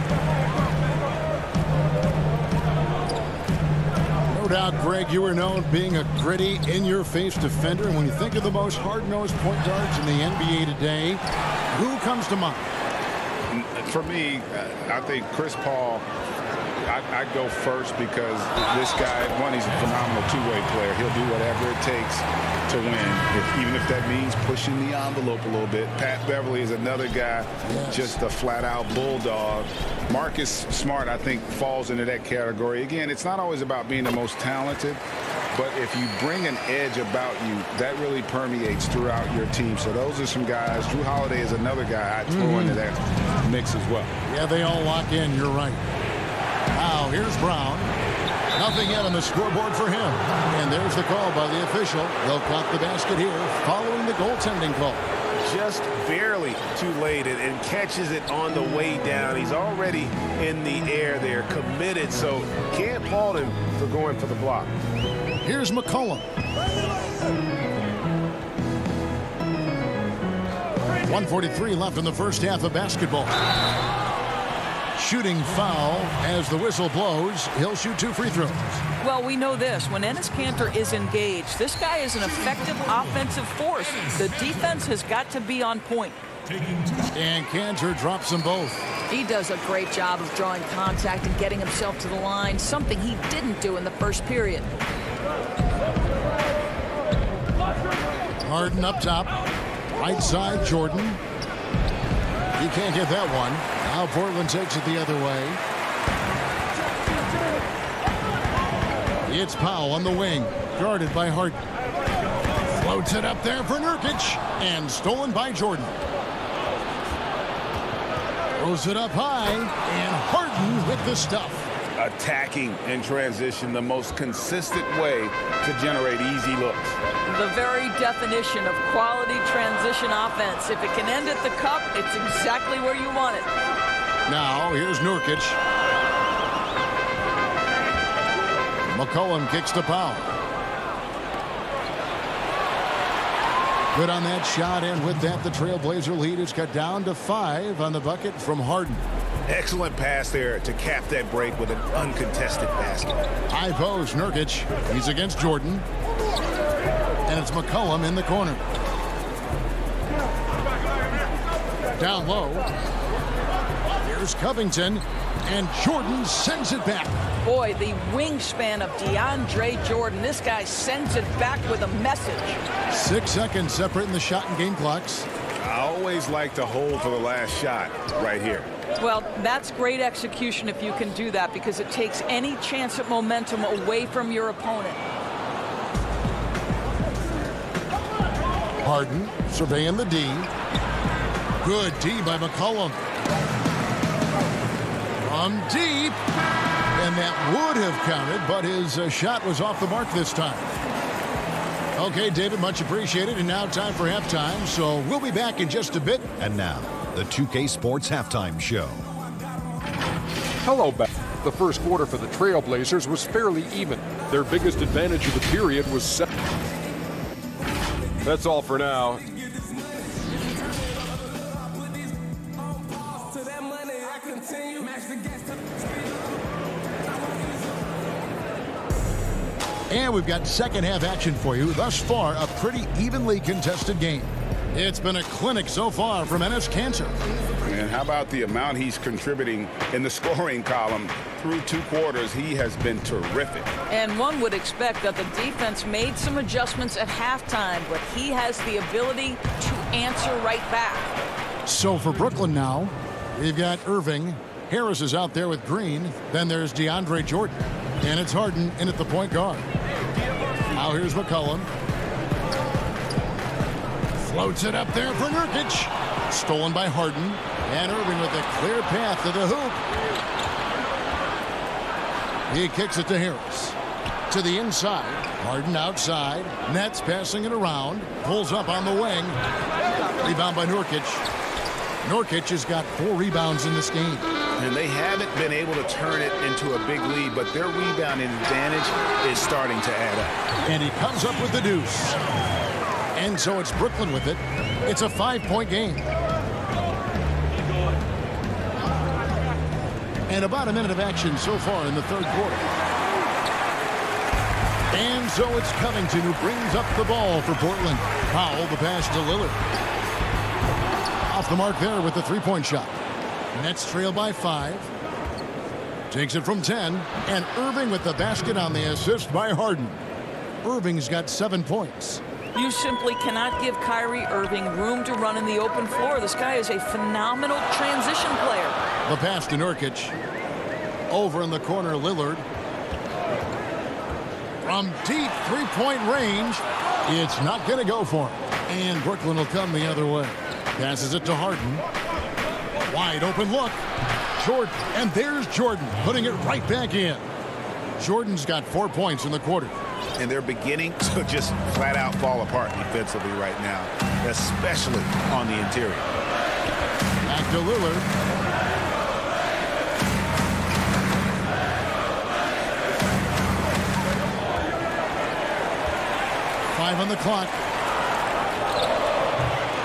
No doubt, Greg, you are known being a gritty, in-your-face defender. And when you think of the most hard-nosed point guards in the NBA today, who comes to mind? For me, I think Chris Paul, I'd go first because this guy, one, he's a phenomenal two-way player. He'll do whatever it takes to win, even if that means pushing the envelope a little bit. Pat Beverly is another guy, just a flat-out bulldog. Marcus Smart, I think, falls into that category. Again, it's not always about being the most talented, but if you bring an edge about you, that really permeates throughout your team. So those are some guys. Drew Holiday is another guy I'd throw into that mix as well. Yeah, they all lock in. You're right. Now, here's Brown. Nothing yet on the scoreboard for him. And there's the call by the official. They'll count the basket here following the goaltending call. Just barely too late and catches it on the way down. He's already in the air there, committed, so can't fault him for going for the block. Here's McCollum. 1:43 left in the first half of basketball. Shooting foul as the whistle blows. He'll shoot 2 free throws. Well, we know this. When Enes Kanter is engaged, this guy is an effective offensive force. The defense has got to be on point. And Kanter drops them both. He does a great job of drawing contact and getting himself to the line, something he didn't do in the first period. Harden up top. Right side, Jordan. He can't get that one. Now Portland takes it the other way. It's Powell on the wing, guarded by Harden. Floats it up there for Nurkic, and stolen by Jordan. Throws it up high, and Harden with the stuff. Attacking in transition, the most consistent way to generate easy looks. The very definition of quality transition offense. If it can end at the cup, it's exactly where you want it. Now, here's Nurkic. McCollum kicks to Powell. Good on that shot, and with that, the Trailblazer lead is cut down to 5 on the bucket from Harden. Excellent pass there to cap that break with an uncontested basket. High post, Nurkic. He's against Jordan. And it's McCollum in the corner. Down low. Here's Covington. And Jordan sends it back. Boy, the wingspan of DeAndre Jordan. This guy sends it back with a message. 6 seconds separating the shot and game clocks. I always like to hold for the last shot right here. Well, that's great execution if you can do that, because it takes any chance at momentum away from your opponent. Harden surveying the D. Good D by McCollum. From deep. And that would have counted, but his shot was off the mark this time. Okay, David, much appreciated. And now time for halftime. So we'll be back in just a bit. And now, the 2K Sports Halftime Show. Hello, back. The first quarter for the Trailblazers was fairly even. Their biggest advantage of the period was 7. That's all for now. And we've got second half action for you. Thus far, a pretty evenly contested game. It's been a clinic so far from Enes Kanter. And how about the amount he's contributing in the scoring column through 2 quarters? He has been terrific. And one would expect that the defense made some adjustments at halftime, but he has the ability to answer right back. So for Brooklyn now, we've got Irving. Harris is out there with Green. Then there's DeAndre Jordan. And it's Harden in at the point guard. Now here's McCollum. Floats it up there for Nurkic. Stolen by Harden. And Irving with a clear path to the hoop. He kicks it to Harris. To the inside. Harden outside. Nets passing it around. Pulls up on the wing. Rebound by Nurkic. Nurkic has got 4 rebounds in this game. And they haven't been able to turn it into a big lead, but their rebounding advantage is starting to add up. And he comes up with the deuce. And so it's Brooklyn with it. It's a 5-point game. And about a minute of action so far in the third quarter. And so it's Covington who brings up the ball for Portland. Powell the pass to Lillard. Off the mark there with the 3-point shot. Nets trail by 5. Takes it from 10. And Irving with the basket on the assist by Harden. Irving's got 7 points. You simply cannot give Kyrie Irving room to run in the open floor. This guy is a phenomenal transition player. The pass to Nurkic. Over in the corner, Lillard. From deep 3-point range, it's not going to go for him. And Brooklyn will come the other way. Passes it to Harden. Wide open look. Jordan. And there's Jordan putting it right back in. Jordan's got 4 points in the quarter. And they're beginning to just flat out fall apart defensively right now, especially on the interior. Back to Lillard. Five on the clock.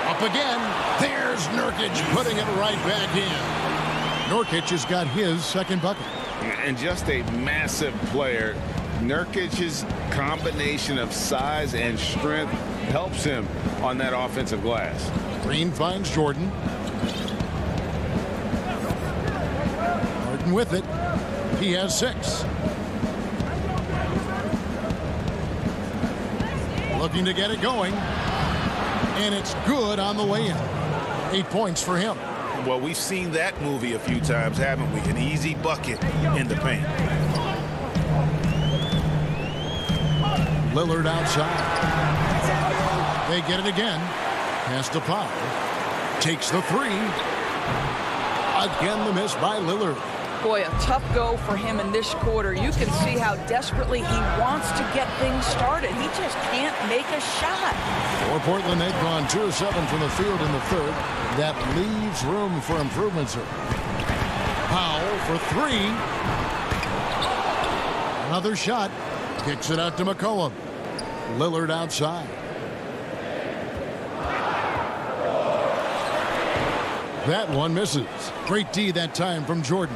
Up again. There's Nurkic putting it right back in. Nurkic has got his second bucket. And just a massive player. Nurkic's combination of size and strength helps him on that offensive glass. Green finds Jordan. Harden with it. He has 6. Looking to get it going. And it's good on the way in. 8 points for him. Well, we've seen that movie a few times, haven't we? An easy bucket in the paint. Lillard outside. They get it again. Pass to Powell. Takes the 3. Again, the miss by Lillard. Boy, a tough go for him in this quarter. You can see how desperately he wants to get things started. He just can't make a shot. For Portland, they've gone 2 of 7 from the field in the third. That leaves room for improvement, sir. Powell for 3. Another shot. Kicks it out to McCollum. Lillard outside. That one misses. Great D that time from Jordan.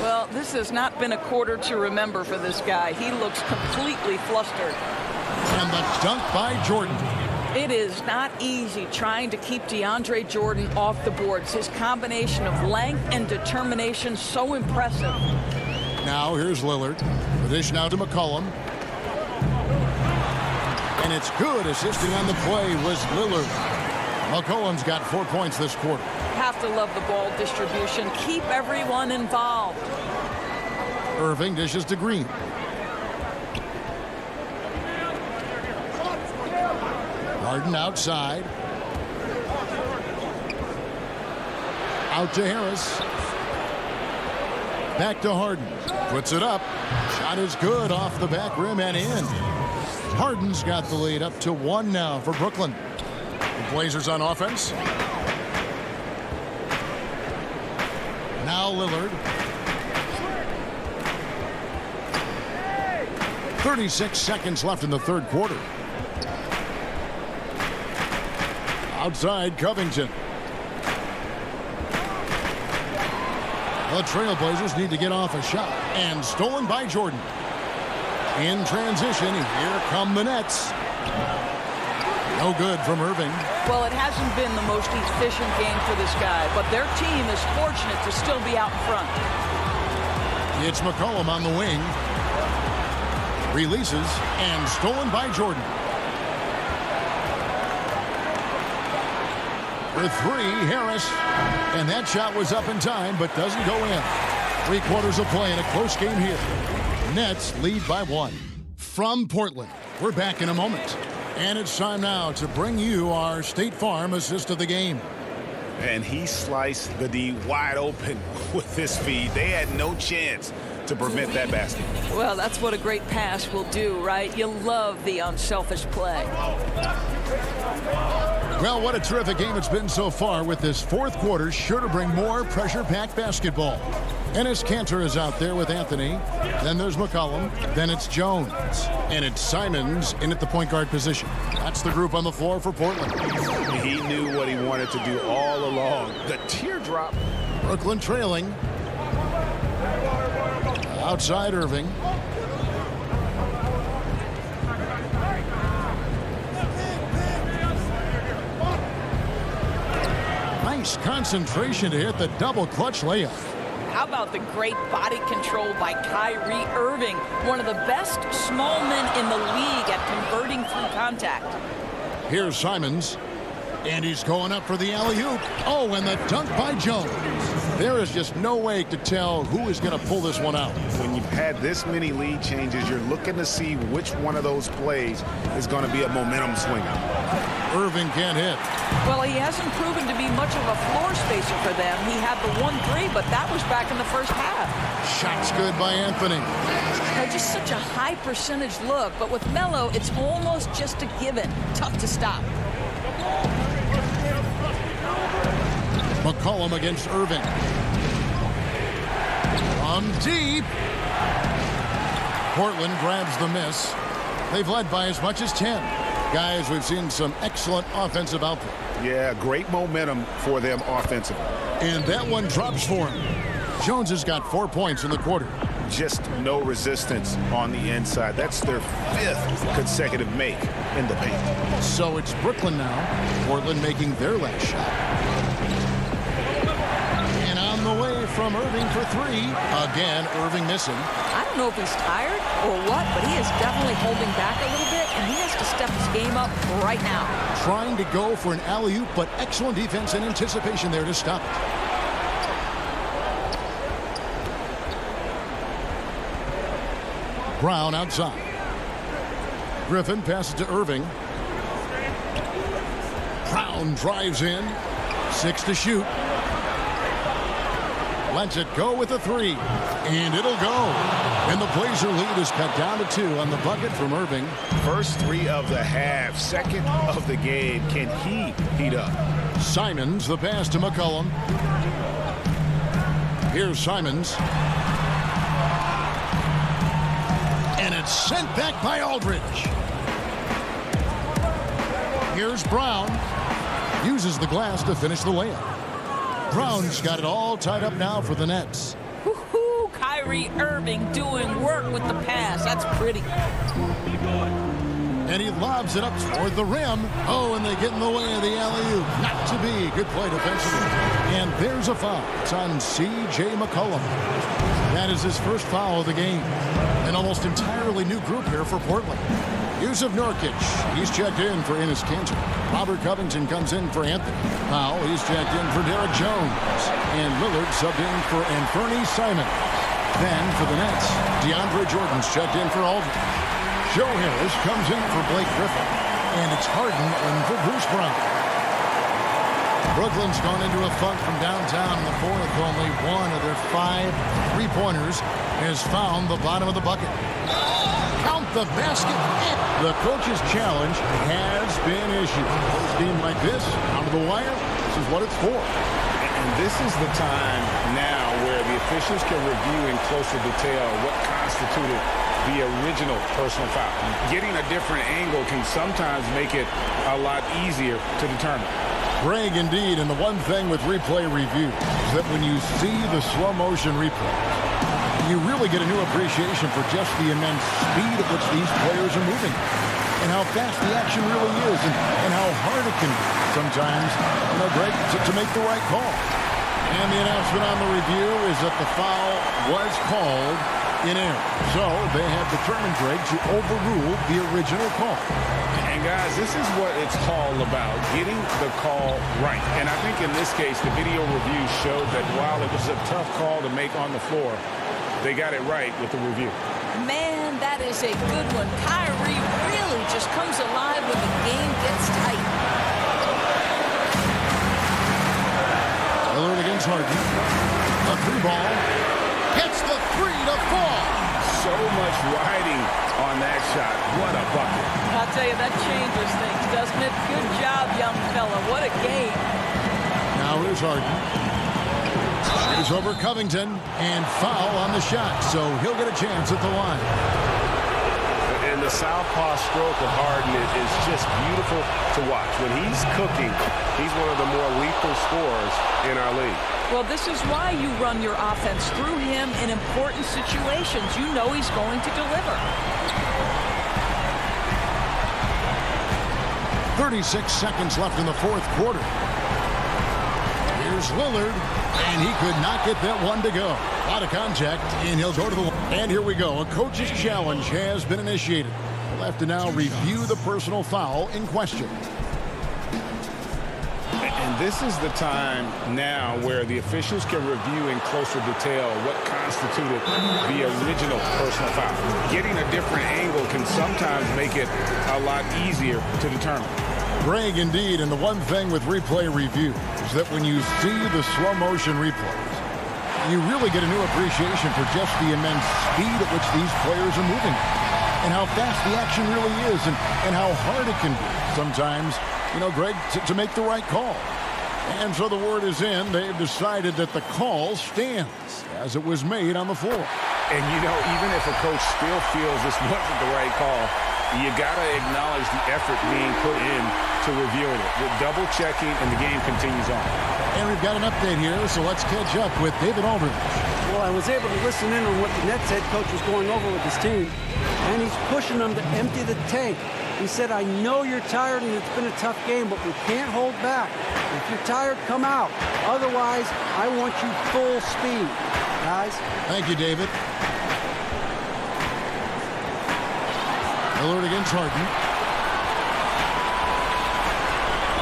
Well, this has not been a quarter to remember for this guy. He looks completely flustered. And the dunk by Jordan. It is not easy trying to keep DeAndre Jordan off the boards. His combination of length and determination so impressive. Now here's Lillard. The dish now to McCollum. And it's good. Assisting on the play was Lillard. McCollum's got 4 points this quarter. Have to love the ball distribution. Keep everyone involved. Irving dishes to Green. Harden outside. Out to Harris. Back to Harden. Puts it up. Shot is good off the back rim and in. Harden's got the lead up to 1 now for Brooklyn. The Blazers on offense. Now Lillard. 36 seconds left in the third quarter. Outside Covington. The Trailblazers need to get off a shot. And stolen by Jordan. In transition, here come the Nets. No good from Irving. Well, it hasn't been the most efficient game for this guy, but their team is fortunate to still be out in front. It's McCollum on the wing. Releases and stolen by Jordan. For 3, Harris. And that shot was up in time, but doesn't go in. 3 quarters of play in a close game here. Nets lead by 1. From Portland, we're back in a moment. And it's time now to bring you our State Farm assist of the game. And he sliced the D wide open with his feed. They had no chance to prevent that basket. Well, that's what a great pass will do, right? You love the unselfish play. Well, what a terrific game it's been so far, with this fourth quarter sure to bring more pressure-packed basketball. Ennis Cantor is out there with Anthony. Then there's McCollum. Then it's Jones. And it's Simons in at the point guard position. That's the group on the floor for Portland. He knew what he wanted to do all along. The teardrop. Brooklyn trailing. Outside Irving. Nice concentration to hit the double clutch layup. How about the great body control by Kyrie Irving, one of the best small men in the league at converting through contact. Here's Simons, and he's going up for the alley-oop. Oh, and the dunk by Jones. There is just no way to tell who is going to pull this one out. When you've had this many lead changes, you're looking to see which one of those plays is going to be a momentum swinger. Irving can't hit. Well, he hasn't proven to be much of a floor spacer for them. He had the 1-3, but that was back in the first half. Shot's good by Anthony. Just such a high percentage look, but with Melo, it's almost just a given. Tough to stop. McCollum against Irving. From deep. Portland grabs the miss. They've led by as much as 10. Guys, we've seen some excellent offensive output. Yeah, great momentum for them offensively. And that one drops for him. Jones has got 4 points in the quarter. Just no resistance on the inside. That's their 5th consecutive make in the paint. So it's Brooklyn now. Portland making their last shot. And on the way from Irving for 3. Again, Irving missing. I don't know if he's tired or what, but he is definitely holding back a little bit, and he has to step his game up right now. Trying to go for an alley-oop, but excellent defense and anticipation there to stop it. Brown outside. Griffin passes to Irving. Brown drives in. 6 to shoot. Lets it go with a 3. And it'll go. And the Blazer lead is cut down to 2 on the bucket from Irving. First 3 of the half. Second of the game. Can he heat up? Simons, the pass to McCollum. Here's Simons. And it's sent back by Aldridge. Here's Brown. Uses the glass to finish the layup. Brown's got it all tied up now for the Nets. Woo-hoo, Kyrie Irving doing work with the pass. That's pretty. And he lobs it up toward the rim. Oh, and they get in the way of the alley-oop. Not to be. Good play defensively. And there's a foul. It's on C.J. McCollum. That is his first foul of the game. An almost entirely new group here for Portland. Yusuf Nurkic, he's checked in for Enes Kanter. Robert Covington comes in for Anthony. Powell, he's checked in for Derek Jones. And Lillard subbed in for Anthony Simon. Then for the Nets, DeAndre Jordan's checked in for Aldridge. Joe Harris comes in for Blake Griffin. And it's Harden in for Bruce Brown. Brooklyn's gone into a funk from downtown in the fourth. Only one of their 5 3-pointers has found the bottom of the bucket. Count the basket. The coach's challenge has been issued. A game like this, out of the wire, this is what it's for. And this is the time now where the officials can review in closer detail what constituted the original personal foul. Getting a different angle can sometimes make it a lot easier to determine. Greg, indeed, and the one thing with replay review is that when you see the slow motion replay, you really get a new appreciation for just the immense speed at which these players are moving and how fast the action really is and how hard it can be sometimes, Greg, to make the right call. And the announcement on the review is that the foul was called in error. So they have determined, Greg, to overrule the original call. And guys, this is what it's all about, getting the call right. And I think in this case, the video review showed that while it was a tough call to make on the floor, they got it right with the review. Man, that is a good one. Kyrie really just comes alive when the game gets tight. Lillard against Harden. A 3-ball. Gets the 3 to fall. So much riding on that shot. What a bucket. I'll tell you, that changes things, doesn't it? Good job, young fella. What a game. Now here's Harden. Here's over Covington. And foul on the shot. So he'll get a chance at the line. And the southpaw stroke of Harden is just beautiful to watch. When he's cooking, he's one of the more lethal scorers in our league. Well, this is why you run your offense through him in important situations. You know he's going to deliver. 36 seconds left in the fourth quarter. Here's Lillard, and he could not get that one to go. A lot of contact, and he'll go to the line. And here we go. A coach's challenge has been initiated. We'll have to now review the personal foul in question. And this is the time now where the officials can review in closer detail what constituted the original personal foul. Getting a different angle can sometimes make it a lot easier to determine. Greg, indeed, and the one thing with replay review is that when you see the slow motion replays, you really get a new appreciation for just the immense speed at which these players are moving and how fast the action really is and how hard it can be sometimes, Greg, to make the right call. And so the word is in. They've decided that the call stands as it was made on the floor. And, even if a coach still feels this wasn't the right call, you got to acknowledge the effort being put in to reviewing it. With double checking, and the game continues on. And we've got an update here, so let's catch up with David Aldridge. Well, I was able to listen in on what the Nets head coach was going over with his team, and he's pushing them to empty the tank. He said, I know you're tired and it's been a tough game, but we can't hold back. If you're tired, come out. Otherwise, I want you full speed, guys. Thank you, David. Lillard against Harden.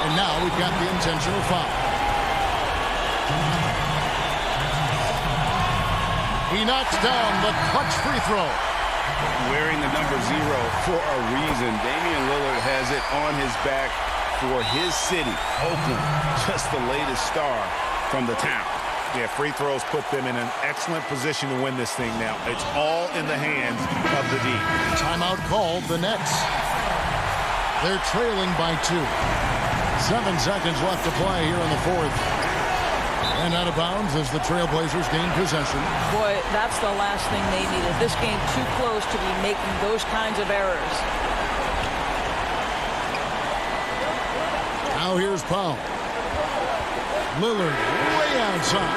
And now we've got the intentional foul. He knocks down the clutch free throw. Wearing the number 0 for a reason. Damian Lillard has it on his back for his city, Oakland. Just the latest star from the town. Yeah, free throws put them in an excellent position to win this thing now. It's all in the hands of the D. Timeout called the Nets. They're trailing by 2. 7 seconds left to play here in the fourth. And out of bounds as the Trailblazers gain possession. Boy, that's the last thing they needed. This game too close to be making those kinds of errors. Now here's Powell. Lillard way outside.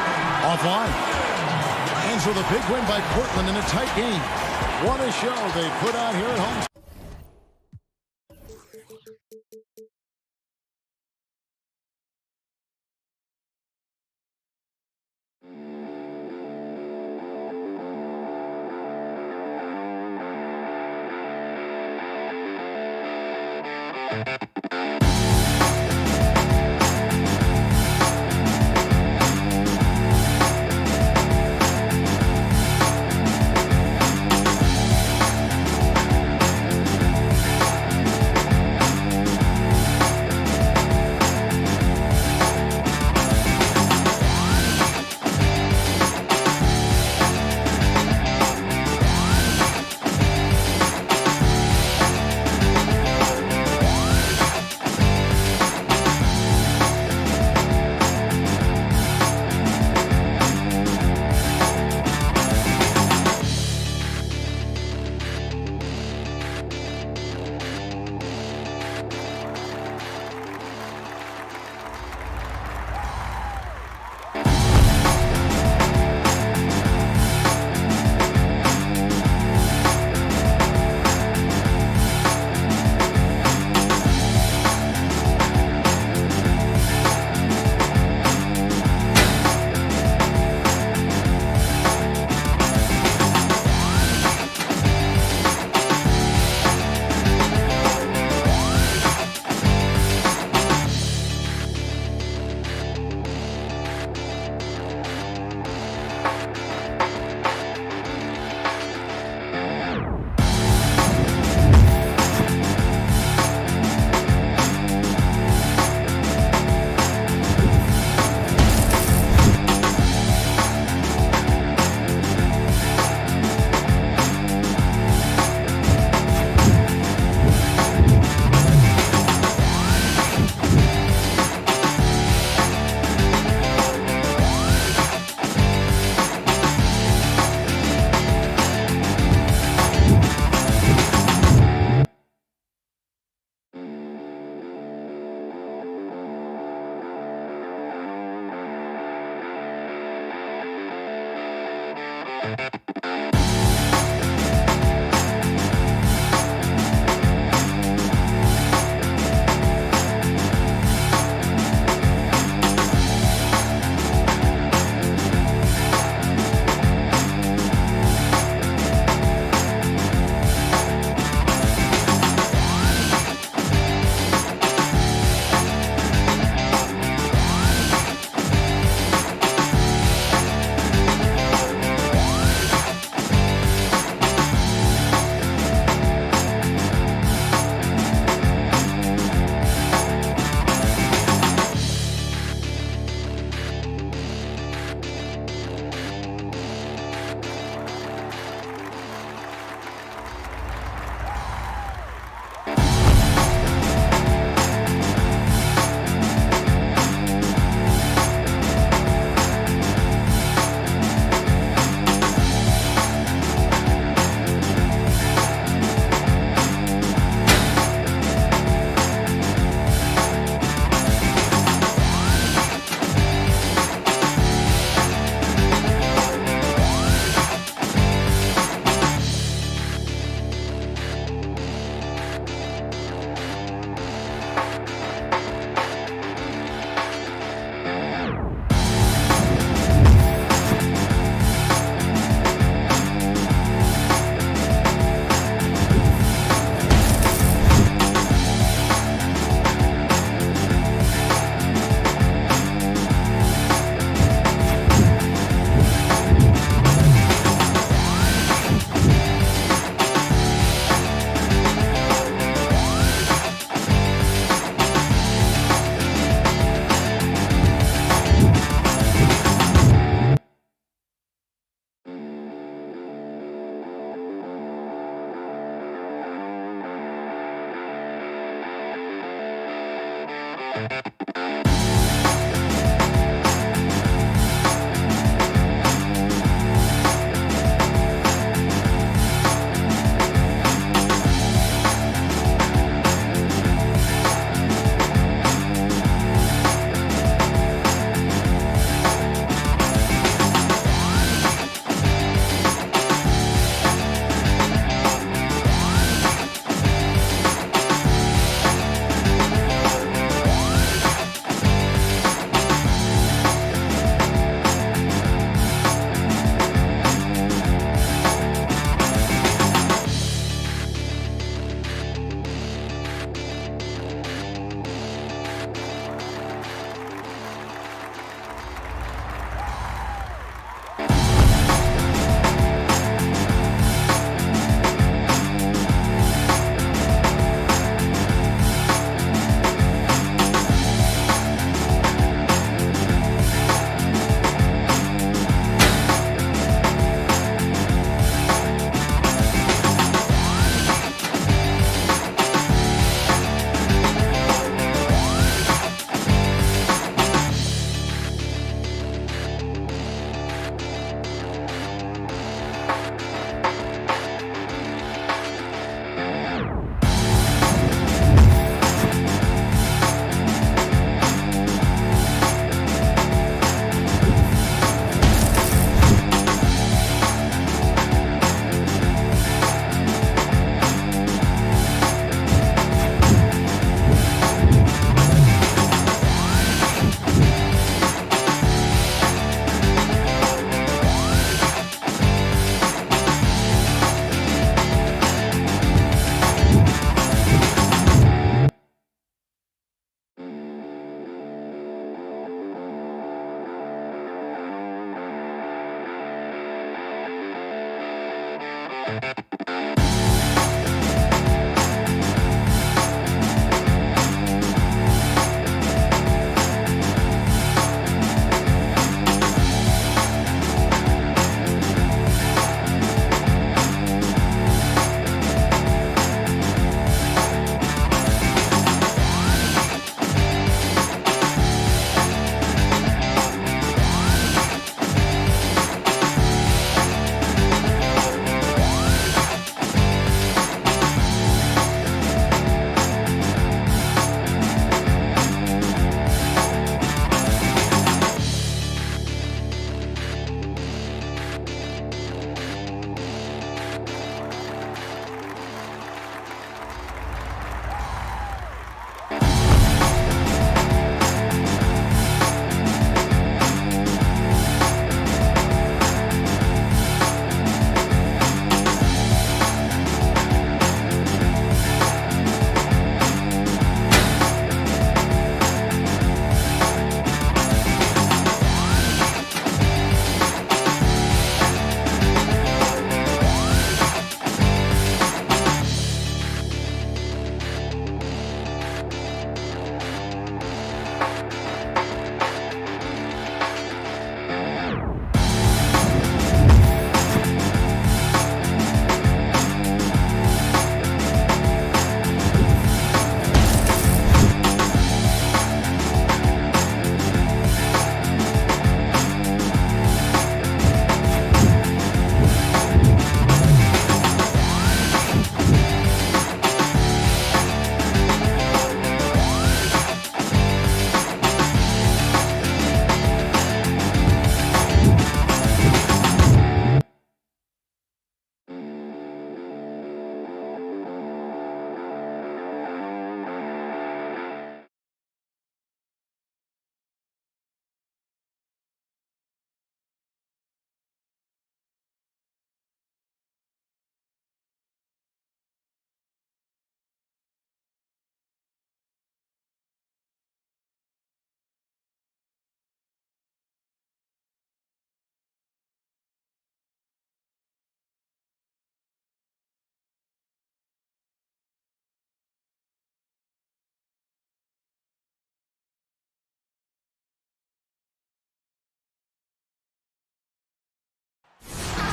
Offline. Ends with a big win by Portland in a tight game. What a show they put out here at home.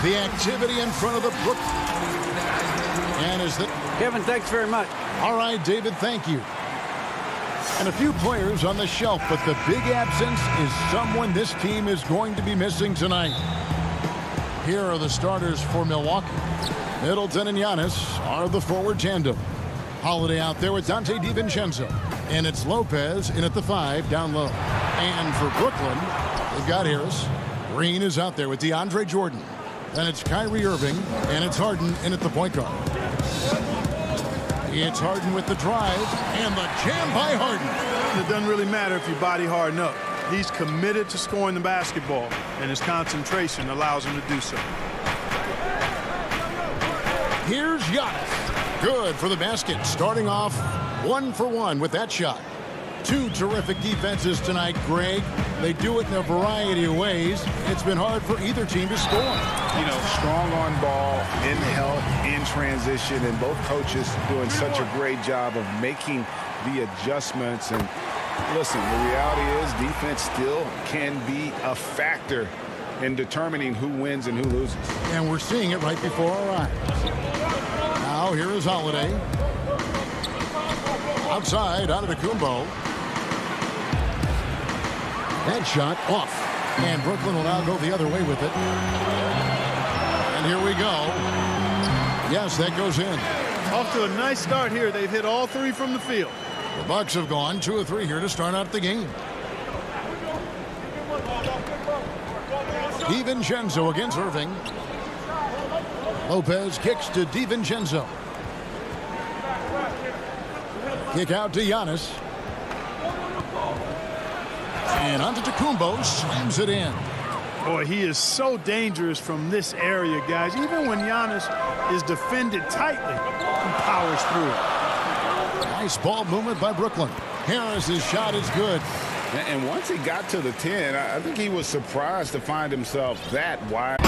The activity in front of the Brook. And is that... Kevin, thanks very much. All right, David, thank you. And a few players on the shelf, but the big absence is someone this team is going to be missing tonight. Here are the starters for Milwaukee. Middleton and Giannis are the forward tandem. Holiday out there with Dante DiVincenzo. And it's Lopez in at the 5 down low. And for Brooklyn, they've got Harris. Green is out there with DeAndre Jordan. Then it's Kyrie Irving, and it's Harden in at the point guard. It's Harden with the drive, and the jam by Harden. It doesn't really matter if you body Harden up. He's committed to scoring the basketball, and his concentration allows him to do so. Here's Giannis. Good for the basket, starting off 1 for 1 with that shot. Two terrific defenses tonight, Greg. They do it in a variety of ways. It's been hard for either team to score. You know, strong on ball, in help, in transition, and both coaches doing such a great job of making the adjustments. And listen, the reality is defense still can be a factor in determining who wins and who loses. And we're seeing it right before our eyes. Now here is Holiday. Outside, Antetokounmpo. That shot off. And Brooklyn will now go the other way with it. And here we go. Yes, that goes in. Off to a nice start here. They've hit all 3 from the field. The Bucks have gone 2 of 3 here to start out the game. DiVincenzo against Irving. Lopez kicks to DiVincenzo. Kick out to Giannis. And Antetokounmpo slams it in. Boy, he is so dangerous from this area, guys. Even when Giannis is defended tightly, he powers through it. Nice ball movement by Brooklyn. Harris's shot is good. And once he got to the 10, I think he was surprised to find himself that wide.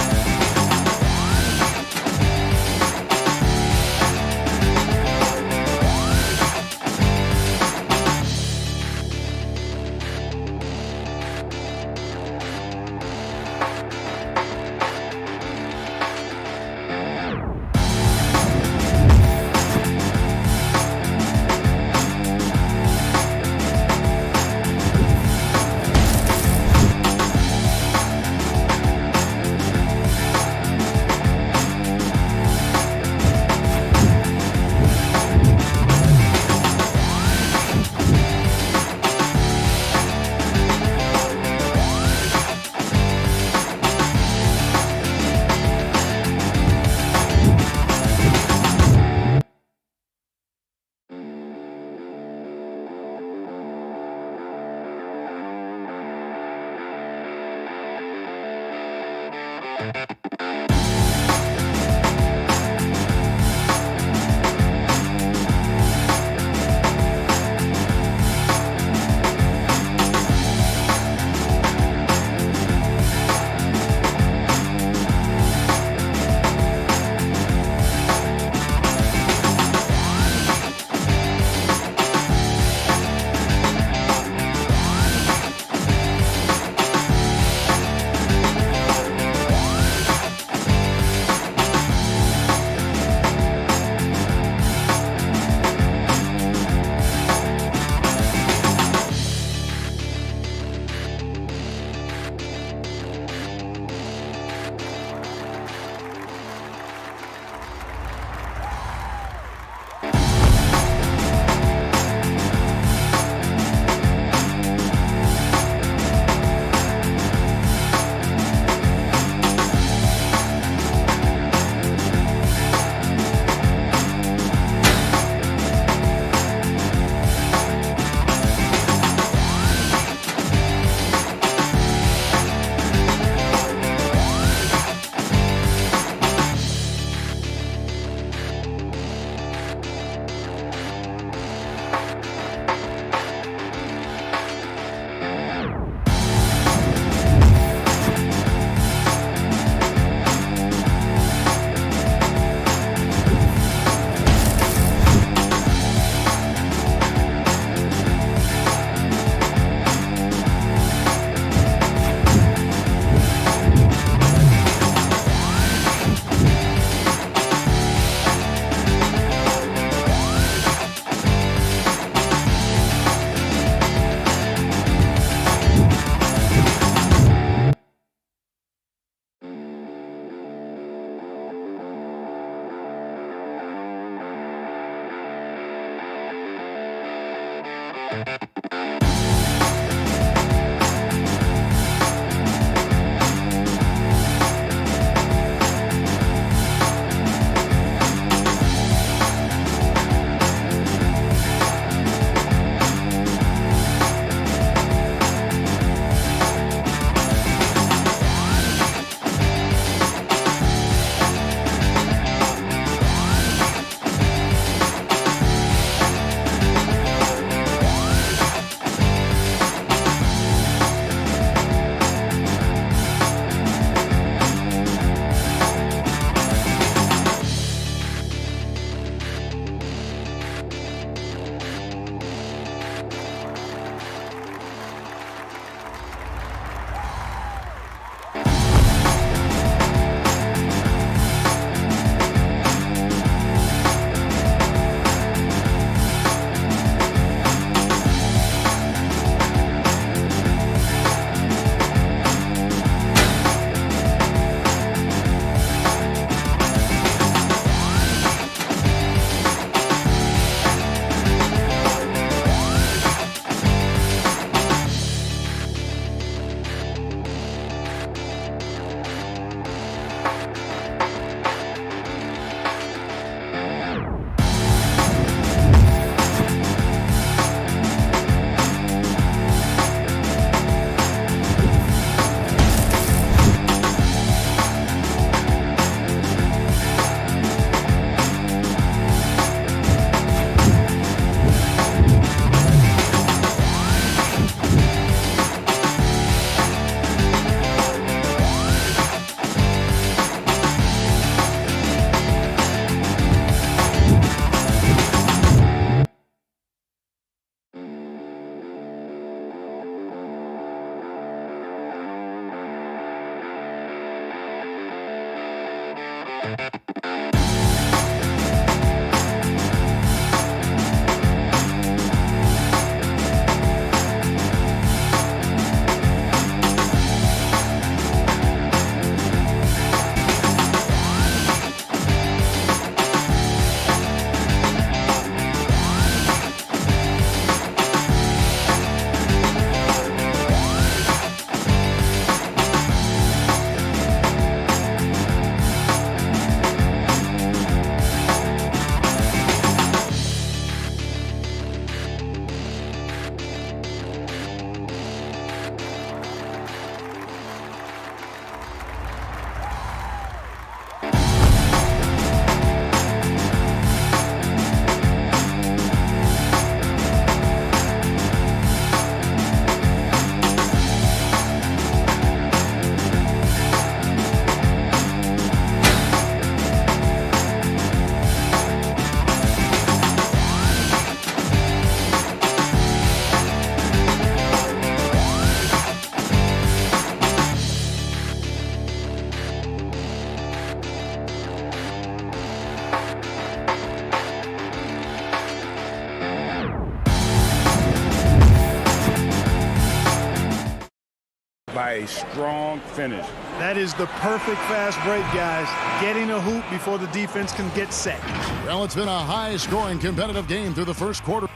by a strong finish. That is the perfect fast break, guys. Getting a hoop before the defense can get set. Well, it's been a high-scoring competitive game through the first quarter.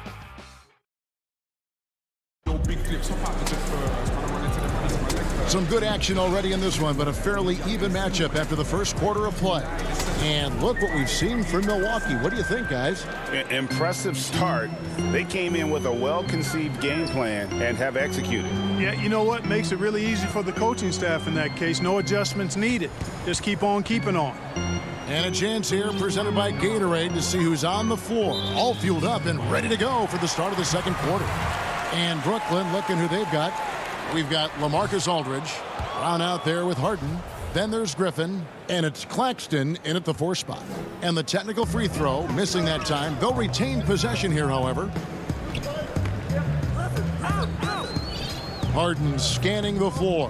Some good action already in this one, but a fairly even matchup after the first quarter of play. And look what we've seen from Milwaukee. What do you think, guys? Impressive start. They came in with a well-conceived game plan and have executed. Yeah, you know what? Makes it really easy for the coaching staff in that case. No adjustments needed. Just keep on keeping on. And a chance here presented by Gatorade to see who's on the floor. All fueled up and ready to go for the start of the second quarter. And Brooklyn, looking who they've got. We've got LaMarcus Aldridge down out there with Harden. Then there's Griffin, and it's Claxton in at the 4 spot. And the technical free throw, missing that time. They'll retain possession here, however. Harden scanning the floor.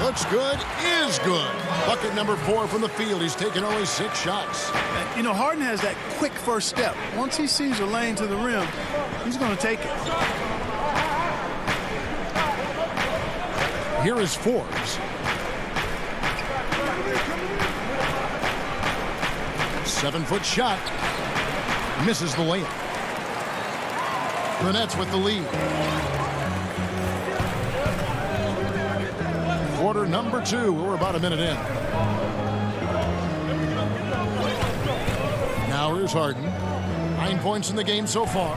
Looks good, is good. Bucket number 4 from the field. He's taken only 6 shots. You know, Harden has that quick first step. Once he sees a lane to the rim, he's going to take it. Here is Forbes. 7-foot shot. Misses the layup. The Nets with the lead. Quarter number 2. We're about a minute in. Now here's Harden. 9 points in the game so far.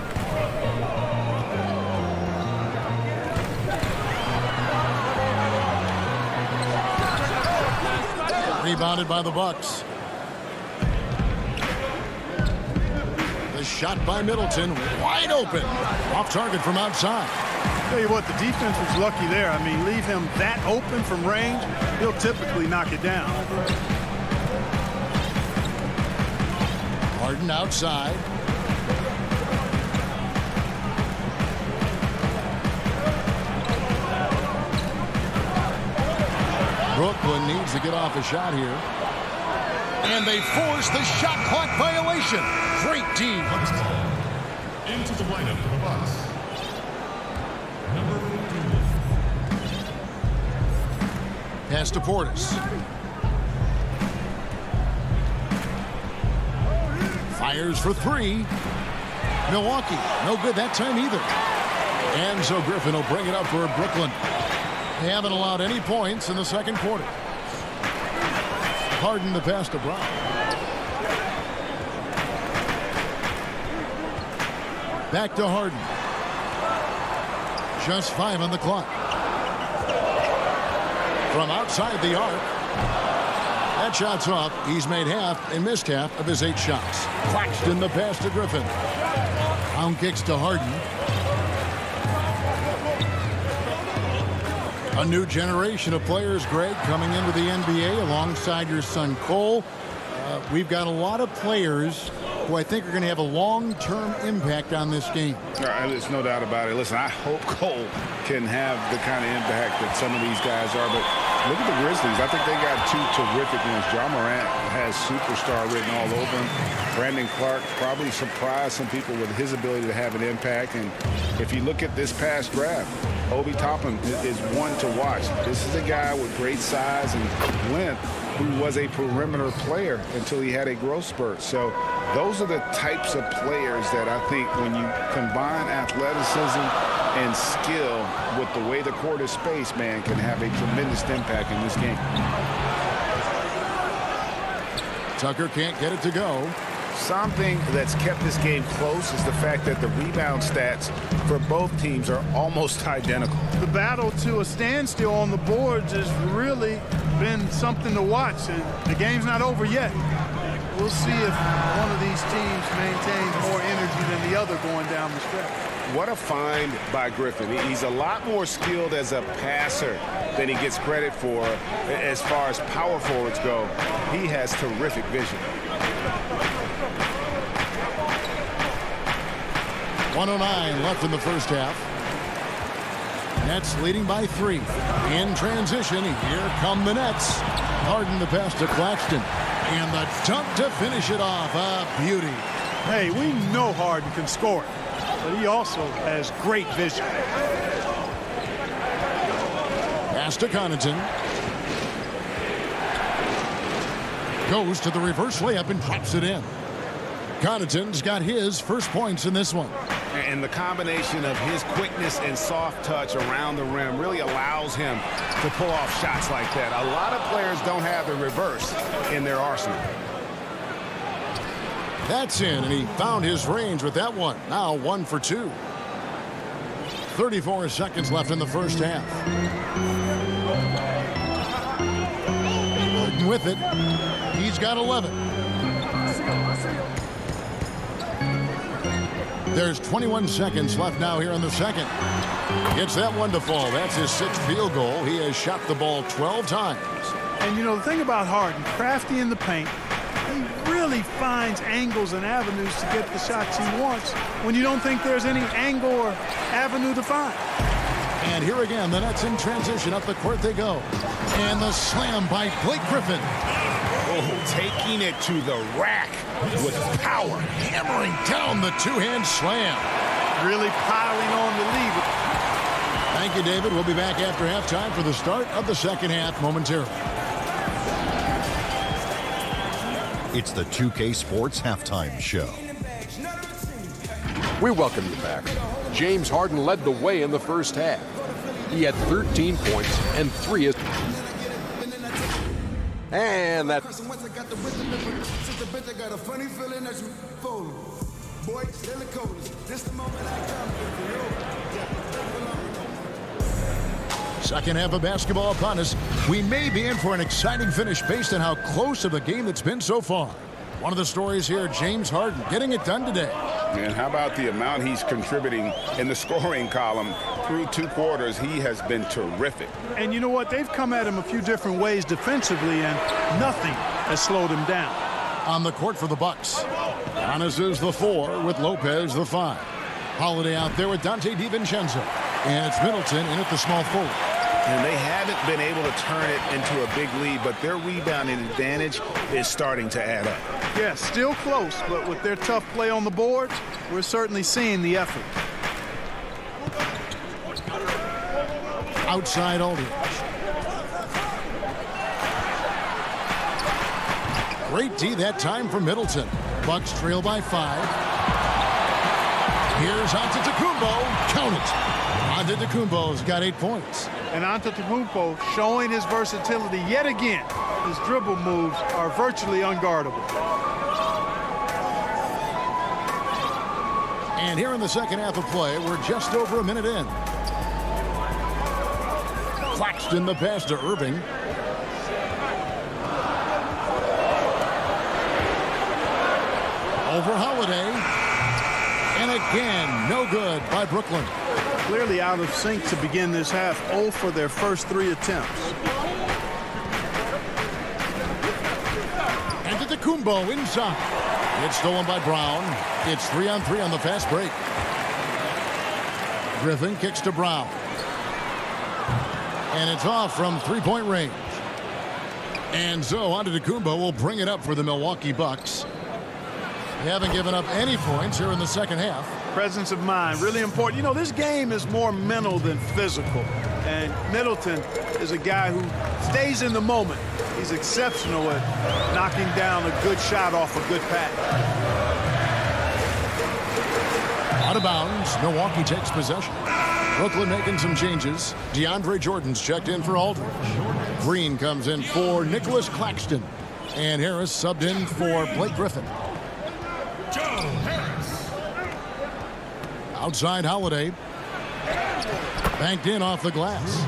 Rebounded by the Bucks. The shot by Middleton, wide open. Off target from outside. Tell you what, the defense was lucky there. I mean, leave him that open from range, he'll typically knock it down. Harden outside. Brooklyn needs to get off a shot here. And they force the shot clock violation. Great team. Into the lineup for the Bucks. Number 15. Pass to Portis. Fires for 3. Milwaukee, no good that time either. And so Griffin will bring it up for Brooklyn. They haven't allowed any points in the second quarter. Harden the pass to Brown. Back to Harden. Just 5 on the clock. From outside the arc. That shot's off. He's made half and missed half of his 8 shots. Claxton the pass to Griffin. Pound kicks to Harden. A new generation of players, Greg, coming into the NBA alongside your son Cole. We've got a lot of players who I think are going to have a long-term impact on this game. There's no doubt about it. Listen, I hope Cole can have the kind of impact that some of these guys are. But look at the Grizzlies. I think they got 2 terrific ones. Ja Morant has superstar written all over him. Brandon Clark probably surprised some people with his ability to have an impact. And if you look at this past draft, Obi Toppin is one to watch. This is a guy with great size and length who was a perimeter player until he had a growth spurt. So those are the types of players that I think when you combine athleticism and skill with the way the court is spaced, man, can have a tremendous impact in this game. Tucker can't get it to go. Something that's kept this game close is the fact that the rebound stats for both teams are almost identical. The battle to a standstill on the boards has really been something to watch, and the game's not over yet. We'll see if one of these teams maintains more energy than the other going down the stretch. What a find by Griffin. He's a lot more skilled as a passer than he gets credit for as far as power forwards go. He has terrific vision. 109 left in the first half. Nets leading by 3. In transition, here come the Nets. Harden the pass to Claxton. And the dunk to finish it off. A beauty. Hey, we know Harden can score it, but he also has great vision. Pass to Connaughton. Goes to the reverse layup and drops it in. Connaughton's got his first points in this one. And the combination of his quickness and soft touch around the rim really allows him to pull off shots like that. A lot of players don't have the reverse in their arsenal. That's in, and he found his range with that one. Now 1 for 2. 34 seconds left in the first half. Gordon with it. He's got 11. There's 21 seconds left now here in the second. Gets that one to fall. That's his 6th field goal. He has shot the ball 12 times. And you know, the thing about Harden, crafty in the paint, he really finds angles and avenues to get the shots he wants when you don't think there's any angle or avenue to find. And here again, the Nets in transition. Up the court they go. And the slam by Blake Griffin. Oh, taking it to the rack with power. Hammering down the two-hand slam. Really piling on the lead. Thank you, David. We'll be back after halftime for the start of the second half momentarily. It's the 2K Sports Halftime Show. We welcome you back. James Harden led the way in the first half. He had 13 points and 3 assists. And that. Second half of basketball upon us. We may be in for an exciting finish based on how close of a game it's been so far. One of the stories here, James Harden getting it done today. And how about the amount he's contributing in the scoring column? Through 2 quarters, he has been terrific. And you know what? They've come at him a few different ways defensively, and nothing has slowed him down. On the court for the Bucks. Giannis is the 4 with Lopez the 5. Holiday out there with Dante DiVincenzo. And it's Middleton in at the small forward. And they haven't been able to turn it into a big lead, but their rebounding advantage is starting to add up. Yeah, still close, but with their tough play on the boards, we're certainly seeing the effort. Outside Aldridge. Great D that time for Middleton. Bucks trail by 5. Here's Antetokounmpo. Count it. Antetokounmpo's got 8 points. And Antetokounmpo showing his versatility yet again. His dribble moves are virtually unguardable. And here in the second half of play, we're just over a minute in. Claxton the pass to Irving. Over Holiday. And again, no good by Brooklyn. Clearly out of sync to begin this half. 0 for their first 3 attempts. Antetokounmpo inside. It's stolen by Brown. It's 3-on-3 on the fast break. Griffin kicks to Brown. And it's off from 3-point range. And so Antetokounmpo will bring it up for the Milwaukee Bucks. They haven't given up any points here in the second half. Presence of mind, really important. You know, this game is more mental than physical. And Middleton is a guy who stays in the moment. He's exceptional at knocking down a good shot off a good pass. Out of bounds, Milwaukee takes possession. Brooklyn making some changes. DeAndre Jordan's checked in for Aldridge. Green comes in for Nicholas Claxton. And Harris subbed in for Blake Griffin. Outside Holiday. Banked in off the glass.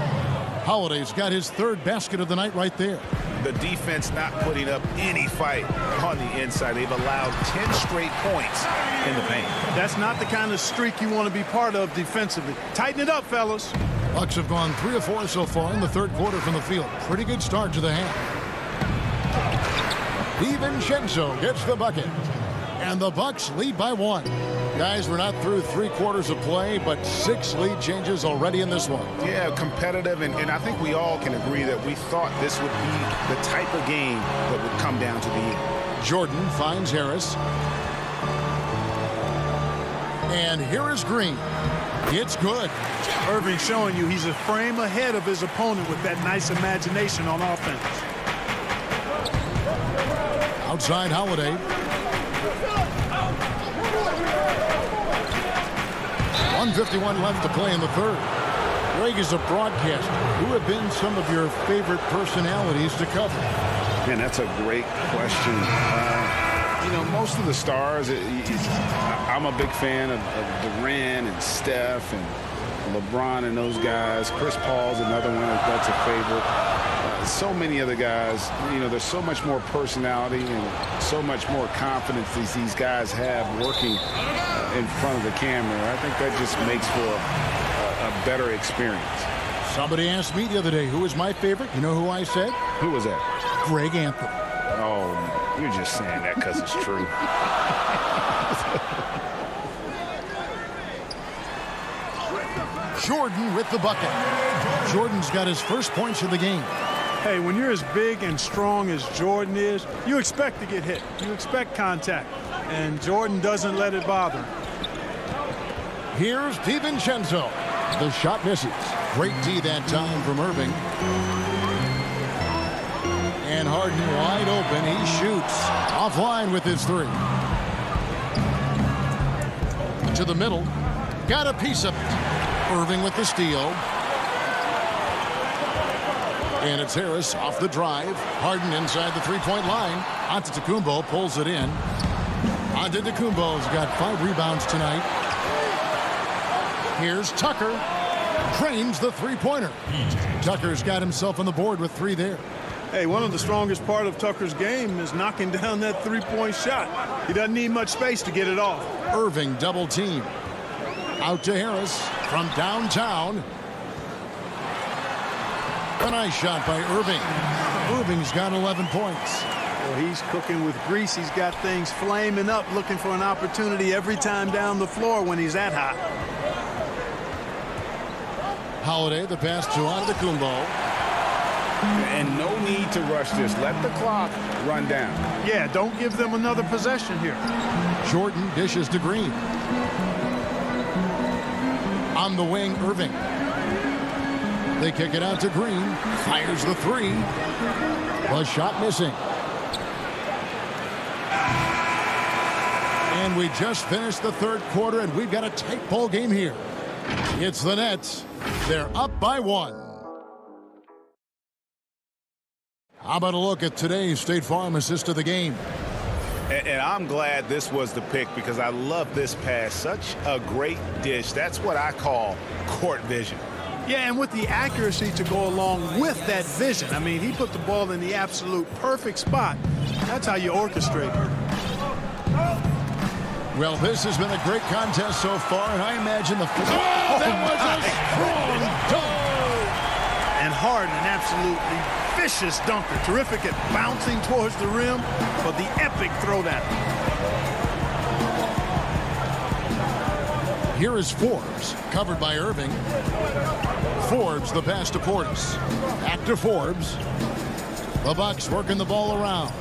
Holiday's got his 3rd basket of the night right there. The defense not putting up any fight on the inside. They've allowed 10 straight points in the paint. That's not the kind of streak you want to be part of defensively. Tighten it up, fellas. Bucks have gone 3 of 4 so far in the 3rd quarter from the field. Pretty good start to the half. DiVincenzo gets the bucket. And the Bucks lead by 1. Guys, we're not through 3 quarters of play, but 6 lead changes already in this one. Yeah, competitive, and I think we all can agree that we thought this would be the type of game that would come down to the end. Jordan finds Harris. And here is Green. It's good. Irving showing you he's a frame ahead of his opponent with that nice imagination on offense. Outside Holiday. 1:51 left to play in the third. Greg, is a broadcaster, who have been some of your favorite personalities to cover? Man, that's a great question. Most of the stars, I'm a big fan of Durant and Steph and LeBron and those guys. Chris Paul's another one that's a favorite. So many other guys, there's so much more personality and so much more confidence these guys have working in front of the camera. I think that just makes for a better experience. Somebody asked me the other day, who was my favorite? You know who I said? Who was that? Greg Anthony. Oh, you're just saying that because it's true. Jordan with the bucket. Jordan's got his first points of the game. Hey, when you're as big and strong as Jordan is, you expect to get hit. You expect contact. And Jordan doesn't let it bother him. Here's DiVincenzo. The shot misses. Great D that time from Irving. And Harden wide open. He shoots. Offline with his three. To the middle. Got a piece of it. Irving with the steal. And it's Harris off the drive. Harden inside the three-point line. Antetokounmpo pulls it in. Antetokounmpo's got 5 rebounds tonight. Here's Tucker. Drains the three-pointer. Tucker's got himself on the board with 3 there. Hey, one of the strongest part of Tucker's game is knocking down that three-point shot. He doesn't need much space to get it off. Irving double team. Out to Harris from downtown. A nice shot by Irving. Irving's got 11 points. Well, he's cooking with grease. He's got things flaming up, looking for an opportunity every time down the floor when he's that hot. Holiday, the pass to Antetokounmpo. And no need to rush this. Let the clock run down. Yeah, don't give them another possession here. Jordan dishes to Green. On the wing, Irving. They kick it out to Green. Fires the three. The shot missing. And we just finished the third quarter, and we've got a tight ball game here. It's the Nets. They're up by 1. How about a look at today's State Farm assist of the game? And I'm glad this was the pick because I love this pass. Such a great dish. That's what I call court vision. Yeah, and with the accuracy to go along with that vision. I mean, he put the ball in the absolute perfect spot. That's how you orchestrate it. Well, this has been a great contest so far, and I imagine the... that was a strong dunk! And Harden, an absolutely vicious dunker. Terrific at bouncing towards the rim, but the epic throwdown. Here is Forbes, covered by Irving. Forbes, the pass to Portis. Back to Forbes. The Bucks working the ball around.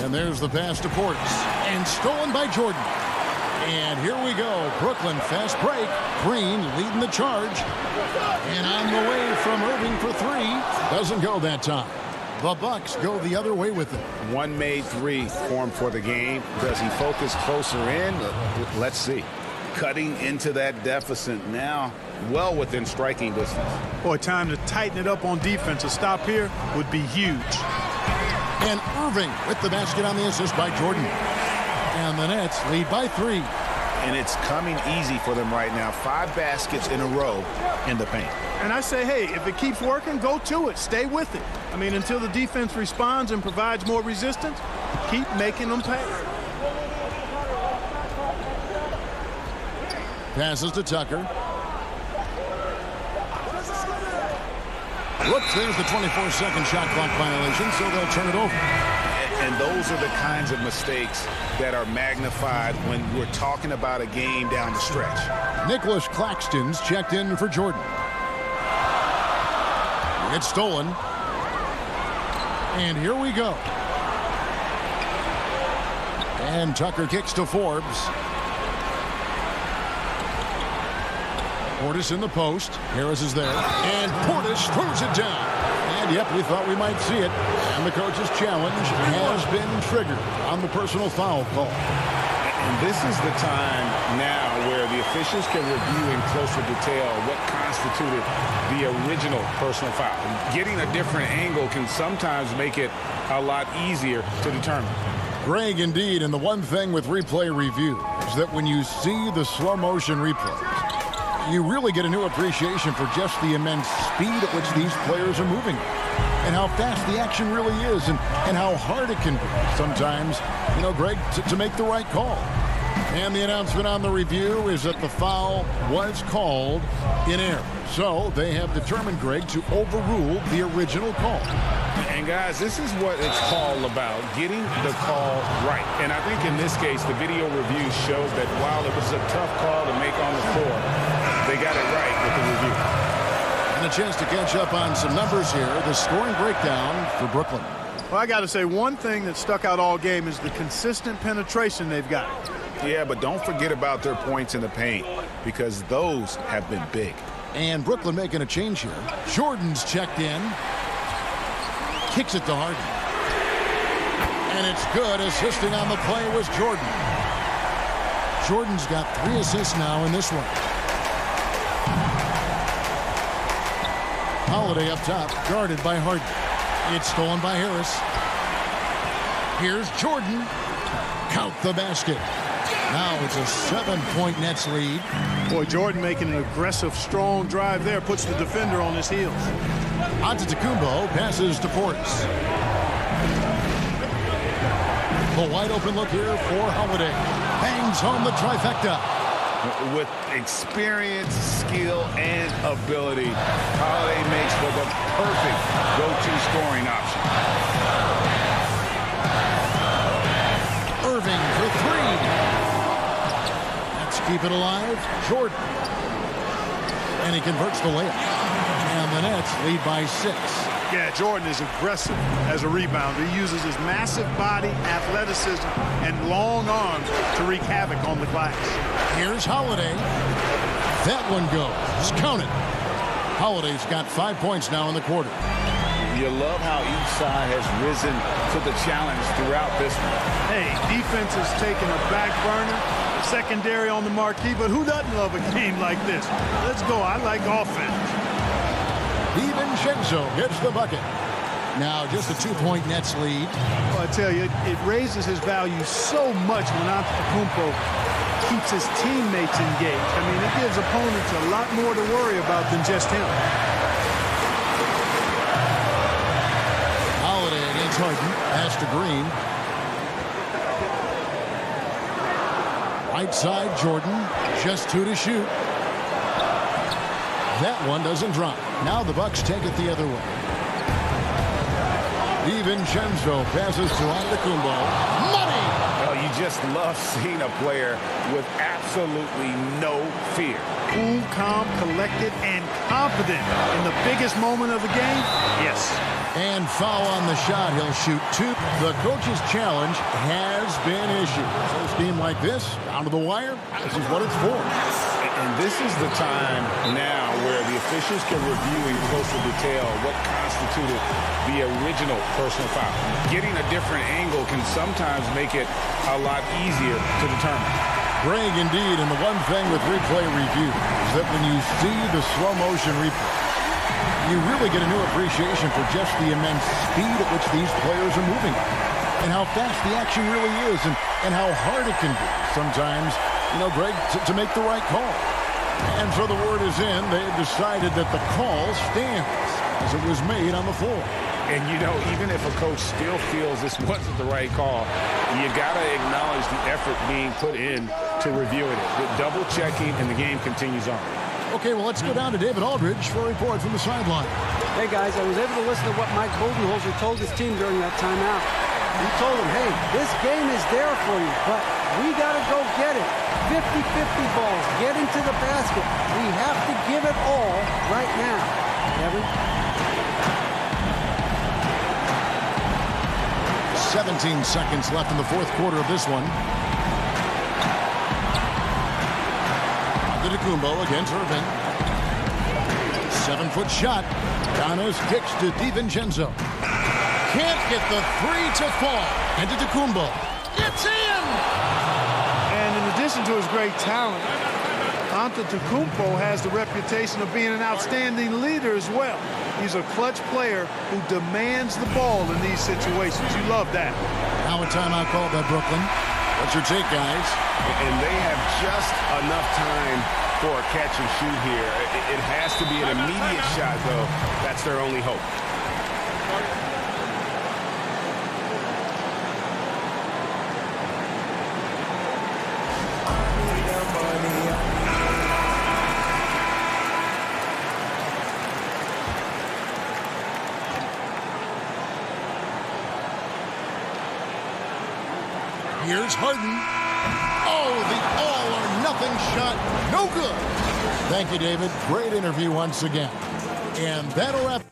And there's the pass to Portis. And stolen by Jordan. And here we go. Brooklyn, fast break. Green leading the charge. And on the way from Irving for 3. Doesn't go that time. The Bucks go the other way with it. One made 3 formed for the game. Does he focus closer in? Let's see. Cutting into that deficit now, well within striking distance. Boy, time to tighten it up on defense. A stop here would be huge. And Irving with the basket on the assist by Jordan. And the Nets lead by 3. And it's coming easy for them right now. 5 baskets in a row in the paint. And I say, hey, if it keeps working, go to it. Stay with it. I mean, until the defense responds and provides more resistance, keep making them pay. Passes to Tucker. Whoops, there's the 24-second shot clock violation, so they'll turn it over. And those are the kinds of mistakes that are magnified when we're talking about a game down the stretch. Nicholas Claxton's checked in for Jordan. It's stolen. And here we go. And Tucker kicks to Forbes. Portis in the post. Harris is there. And Portis throws it down. And, yep, we thought we might see it. And the coach's challenge has been triggered on the personal foul call. And this is the time now where the officials can review in closer detail what constituted the original personal foul. Getting a different angle can sometimes make it a lot easier to determine. Greg, indeed, and the one thing with replay review is that when you see the slow motion replays, you really get a new appreciation for just the immense speed at which these players are moving and how fast the action really is and how hard it can be sometimes, you know, Greg, to make the right call. And the announcement on the review is that the foul was called in error. So they have determined, Greg, to overrule the original call. And guys, this is what it's all about, getting the call right. And I think in this case, the video review shows that while it was a tough call to make on the floor, they got it right with the review. And a chance to catch up on some numbers here. The scoring breakdown for Brooklyn. Well, I got to say, one thing that stuck out all game is the consistent penetration they've got. Yeah, but don't forget about their points in the paint, because those have been big. And Brooklyn making a change here. Jordan's checked in. Kicks it to Harden. And it's good. Assisting on the play was Jordan. Jordan's got 3 assists now in this one. Holiday up top, guarded by Harden. It's stolen by Harris. Here's Jordan. Count the basket. Now it's a 7-point Nets lead. Boy, Jordan making an aggressive, strong drive there. Puts the defender on his heels. Antetokounmpo passes to Portis. The wide open look here for Holiday. Bangs home the trifecta. With experience, skill, and ability, Holiday makes for the perfect go-to scoring option. Irving for 3. Let's keep it alive. Jordan. And he converts the layup. And the Nets lead by 6. Yeah, Jordan is aggressive as a rebounder. He uses his massive body, athleticism, and long arms to wreak havoc on the glass. Here's Holiday. That one goes. Count it. Holiday's got 5 points now in the quarter. You love how each side has risen to the challenge throughout this one. Hey, defense has taken a back burner, secondary on the marquee, but who doesn't love a game like this? Let's go. I like offense. DiVincenzo gets the bucket. Now just a 2-point Nets lead. Well, I tell you, it raises his value so much when Antetokounmpo keeps his teammates engaged. I mean, it gives opponents a lot more to worry about than just him. Holiday against Harden. Pass to Green. Right side, Jordan. Just 2 to shoot. That one doesn't drop. Now the Bucks take it the other way. DiVincenzo passes to Antetokounmpo. Money! Well, you just love seeing a player with absolutely no fear. Cool, calm, collected, and confident in the biggest moment of the game. Yes. And foul on the shot. He'll shoot 2. The coach's challenge has been issued. So a scheme like this, down to the wire, this is what it's for. And this is the time now where the officials can review in closer detail what constituted the original personal foul. Getting a different angle can sometimes make it a lot easier to determine. Greg, indeed, and the one thing with replay review is that when you see the slow motion replay, you really get a new appreciation for just the immense speed at which these players are moving and how fast the action really is and how hard it can be sometimes, you know, Greg, to make the right call. And so the word is in. They've decided that the call stands as it was made on the floor. And, you know, even if a coach still feels this wasn't the right call, you got to acknowledge the effort being put in to reviewing it. The double checking, and the game continues on. Okay, well, let's go down to David Aldridge for a report from the sideline. Hey, guys, I was able to listen to what Mike Budenholzer told his team during that timeout. He told them, hey, this game is there for you, but we got to go get it. 50-50 balls, get into the basket. We have to give it all right now. Kevin? 17 seconds left in the fourth quarter of this one. Antetokounmpo against Irving. 7-foot shot. Giannis kicks to DiVincenzo. Can't get the three to fall. Antetokounmpo. It's in! And in addition to his great talent, Antetokounmpo has the reputation of being an outstanding leader as well. He's a clutch player who demands the ball in these situations. You love that. Now a timeout called by Brooklyn. What's your take, guys? And they have just enough time for a catch and shoot here. It has to be an immediate shot, though. That's their only hope. Here's Harden. Oh, the all-or-nothing shot. No good. Thank you, David. Great interview once again. And that'll wrap